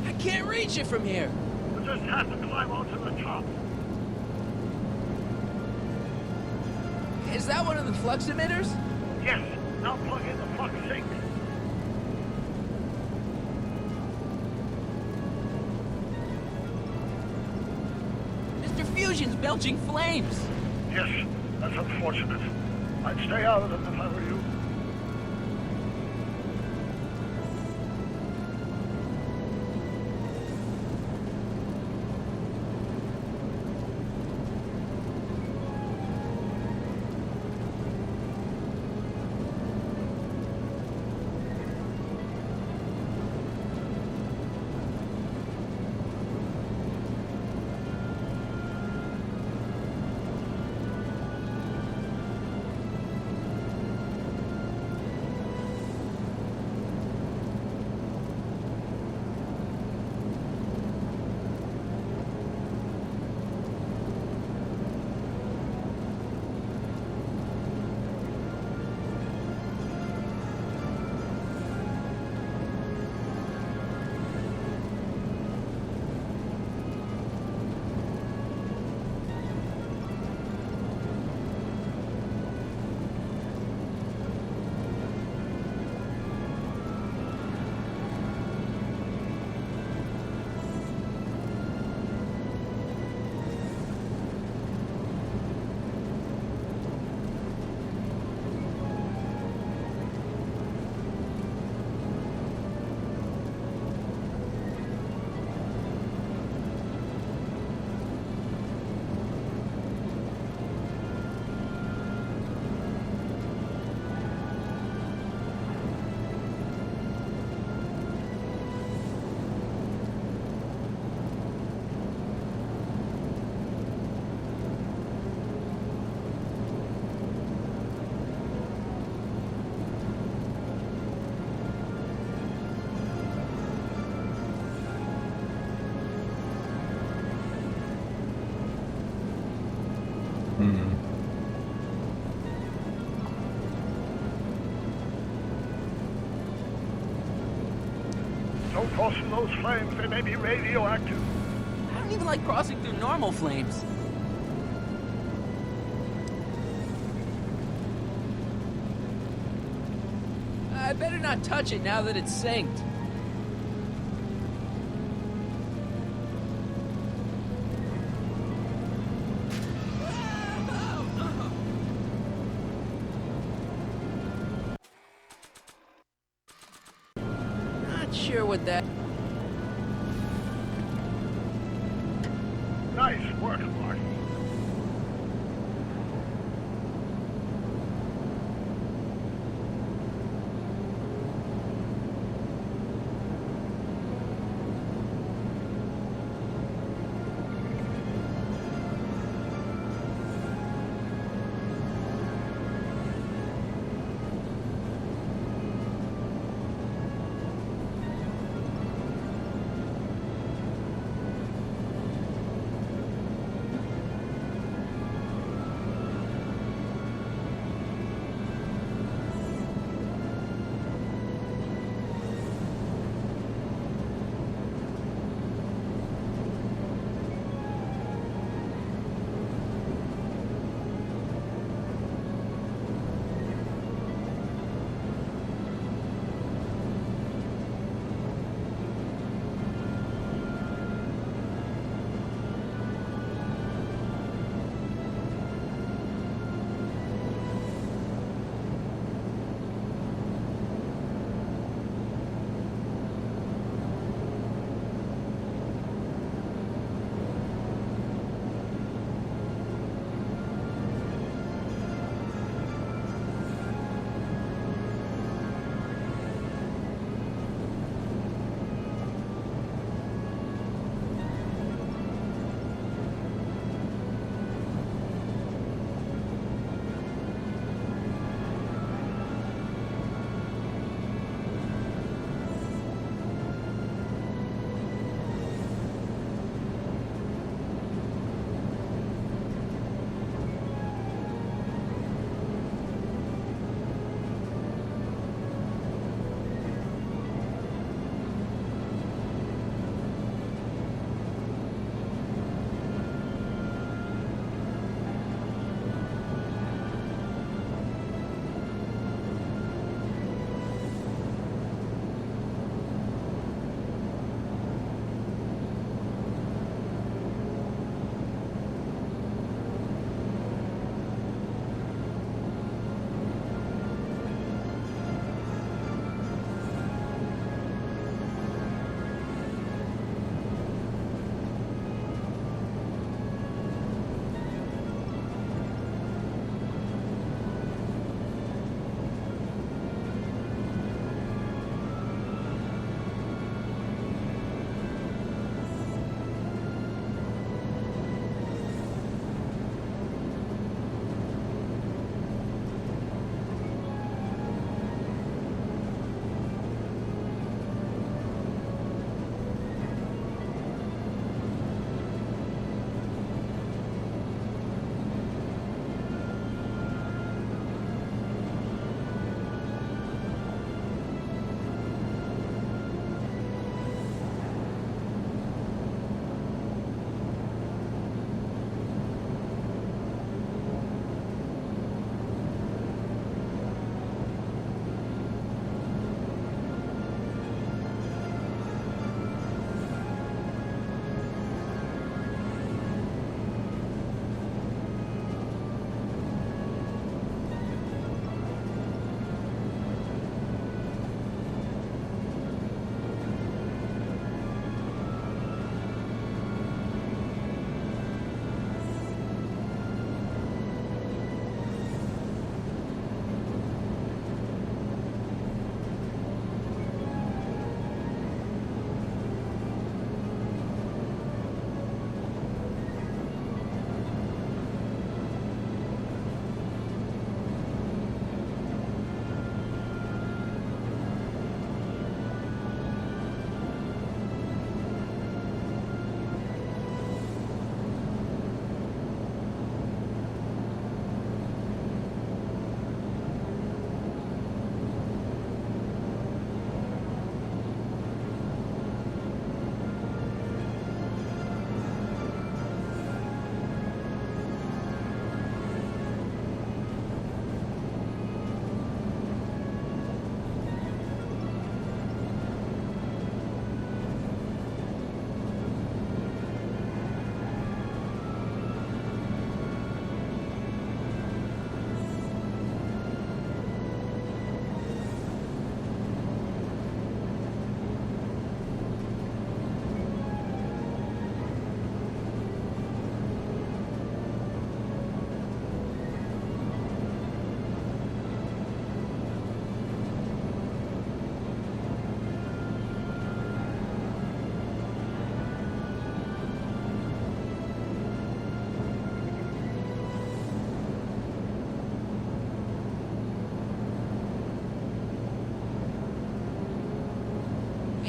I can't reach it from here. You just have to climb onto the top. Is that one of the flux emitters? Yes, now plug in the flux sink. Mr. Fusion's belching flames. Yes, that's unfortunate. I'd stay out of them if I were you. Don't cross in those flames, they may be radioactive. I don't even like crossing through normal flames. I better not touch it now that it's synced. Not sure what that... Nice work, Marty.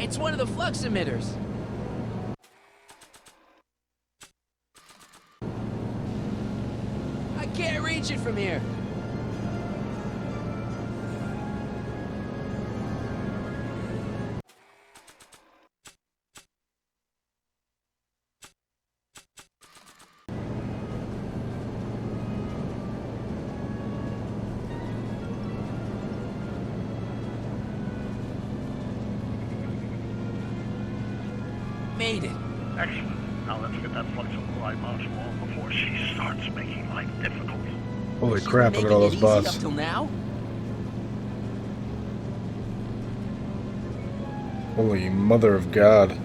It's one of the flux emitters. I can't reach it from here. Made it. Excellent. Now let's get that flux over the right module before she starts making life difficult. Holy crap, look at all those bots. Up till now? Holy mother of God.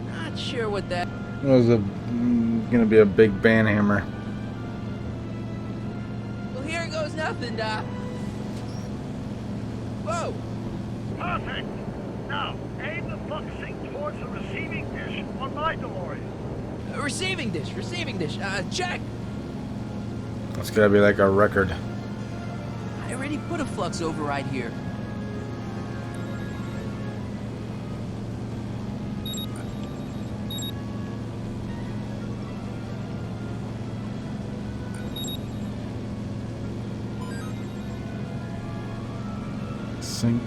Not sure what that... It was gonna be a big band hammer. Well, here goes nothing, Doc. Whoa! Perfect! Now, aim the flux sink towards the receiving dish on my DeLorean. Receiving dish. Check! It's gotta be like a record. I already put a flux override here. Sync.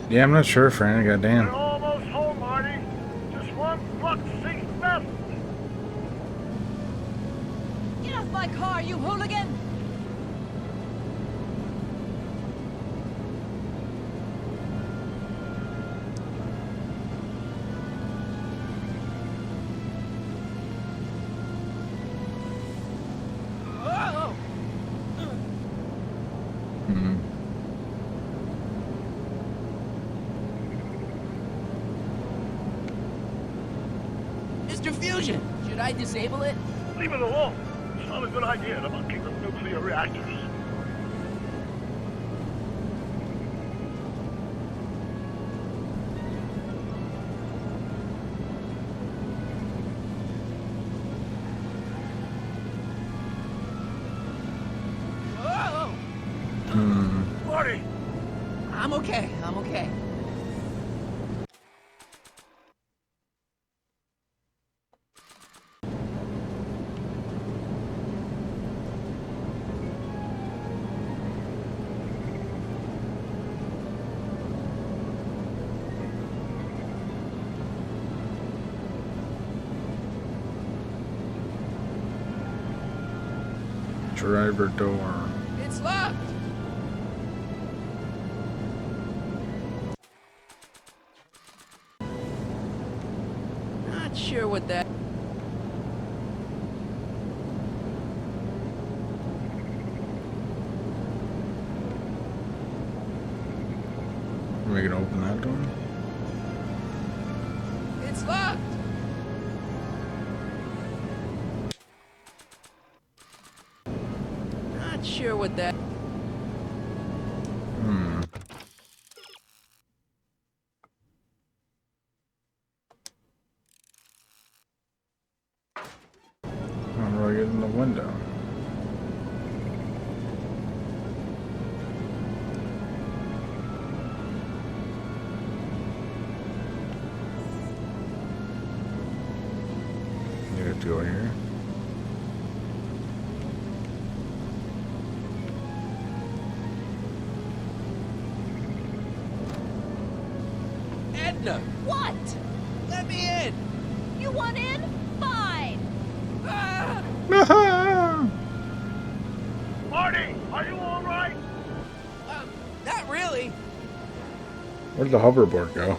Yeah, I'm not sure, Fran. Goddamn. We're almost home, Marty. Just one flux sink left. Get off my car, you hooligan! Mr. Fusion, should I disable it? Leave it alone. It's not a good idea to mucking the nuclear reactors. Whoa! Marty! I'm okay. Driver door. It's locked. Not sure what that... Are we gonna open that door? It's locked. Not sure what that... How do I get in the window? You have to go here. Edna! What? Let me in! You want in? Fine! Marty, are you all right? Not really. Where'd the hoverboard go?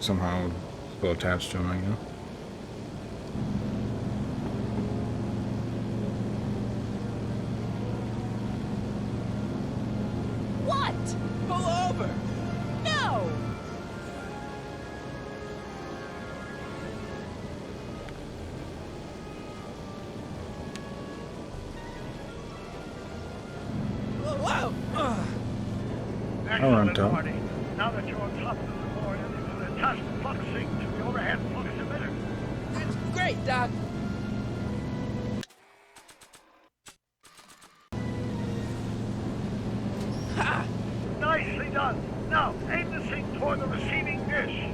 Somehow still attached to him, I guess. What? Pull over! No! Whoa! run top. Marty. Now that you're on top of the DeLorean, attach the flux sync to the overhead flux emitter. That's great, Doc. Ha! Nicely done. Now, aim the sync toward the receiving dish.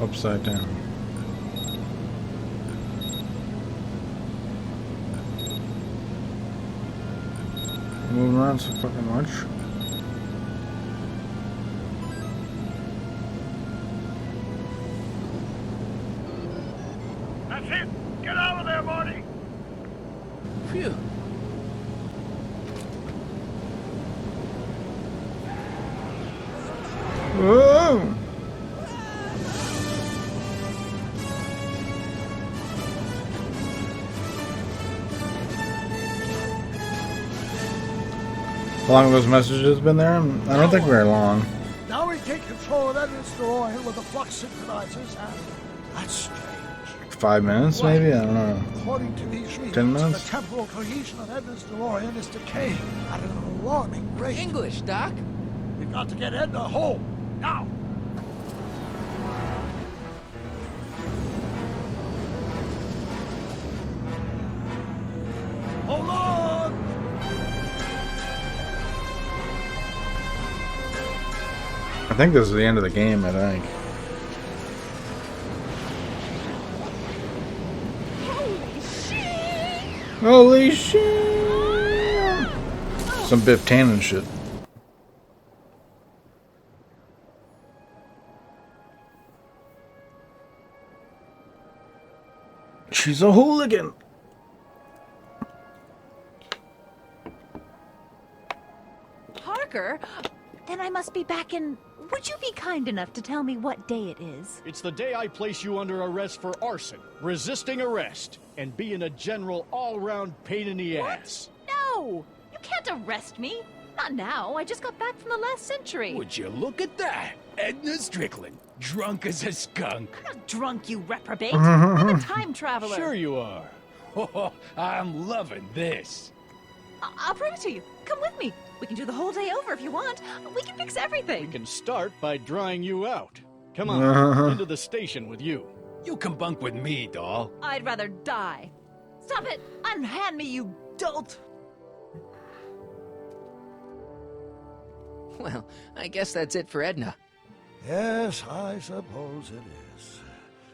Upside down. Moving around so fucking much. That's it. Get out of there, Marty. Phew. Whoa! How long have those messages been there? I don't think very long. Now we take control of Edward's DeLorean with the flux synchronizers, and that's strange. 5 minutes, maybe? I don't know. According to these readings, 10 minutes? the temporal cohesion of Edna's DeLorean is decaying at an alarming rate. English, Doc. We've got to get Edna home, now! Hold on! I think this is the end of the game, I think. Holy shit! Some Biff Tannen shit. She's a hooligan. Parker? Then I must be back in... Would you be kind enough to tell me what day it is? It's the day I place you under arrest for arson, resisting arrest, and being a general all-round pain in the ass. No! You can't arrest me. Not now. I just got back from the last century. Would you look at that? Edna Strickland, drunk as a skunk. I'm not drunk, you reprobate. I'm a time traveler. Sure you are. Oh, I'm loving this. I'll prove it to you. Come with me. We can do the whole day over if you want. We can fix everything. We can start by drying you out. Come on, into the station with you. You can bunk with me, doll. I'd rather die. Stop it! Unhand me, you dolt! Well, I guess that's it for Edna. Yes, I suppose it is.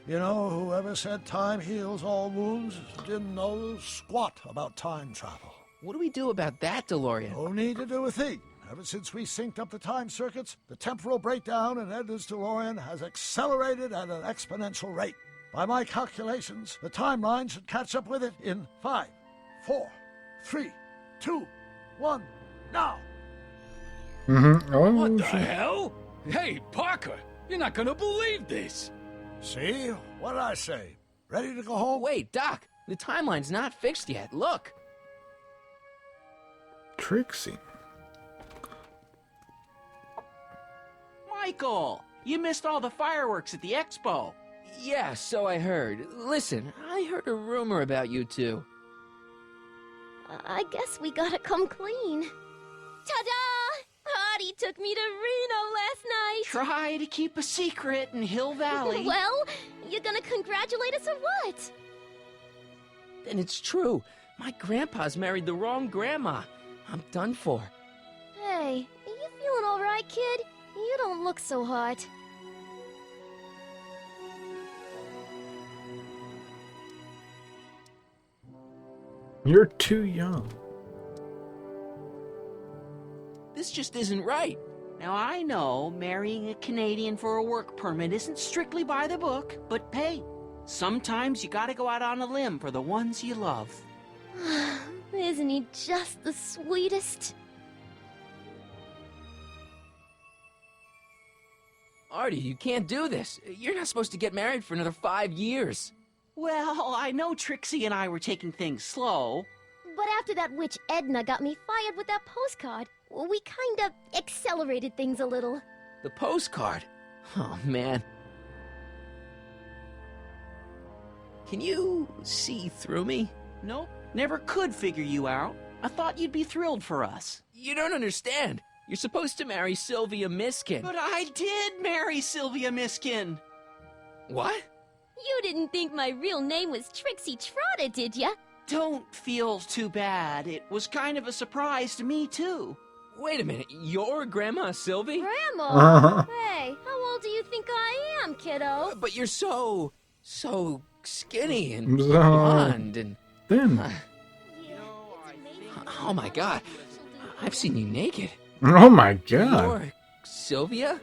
You know, whoever said time heals all wounds didn't know squat about time travel. What do we do about that, DeLorean? No need to do a thing. Ever since we synced up the time circuits, the temporal breakdown in Edna's DeLorean has accelerated at an exponential rate. By my calculations, the timeline should catch up with it in 5, 4, 3, 2, 1, now! Oh, What the hell? Hey, Parker, you're not gonna believe this. See? What did I say? Ready to go home? Wait, Doc, the timeline's not fixed yet. Look. Trixie. Michael, you missed all the fireworks at the expo. Yeah, so I heard. Listen, I heard a rumor about you two. I guess we gotta come clean. Ta-da! Artie took me to Reno last night. Try to keep a secret in Hill Valley. Well, you gonna congratulate us or what? Then it's true. My grandpa's married the wrong grandma. I'm done for. Hey, are you feeling all right, kid? You don't look so hot. You're too young. This just isn't right. Now, I know marrying a Canadian for a work permit isn't strictly by the book, but hey, sometimes you gotta go out on a limb for the ones you love. Isn't he just the sweetest? Artie, you can't do this. You're not supposed to get married for another 5 years. Well, I know Trixie and I were taking things slow. But after that witch Edna got me fired with that postcard, we kinda accelerated things a little. The postcard? Oh, man. Can you see through me? Nope, never could figure you out. I thought you'd be thrilled for us. You don't understand. You're supposed to marry Sylvia Miskin. But I did marry Sylvia Miskin. What? You didn't think my real name was Trixie Trotter, did ya? Don't feel too bad. It was kind of a surprise to me, too. Wait a minute, you're Grandma Sylvie? Grandma? Hey, how old do you think I am, kiddo? But you're so skinny and blonde and thin. Oh my God, I've seen you naked. Oh my God. You're Sylvia?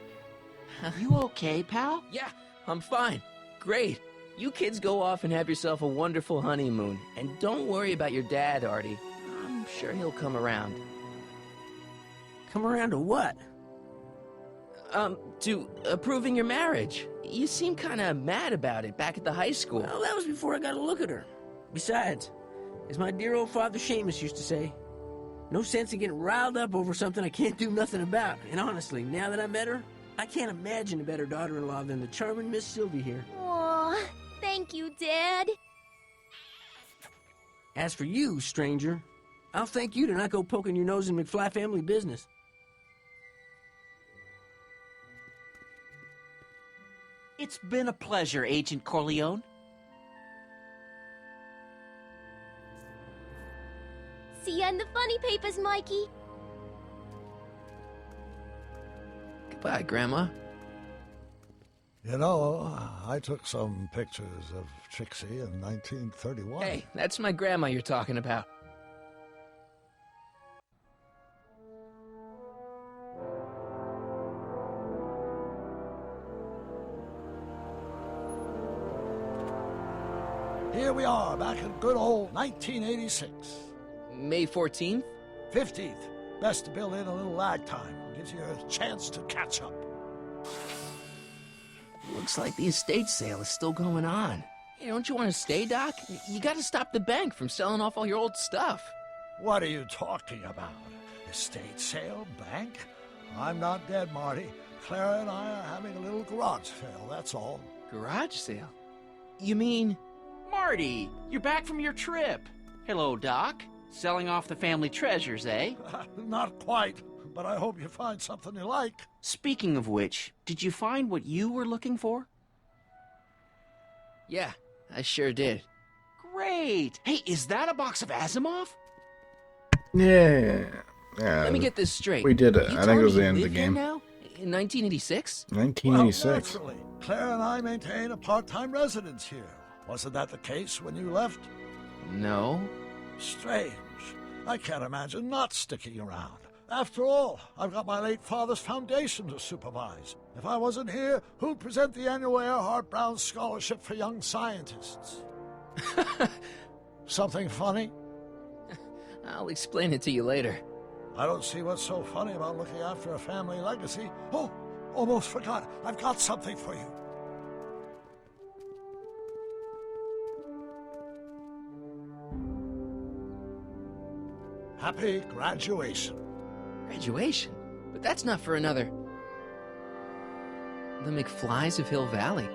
You okay, pal? Yeah, I'm fine. Great. You kids go off and have yourself a wonderful honeymoon. And don't worry about your dad, Artie. I'm sure he'll come around. Come around to what? To approving your marriage. You seem kind of mad about it back at the high school. Well, that was before I got a look at her. Besides, as my dear old father Seamus used to say, no sense in getting riled up over something I can't do nothing about. And honestly, now that I met her, I can't imagine a better daughter-in-law than the charming Miss Sylvie here. Aw, thank you, Dad. As for you, stranger, I'll thank you to not go poking your nose in McFly family business. It's been a pleasure, Agent Corleone. See ya in the funny papers, Mikey. Goodbye, Grandma. You know, I took some pictures of Trixie in 1931. Hey, that's my grandma you're talking about. Here we are, back in good old 1986. May 14th? 15th. Best to build in a little lag time. Gives you a chance to catch up. Looks like the estate sale is still going on. Hey, don't you want to stay, Doc? You gotta stop the bank from selling off all your old stuff. What are you talking about? Estate sale? Bank? I'm not dead, Marty. Clara and I are having a little garage sale, that's all. Garage sale? You mean... Marty, you're back from your trip. Hello, Doc. Selling off the family treasures, eh? Not quite, but I hope you find something you like. Speaking of which, did you find what you were looking for? Yeah, I sure did. Great. Hey, is that a box of Asimov? Yeah. Let me get this straight. We did it. You I think it was the telling end of me the you live game. here now? In 1986? 1986. Well, naturally. Claire and I maintain a part-time residence here. Wasn't that the case when you left? No. Strange. I can't imagine not sticking around. After all, I've got my late father's foundation to supervise. If I wasn't here, who'd present the annual Earhart Brown Scholarship for Young Scientists? Something funny? I'll explain it to you later. I don't see what's so funny about looking after a family legacy. Oh, almost forgot. I've got something for you. Happy graduation. Graduation? But that's not for another... The McFlys of Hill Valley.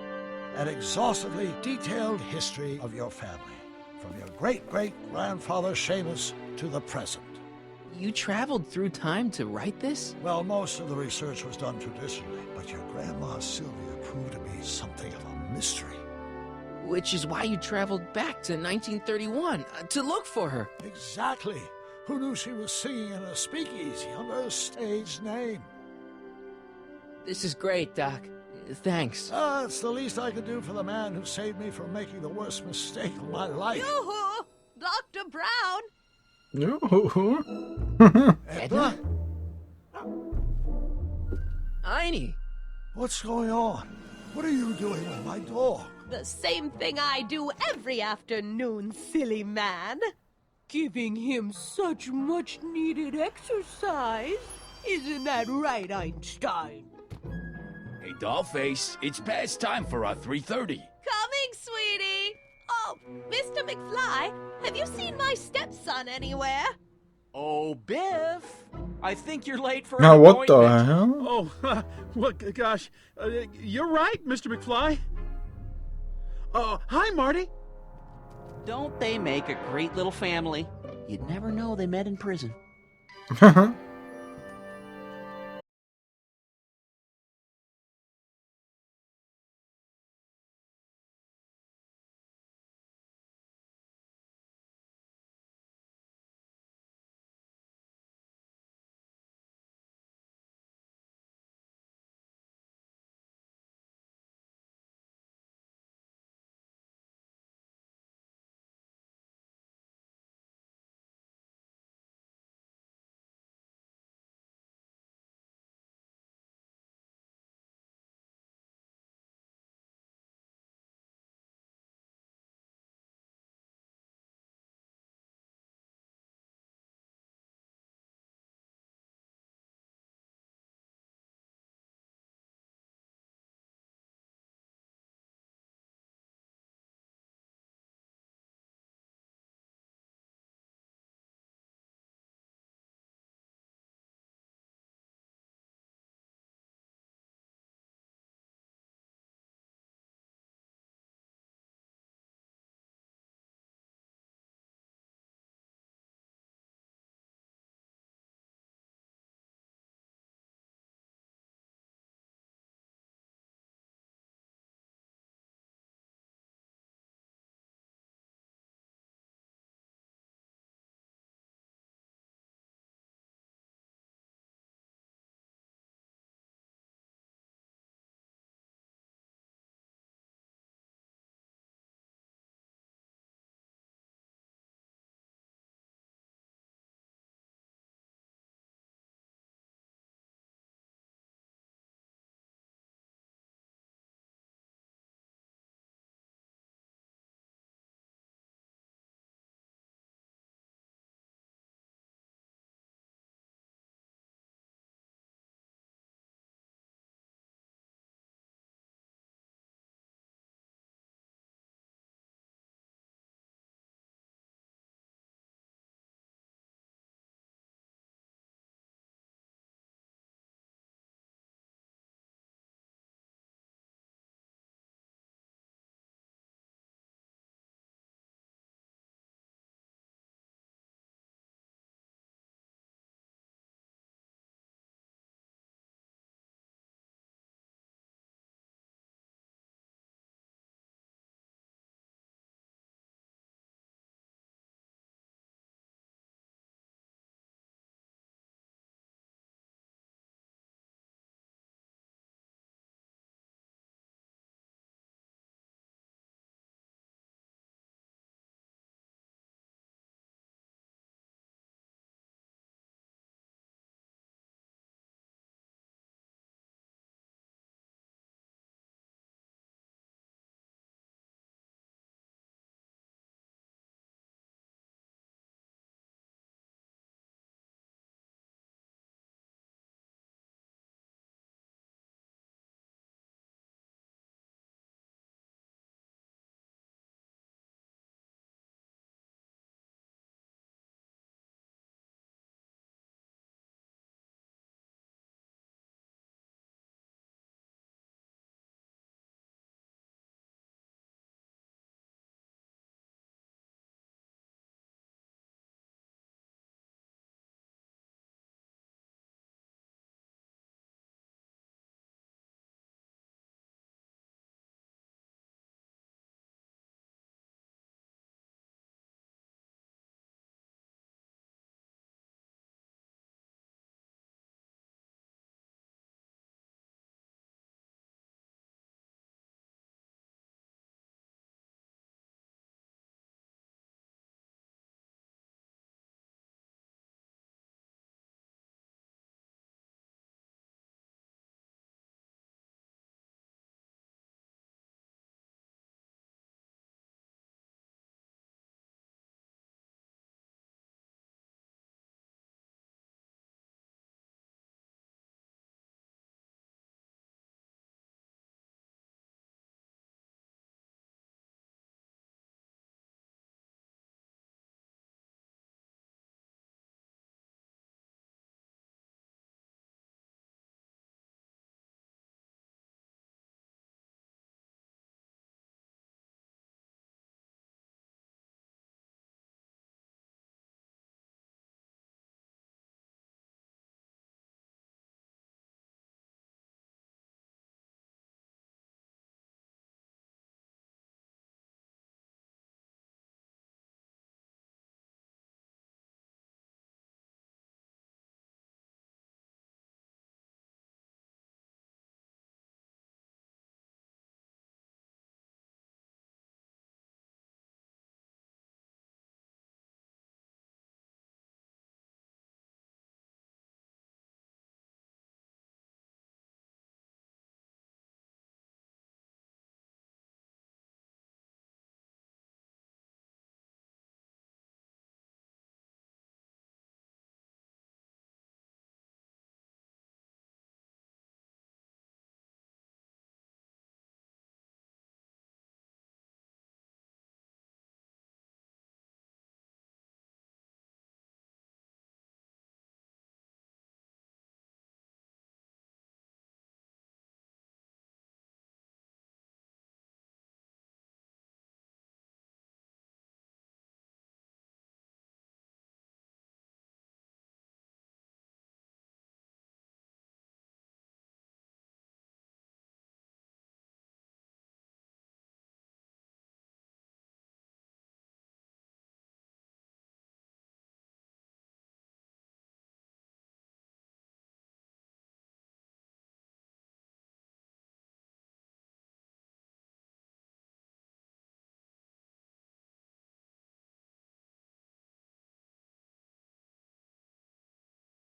An exhaustively detailed history of your family, from your great-great-grandfather Seamus to the present. You traveled through time to write this? Well, most of the research was done traditionally, but your grandma Sylvia proved to be something of a mystery. Which is why you traveled back to 1931, to look for her. Exactly. Who knew she was singing in a speakeasy under a stage name? This is great, Doc. Thanks. It's the least I could do for the man who saved me from making the worst mistake of my life. Yoo-hoo! Dr. Brown! No. Edna? Einie! What's going on? What are you doing with my dog? The same thing I do every afternoon, silly man. Giving him such much-needed exercise. Isn't that right, Einstein? Hey, Dollface, it's past time for our 3:30. Coming, sweetie! Oh, Mr. McFly, have you seen my stepson anywhere? Oh, Biff! I think you're late for Now, an what the appointment. hell? Oh, well, gosh. You're right, Mr. McFly. Hi, Marty. Don't they make a great little family? You'd never know they met in prison.